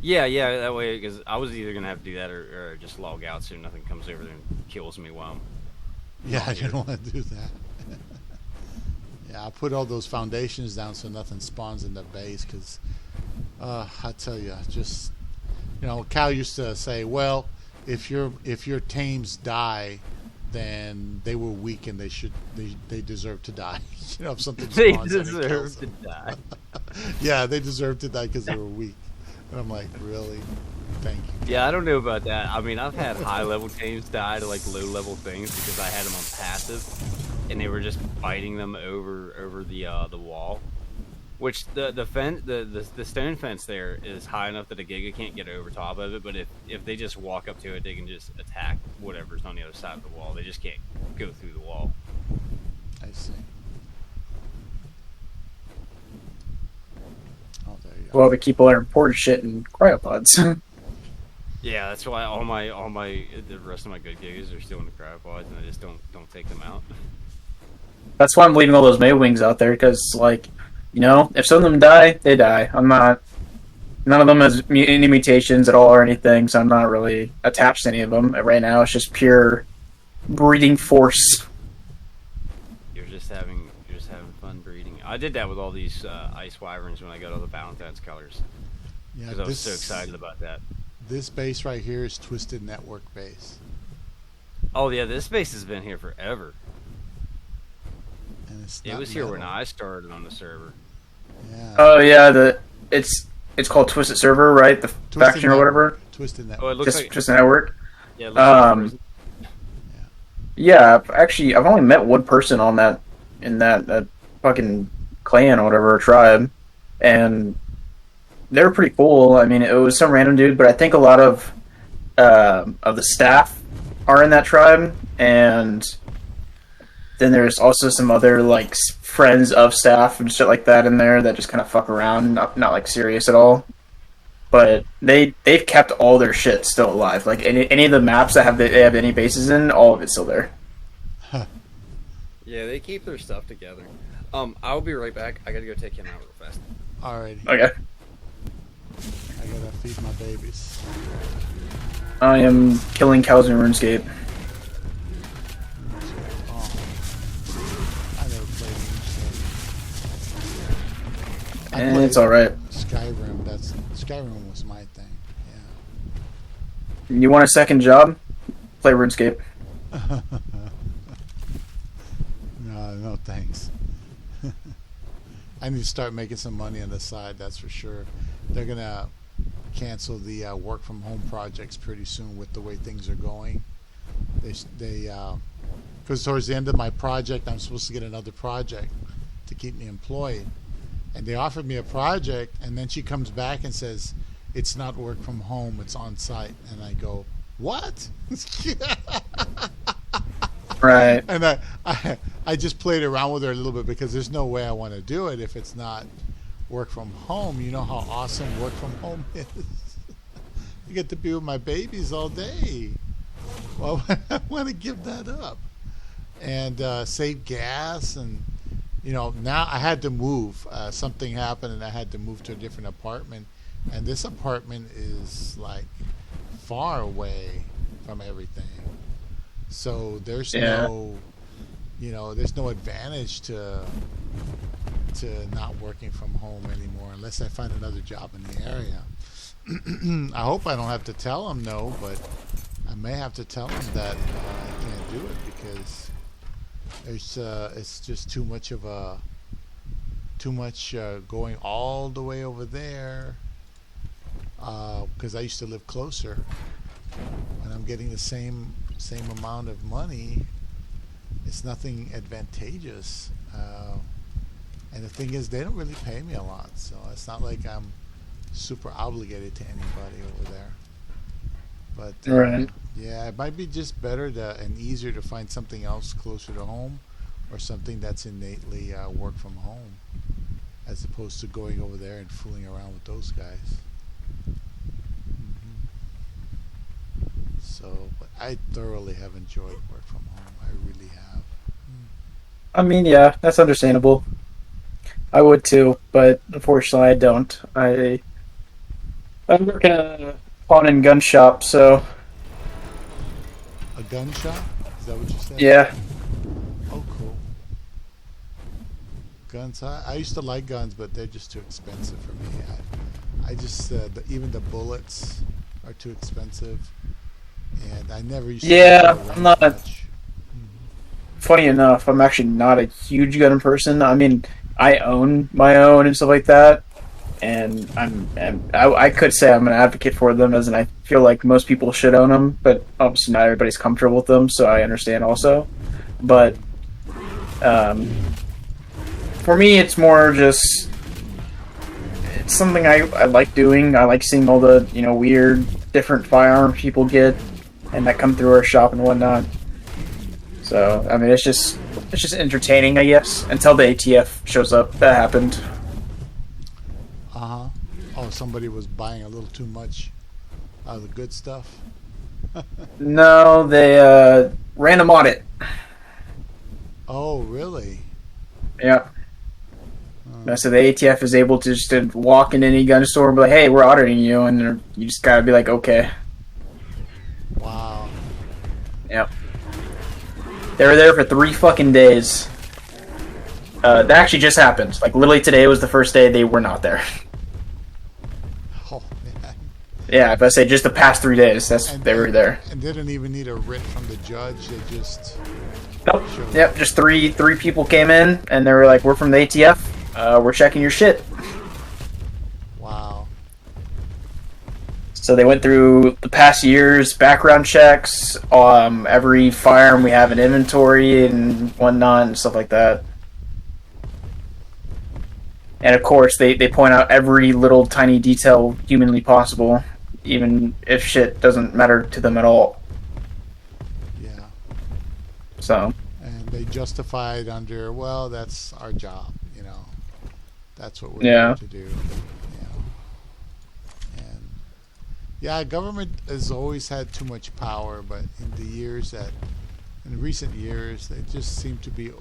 Yeah, that way, because I was either gonna have to do that or just log out so nothing comes over there and kills me while I'm. Yeah, I didn't want to do that. Yeah, I put all those foundations down so nothing spawns in the base, because I tell you, just Cal used to say, well, if your tames die, then they were weak and they deserve to die. If something they spawns, deserve to die. Yeah, they deserve to die because they were weak. And I'm like, really? Thank you. Yeah, I don't know about that. I mean, I've had high level tames die to like low level things because I had them on passive, and they were just biting them over the wall. Which the stone fence there is high enough that a Giga can't get over top of it, but if they just walk up to it, they can just attack whatever's on the other side of the wall. They just can't go through the wall. I see. Oh, there you go. Well, we keep all our important shit in cryopods. Yeah, that's why the rest of my good Gigas are still in the cryopods, and I just don't take them out. That's why I'm leaving all those Maywings out there, because if some of them die, they die. None of them has any mutations at all or anything, so I'm not really attached to any of them. Right now, it's just pure breeding force. You're just having fun breeding. I did that with all these ice wyverns when I got all the Valentine's colors. Yeah, because I was so excited about that. This base right here is Twisted Network base. Oh yeah, this base has been here forever. And it was here when I started on the server. Yeah. Oh yeah, it's called Twisted Server, right? The Twisted faction or whatever. Twisted Network. Oh, it looks like Twisted Network. Yeah. It looks like yeah. Actually, I've only met one person on that in that fucking clan or whatever, or tribe, and they were pretty cool. I mean, it was some random dude, but I think a lot of the staff are in that tribe, and then there's also some other friends of staff and shit like that in there that just kind of fuck around, not serious at all. But they've kept all their shit still alive. Like any of the maps that they have any bases in, all of it's still there. Huh. Yeah, they keep their stuff together. I'll be right back. I gotta go take him out real fast. Alrighty. Okay. I gotta feed my babies. I am killing cows in RuneScape. Oh. I never played RuneScape. It's alright. Skyrim was my thing. Yeah. You want a second job? Play RuneScape. No, thanks. I need to start making some money on the side, that's for sure. They're going to cancel the work from home projects pretty soon with the way things are going. Because towards the end of my project, I'm supposed to get another project to keep me employed. And they offered me a project, and then she comes back and says, it's not work from home, it's on site. And I go, what? Right. And I just played around with her a little bit because there's no way I want to do it if it's not work from home. You know how awesome work from home is. I get to be with my babies all day. Well, I want to give that up and save gas. And now I had to move. Something happened and I had to move to a different apartment, and this apartment is like far away from everything. So there's there's no advantage to not working from home anymore unless I find another job in the area. I hope I don't have to tell them no, but I may have to tell them that I can't do it because it's just too much going all the way over there. Because I used to live closer, and I'm getting the same amount of money. It's nothing advantageous, and the thing is, they don't really pay me a lot, so it's not like I'm super obligated to anybody over there. But Right. yeah, it might be just better and easier to find something else closer to home, or something that's innately work from home, as opposed to going over there and fooling around with those guys. So, but I thoroughly have enjoyed work from home. I really have. I mean, yeah, that's understandable. I would too, but unfortunately I don't. I work in a pawn and gun shop, so A gun shop? Is that what you said? yeah. Oh, cool. Guns. I used to like guns, but they're just too expensive for me. I just even the bullets are too expensive, and I never used to. Yeah, go around I'm not- much. Funny enough, I'm actually not a huge gun person. I mean, I own my own and stuff like that, and I could say I'm an advocate for them, as in I feel like most people should own them, but obviously not everybody's comfortable with them, so I understand also. But for me, it's more just it's something I like doing. I like seeing all the weird different firearms people get and that come through our shop and whatnot. So I mean, it's just entertaining, I guess, until the ATF shows up. That happened. Oh, somebody was buying a little too much of the good stuff. No, they random audit. Oh, really? Yeah. So the ATF is able to just walk in any gun store and be like, "Hey, we're auditing you," and you just gotta be like, "Okay." Wow. Yep. They were there for 3 fucking days. That actually just happened. Like, literally today was the first day they were not there. Oh, man. Yeah, if I say just the past 3 days, they were there. And they didn't even need a writ from the judge. They just Nope. showed Yep, just three people came in, and they were like, "We're from the ATF. We're checking your shit." Wow. So they went through the past year's background checks, every firearm we have in inventory and whatnot, and stuff like that. And of course, they point out every little tiny detail humanly possible, even if shit doesn't matter to them at all. Yeah. So, And they justified under, well, that's our job, That's what we're Yeah. here to do. And yeah, government has always had too much power, but in recent years, they just seem to be,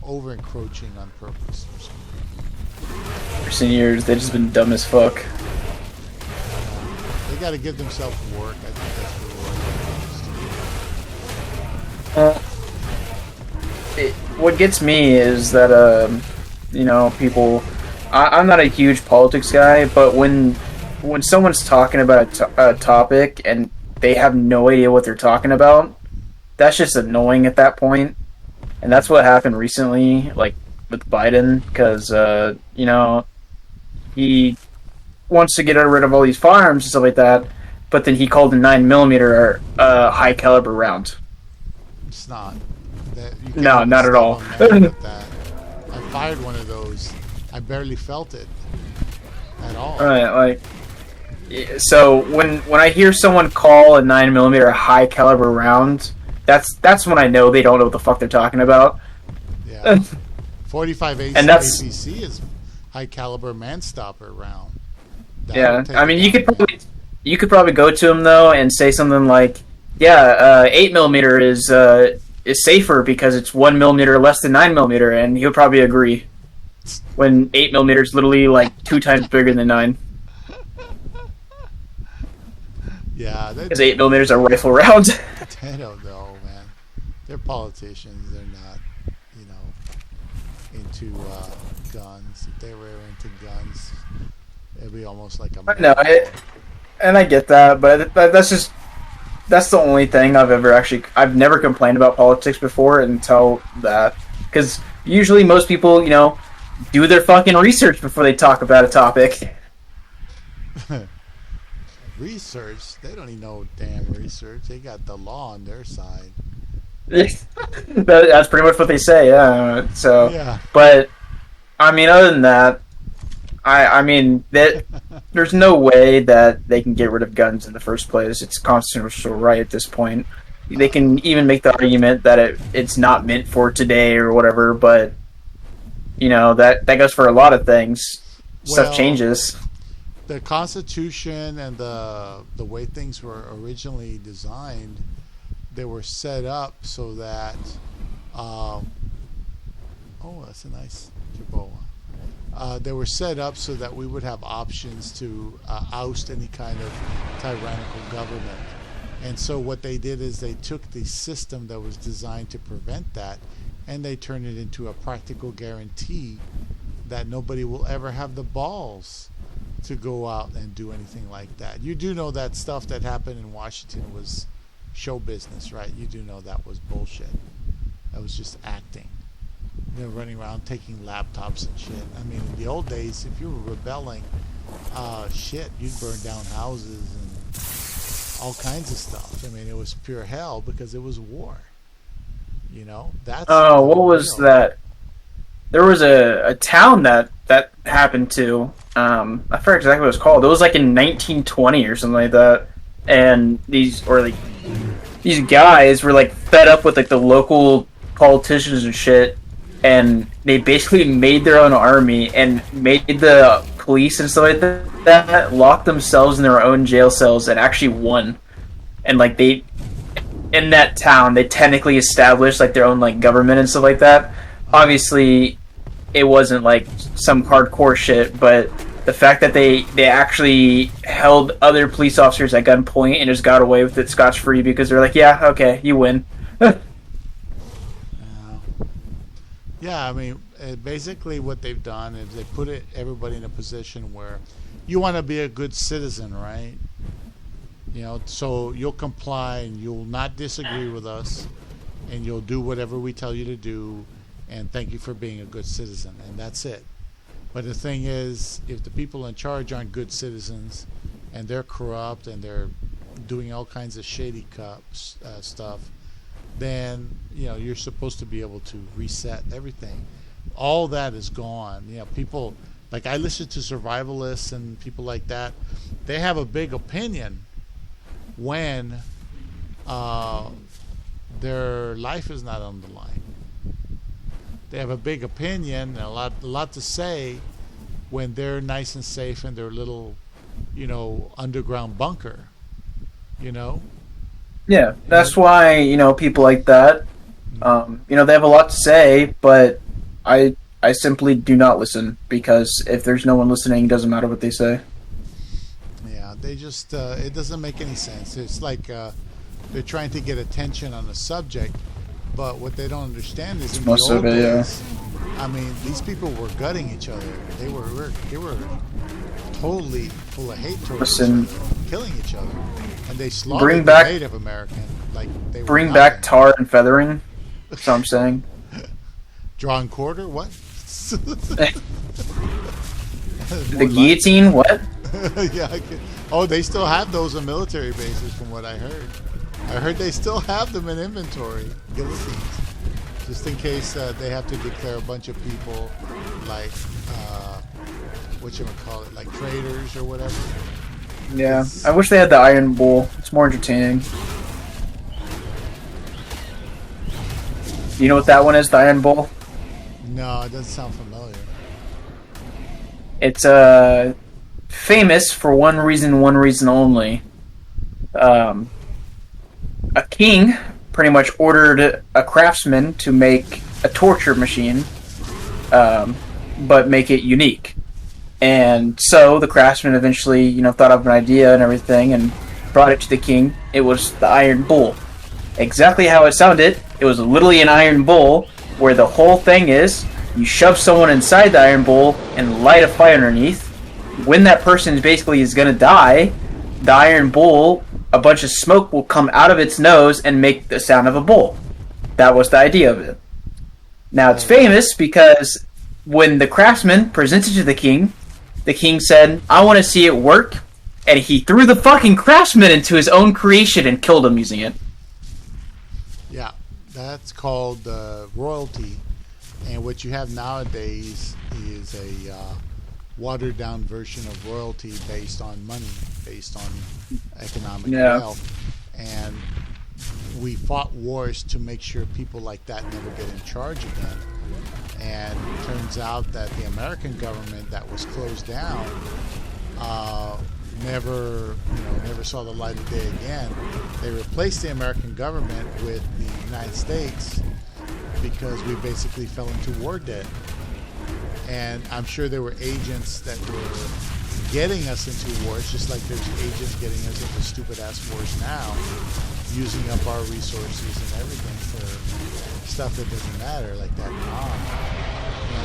over encroaching on purpose for some reason. recent years, they've just been dumb as fuck. They got to give themselves work. I think that's really what it is. What gets me is that, people. I'm not a huge politics guy, but when someone's talking about a topic and they have no idea what they're talking about, that's just annoying at that point. And that's what happened recently, like with Biden, because you know, he wants to get rid of all these firearms and stuff like that, but then he called a 9mm high caliber round. It's not. No, not at all. That. I fired one of those. I barely felt it at all. Right, like, so when I hear someone call a 9mm high caliber round, that's when I know they don't know what the fuck they're talking about. Yeah. 45 and that's, APC is high caliber man-stopper round. Yeah, I mean, you could probably go to him though and say something like, "Yeah, 8mm is safer because it's 1mm less than 9mm," and he'll probably agree. When 8mm is literally like 2 times bigger than 9. Yeah, because 8mm is a rifle round. They don't know, man. They're politicians. They're not, you know, into guns. If they were into guns, it'd be almost like a. No, and I get that, but that's the only thing I've never complained about politics before until that, because usually most people, you know, do their fucking research before they talk about a topic. Research? They don't even know damn research. They got the law on their side. That's pretty much what they say, yeah. So, yeah. But I mean, other than that, I mean that there's no way that they can get rid of guns in the first place. It's constitutional right at this point. They can even make the argument that it's not meant for today or whatever, but you know that goes for a lot of things. Stuff changes. The Constitution and the way things were originally designed, they were set up so that oh, that's a nice Jerboa. They were set up so that we would have options to oust any kind of tyrannical government. And so what they did is they took the system that was designed to prevent that and they turned it into a practical guarantee that nobody will ever have the balls to go out and do anything like that. You do know that stuff that happened in Washington was show business, right? You do know that was bullshit. That was just acting. They're running around taking laptops and shit. I mean, in the old days, if you were rebelling, shit, you'd burn down houses and all kinds of stuff. I mean, it was pure hell because it was war. You know? That's what was that? There was a town that happened to. I forget exactly what it was called. It was like in 1920 or something like that. And these guys were like fed up with like the local politicians and shit, and they basically made their own army and made the police and stuff like that lock themselves in their own jail cells and actually won. And like they, in that town, they technically established like their own like government and stuff like that. Obviously, it wasn't like some hardcore shit, but the fact that they actually held other police officers at gunpoint and just got away with it scotch-free because they're like, yeah, okay, you win. Yeah, I mean, basically what they've done is they put everybody in a position where you want to be a good citizen, right? You know, so you'll comply and you'll not disagree with us and you'll do whatever we tell you to do, and thank you for being a good citizen, and that's it. But the thing is, if the people in charge aren't good citizens and they're corrupt and they're doing all kinds of shady stuff, then, you know, you're supposed to be able to reset everything. All that is gone. You know, people, like I listen to survivalists and people like that, they have a big opinion when their life is not on the line. They have a big opinion and a lot to say when they're nice and safe in their little, you know, underground bunker. You know? Yeah, that's why, you know, people like that, you know, they have a lot to say, but I simply do not listen, because if there's no one listening, it doesn't matter what they say. Yeah, they just, it doesn't make any sense. It's like they're trying to get attention on a subject, but what they don't understand is in the old days, I mean, these people were gutting each other. They were totally full of hate towards each other, killing each other, and they slaughtered the Native American. like they were Bring back nothing. tar and feathering. That's what I'm saying. Drawn quarter? What? The guillotine? What? Yeah. Oh, they still have those in military bases, from what I heard. I heard they still have them in inventory, guillotines, just in case they have to declare a bunch of people like whatchamacallit, like traitors or whatever. Yeah. I wish they had the Iron Bull. It's more entertaining. Do you know what that one is, the Iron Bull? No, it doesn't sound familiar. It's famous for one reason only. A king pretty much ordered a craftsman to make a torture machine, but make it unique. And so the craftsman eventually, thought of an idea and everything and brought it to the king. It was the Iron Bull. Exactly how it sounded. It was literally an iron bowl where the whole thing is you shove someone inside the iron bowl and light a fire underneath. When that person basically is going to die, the iron bowl, a bunch of smoke will come out of its nose and make the sound of a bull. That was the idea of it. Now it's famous because when the craftsman presented to the king said, "I want to see it work," and he threw the fucking craftsman into his own creation and killed him using it. Yeah, that's called royalty. And what you have nowadays is a watered down version of royalty based on money, based on economic wealth. And we fought wars to make sure people like that never get in charge again. And it turns out that the American government that was closed down never saw the light of day again. They replaced the American government with the United States because we basically fell into war debt. And I'm sure there were agents that were getting us into wars, just like there's agents getting us into stupid-ass wars now, using up our resources and everything for stuff that doesn't matter, like that Nam.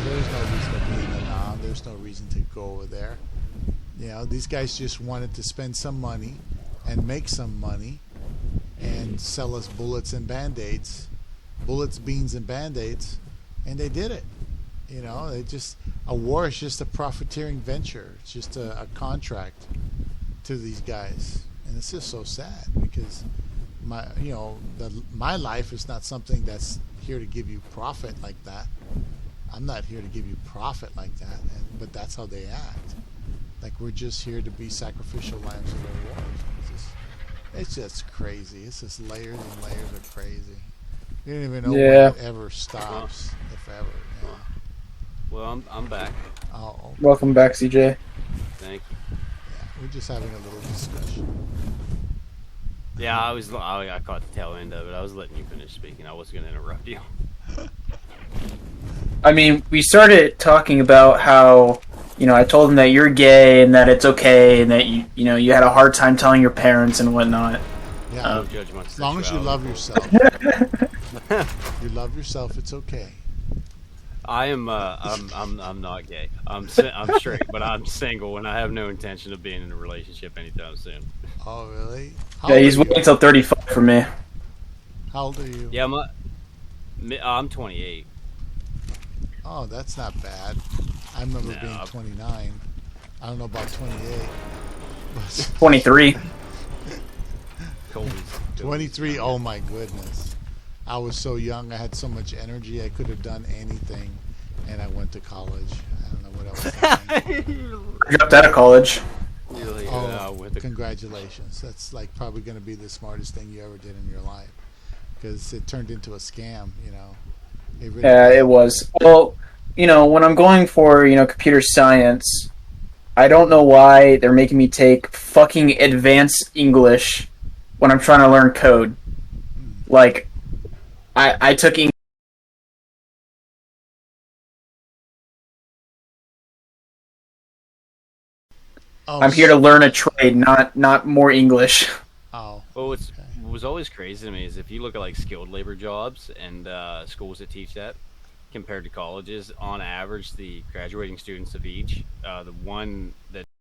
There's no reason to be in the Nam. There's no reason to go over there. These guys just wanted to spend some money and make some money and sell us bullets and Band-Aids. Bullets, beans, and Band-Aids. And they did it. A war is just a profiteering venture. It's just a contract to these guys. And it's just so sad because my life is not something that's here to give you profit like that. I'm not here to give you profit like that, but that's how they act. Like we're just here to be sacrificial lambs of their wars. It's just crazy. It's just layers and layers of crazy. You don't even know when it ever stops, if ever. Yeah. Well, I'm back. Oh, okay. Welcome back, CJ. Thank you. Yeah, we're just having a little discussion. Yeah, I caught the tail end of it. I was letting you finish speaking. I wasn't going to interrupt you. I mean, we started talking about how, I told him that you're gay and that it's okay and that you had a hard time telling your parents and whatnot. Yeah, No judgment. as long as you love yourself. You love yourself, it's okay. I am. I'm not gay. I'm straight, but I'm single, and I have no intention of being in a relationship anytime soon. Oh, really? How Yeah, old he's are you? waiting until 35 for me. How old are you? Yeah, I'm 28. Oh, that's not bad. I remember being 29. I don't know about 28. But 23. 23, oh my goodness. I was so young, I had so much energy, I could have done anything, and I went to college. I don't know what I was doing. Dropped out of college. Congratulations. That's like probably going to be the smartest thing you ever did in your life, because it turned into a scam, It really Yeah, it was. Well, when I'm going for, computer science, I don't know why they're making me take fucking advanced English when I'm trying to learn code. Like, I took English. Oh, I'm here to learn a trade, not more English. Oh. Well, what okay. was always crazy to me is if you look at like skilled labor jobs and schools that teach that compared to colleges, on average, the graduating students of each, the one that